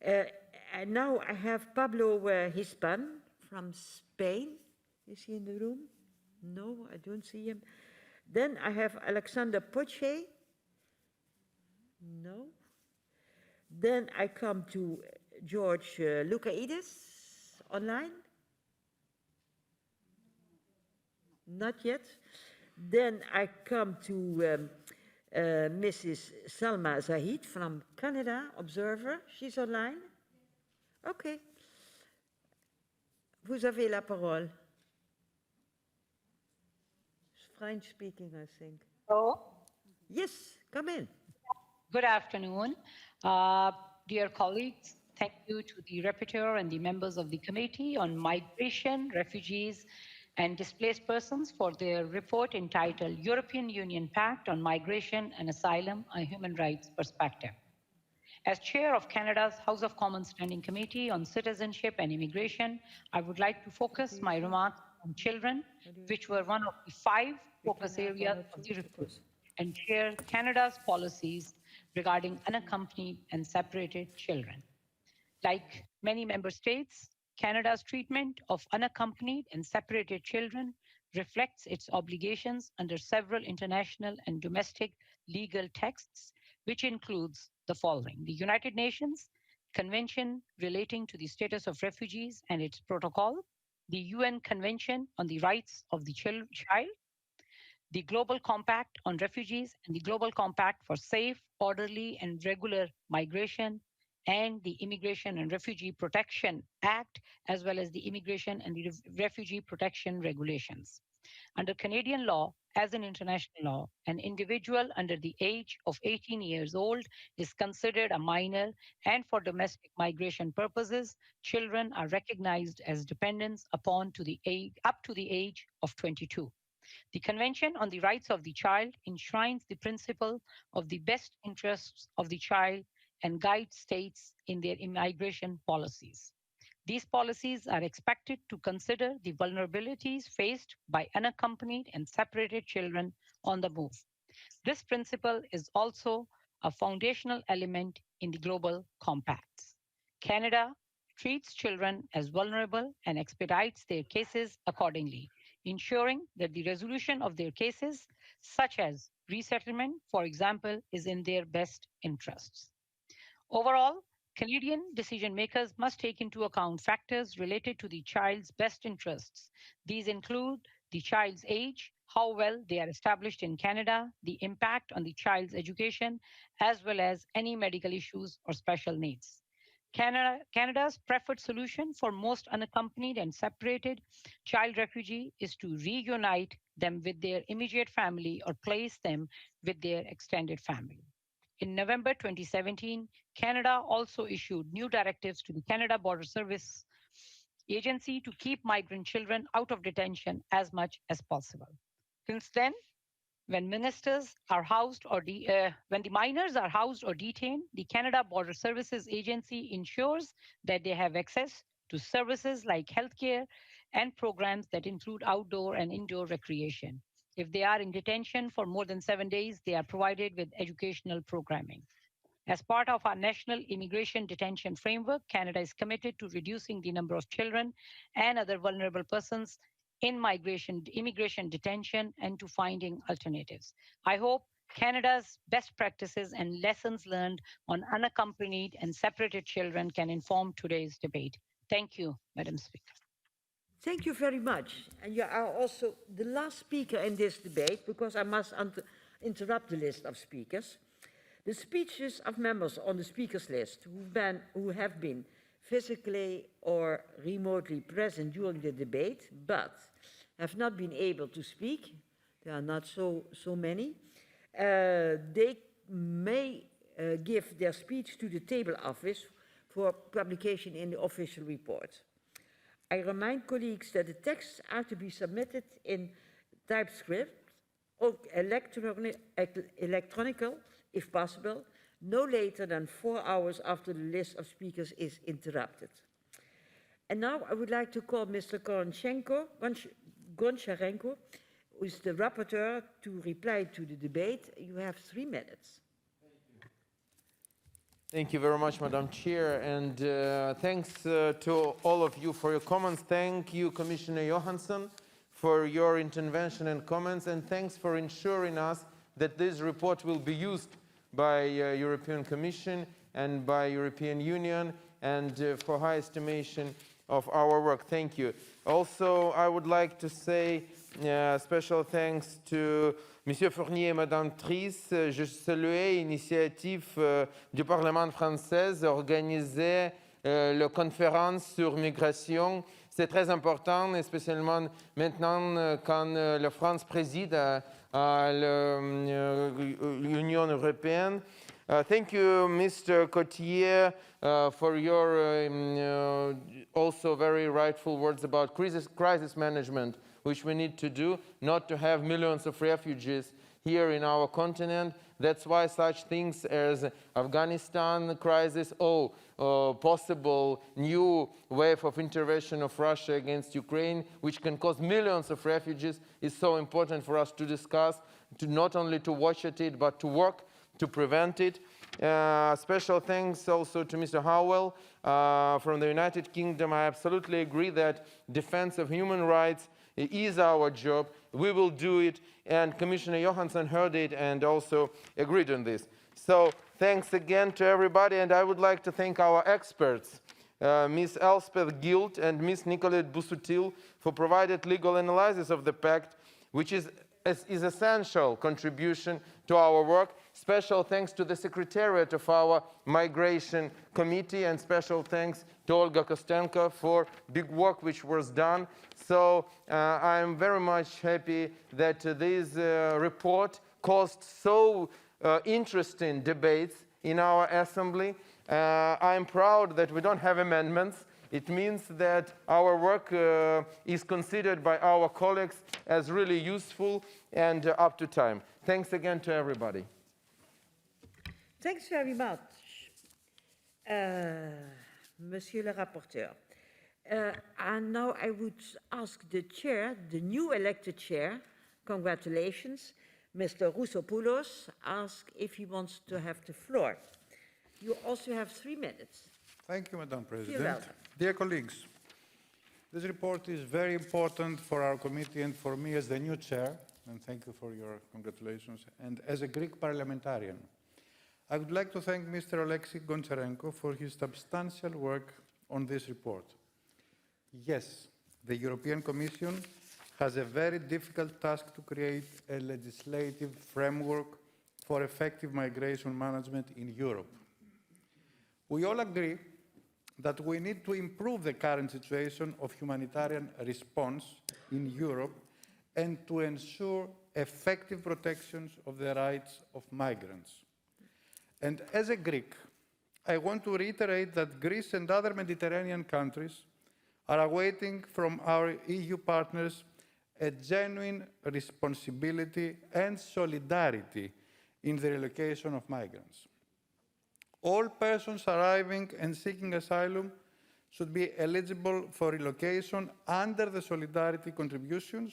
And now I have Pablo Hispan from Spain. Is he in the room? No, I don't see him. Then I have Alexander Poche. No. Then I come to George Lucaidis online. Not yet. Then I come to Mrs. Salma Zahid from Canada, observer. She's online. Okay. Vous avez la parole. French speaking, I think. Hello. Yes, come in. Good afternoon. Dear colleagues, Thank you to the rapporteur and the members of the Committee on Migration, Refugees, and Displaced Persons for their report entitled European Union Pact on Migration and Asylum, a Human Rights Perspective. As chair of Canada's House of Commons Standing Committee on Citizenship and Immigration, I would like to focus my remarks on children, which were one of the 5 focus areas of the report, and share Canada's policies regarding unaccompanied and separated children. Like many member states, Canada's treatment of unaccompanied and separated children reflects its obligations under several international and domestic legal texts, which includes the following: the United Nations Convention relating to the status of refugees and its protocol, the UN Convention on the Rights of the Child, the Global Compact on Refugees and the Global Compact for Safe, Orderly, and Regular Migration, and the Immigration and Refugee Protection Act, as well as the Immigration and the Refugee Protection Regulations. Under Canadian law, as in international law, an individual under the age of 18 years old is considered a minor, and for domestic migration purposes, children are recognized as dependents up to the age of 22. The Convention on the Rights of the Child enshrines the principle of the best interests of the child and guides states in their immigration policies. These policies are expected to consider the vulnerabilities faced by unaccompanied and separated children on the move. This principle is also a foundational element in the Global Compacts. Canada treats children as vulnerable and expedites their cases accordingly, ensuring that the resolution of their cases, such as resettlement, for example, is in their best interests. Overall, Canadian decision makers must take into account factors related to the child's best interests. These include the child's age, how well they are established in Canada, the impact on the child's education, as well as any medical issues or special needs. Canada's preferred solution for most unaccompanied and separated child refugee is to reunite them with their immediate family or place them with their extended family. In November 2017, Canada also issued new directives to the Canada Border Service Agency to keep migrant children out of detention as much as possible. Since then, when the minors are housed or detained, the Canada Border Services Agency ensures that they have access to services like healthcare and programs that include outdoor and indoor recreation. If they are in detention for more than 7 days, they are provided with educational programming. As part of our national immigration detention framework, Canada is committed to reducing the number of children and other vulnerable persons in immigration detention and to finding alternatives. I hope Canada's best practices and lessons learned on unaccompanied and separated children can inform today's debate. Thank you, Madam Speaker. Thank you very much. And you are also the last speaker in this debate, because I must interrupt the list of speakers. The speeches of members on the speakers list who have been physically or remotely present during the debate, but have not been able to speak, there are not so many, they may give their speech to the table office for publication in the official report. I remind colleagues that the texts are to be submitted in typescript or electronical, if possible, no later than 4 hours after the list of speakers is interrupted. And now I would like to call Mr. Goncharenko, who is the rapporteur, to reply to the debate. You have 3 minutes. Thank you very much, Madam Chair, and thanks to all of you for your comments. Thank you, Commissioner Johansson, for your intervention and comments, and thanks for ensuring us that this report will be used by European Commission and by European Union, and for high estimation of our work. Thank you. Also, I would like to say special thanks to Monsieur Fournier et Madame Tris. Je saluais l'initiative du Parlement français d'organiser la conférence sur migration. C'est très important, et spécialement maintenant quand la France préside à l'Union européenne. Thank you, Mr. Cotier, for your also very rightful words about crisis management, which we need to do, not to have millions of refugees here in our continent. That's why such things as Afghanistan crisis, possible new wave of intervention of Russia against Ukraine, which can cause millions of refugees, is so important for us to discuss, to not only to watch at it, but to work to prevent it. Special thanks also to Mr. Howell from the United Kingdom. I absolutely agree that defense of human rights is our job. We will do it, and Commissioner Johansson heard it and also agreed on this. So thanks again to everybody, and I would like to thank our experts, Ms. Elspeth Gilt and Ms. Nicolette Busuttil, for provided legal analysis of the pact, which is essential contribution to our work. Special thanks to the Secretariat of our Migration Committee, and special thanks to Olga Kostenko for big work which was done. So I'm very much happy that this report caused so interesting debates in our Assembly. I'm proud that we don't have amendments. It means that our work is considered by our colleagues as really useful and up to time. Thanks again to everybody. Thanks very much, Monsieur le Rapporteur. And now I would ask the chair, the new elected chair, congratulations, Mr. Roussopoulos, ask if he wants to have the floor. You also have 3 minutes. Thank you, Madam President. You're welcome. Dear colleagues, this report is very important for our committee and for me as the new chair, and thank you for your congratulations, and as a Greek parliamentarian. I would like to thank Mr. Oleksiy Goncharenko for his substantial work on this report. Yes, the European Commission has a very difficult task to create a legislative framework for effective migration management in Europe. We all agree that we need to improve the current situation of humanitarian response in Europe and to ensure effective protections of the rights of migrants. And as a Greek, I want to reiterate that Greece and other Mediterranean countries are awaiting from our EU partners a genuine responsibility and solidarity in the relocation of migrants. All persons arriving and seeking asylum should be eligible for relocation under the solidarity contributions,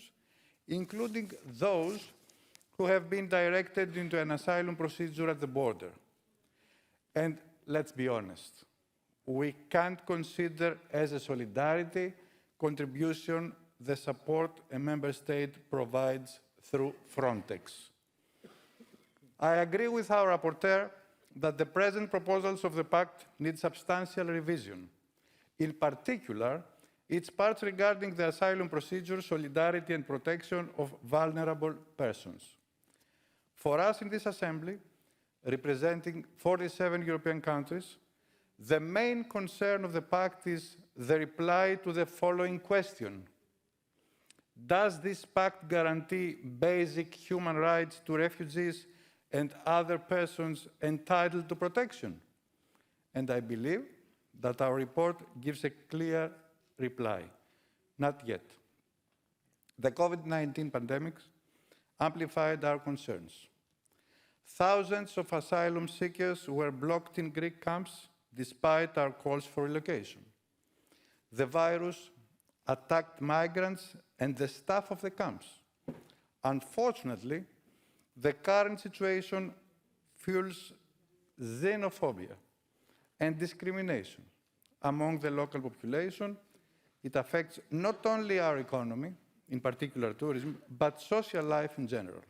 including those who have been directed into an asylum procedure at the border. And let's be honest, we can't consider as a solidarity contribution the support a member state provides through Frontex. I agree with our rapporteur that the present proposals of the Pact need substantial revision. In particular, its parts regarding the asylum procedure, solidarity and protection of vulnerable persons. For us in this Assembly, representing 47 European countries, the main concern of the Pact is the reply to the following question. Does this Pact guarantee basic human rights to refugees and other persons entitled to protection? And I believe that our report gives a clear reply. Not yet. The COVID-19 pandemic amplified our concerns. Thousands of asylum seekers were blocked in Greek camps despite our calls for relocation. The virus attacked migrants and the staff of the camps. Unfortunately, the current situation fuels xenophobia and discrimination among the local population. It affects not only our economy, in particular tourism, but social life in general.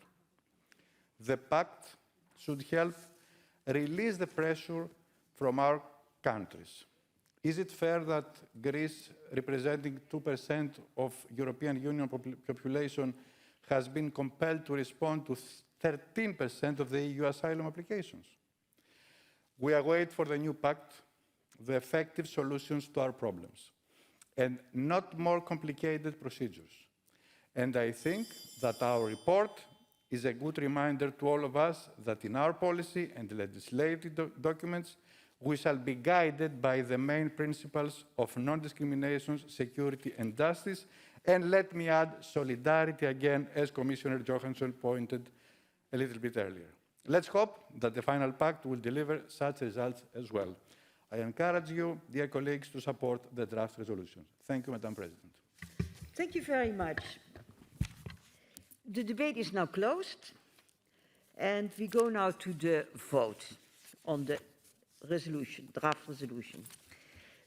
The Pact should help release the pressure from our countries. Is it fair that Greece, representing 2% of European Union population, has been compelled to respond to 13% of the EU asylum applications? We await for the new Pact the effective solutions to our problems, and not more complicated procedures. And I think that our report is a good reminder to all of us that in our policy and legislative documents, we shall be guided by the main principles of non-discrimination, security, and justice. And let me add solidarity again, as Commissioner Johansson pointed a little bit earlier. Let's hope that the final pact will deliver such results as well. I encourage you, dear colleagues, to support the draft resolution. Thank you, Madam President. Thank you very much. The debate is now closed, and we go now to the vote on the resolution, draft resolution.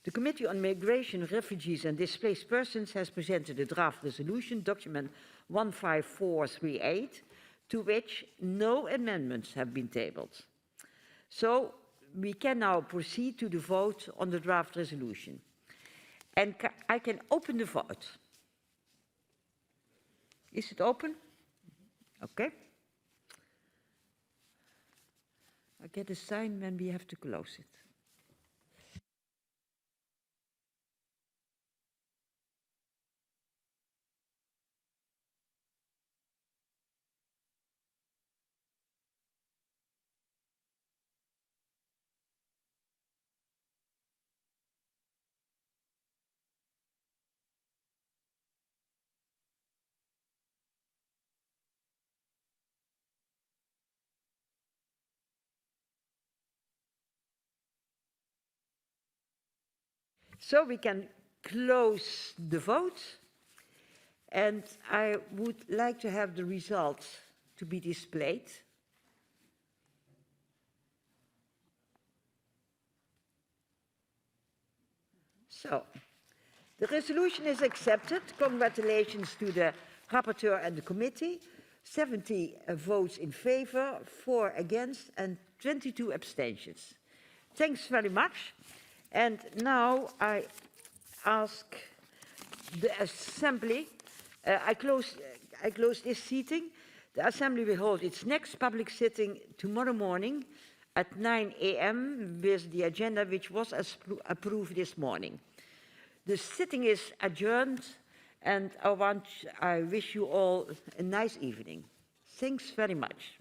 The Committee on Migration, Refugees and Displaced Persons has presented a draft resolution, document 15438, to which no amendments have been tabled. So we can now proceed to the vote on the draft resolution. And I can open the vote. Is it open? Okay. I get a sign when we have to close it. So we can close the vote, and I would like to have the results to be displayed. So, the resolution is accepted. Congratulations to the rapporteur and the committee. 70 votes in favor, 4 against, and 22 abstentions. Thanks very much. And now I ask the Assembly, I close this sitting. The Assembly will hold its next public sitting tomorrow morning at 9 a.m. with the agenda which was approved this morning. The sitting is adjourned, and I wish you all a nice evening. Thanks very much.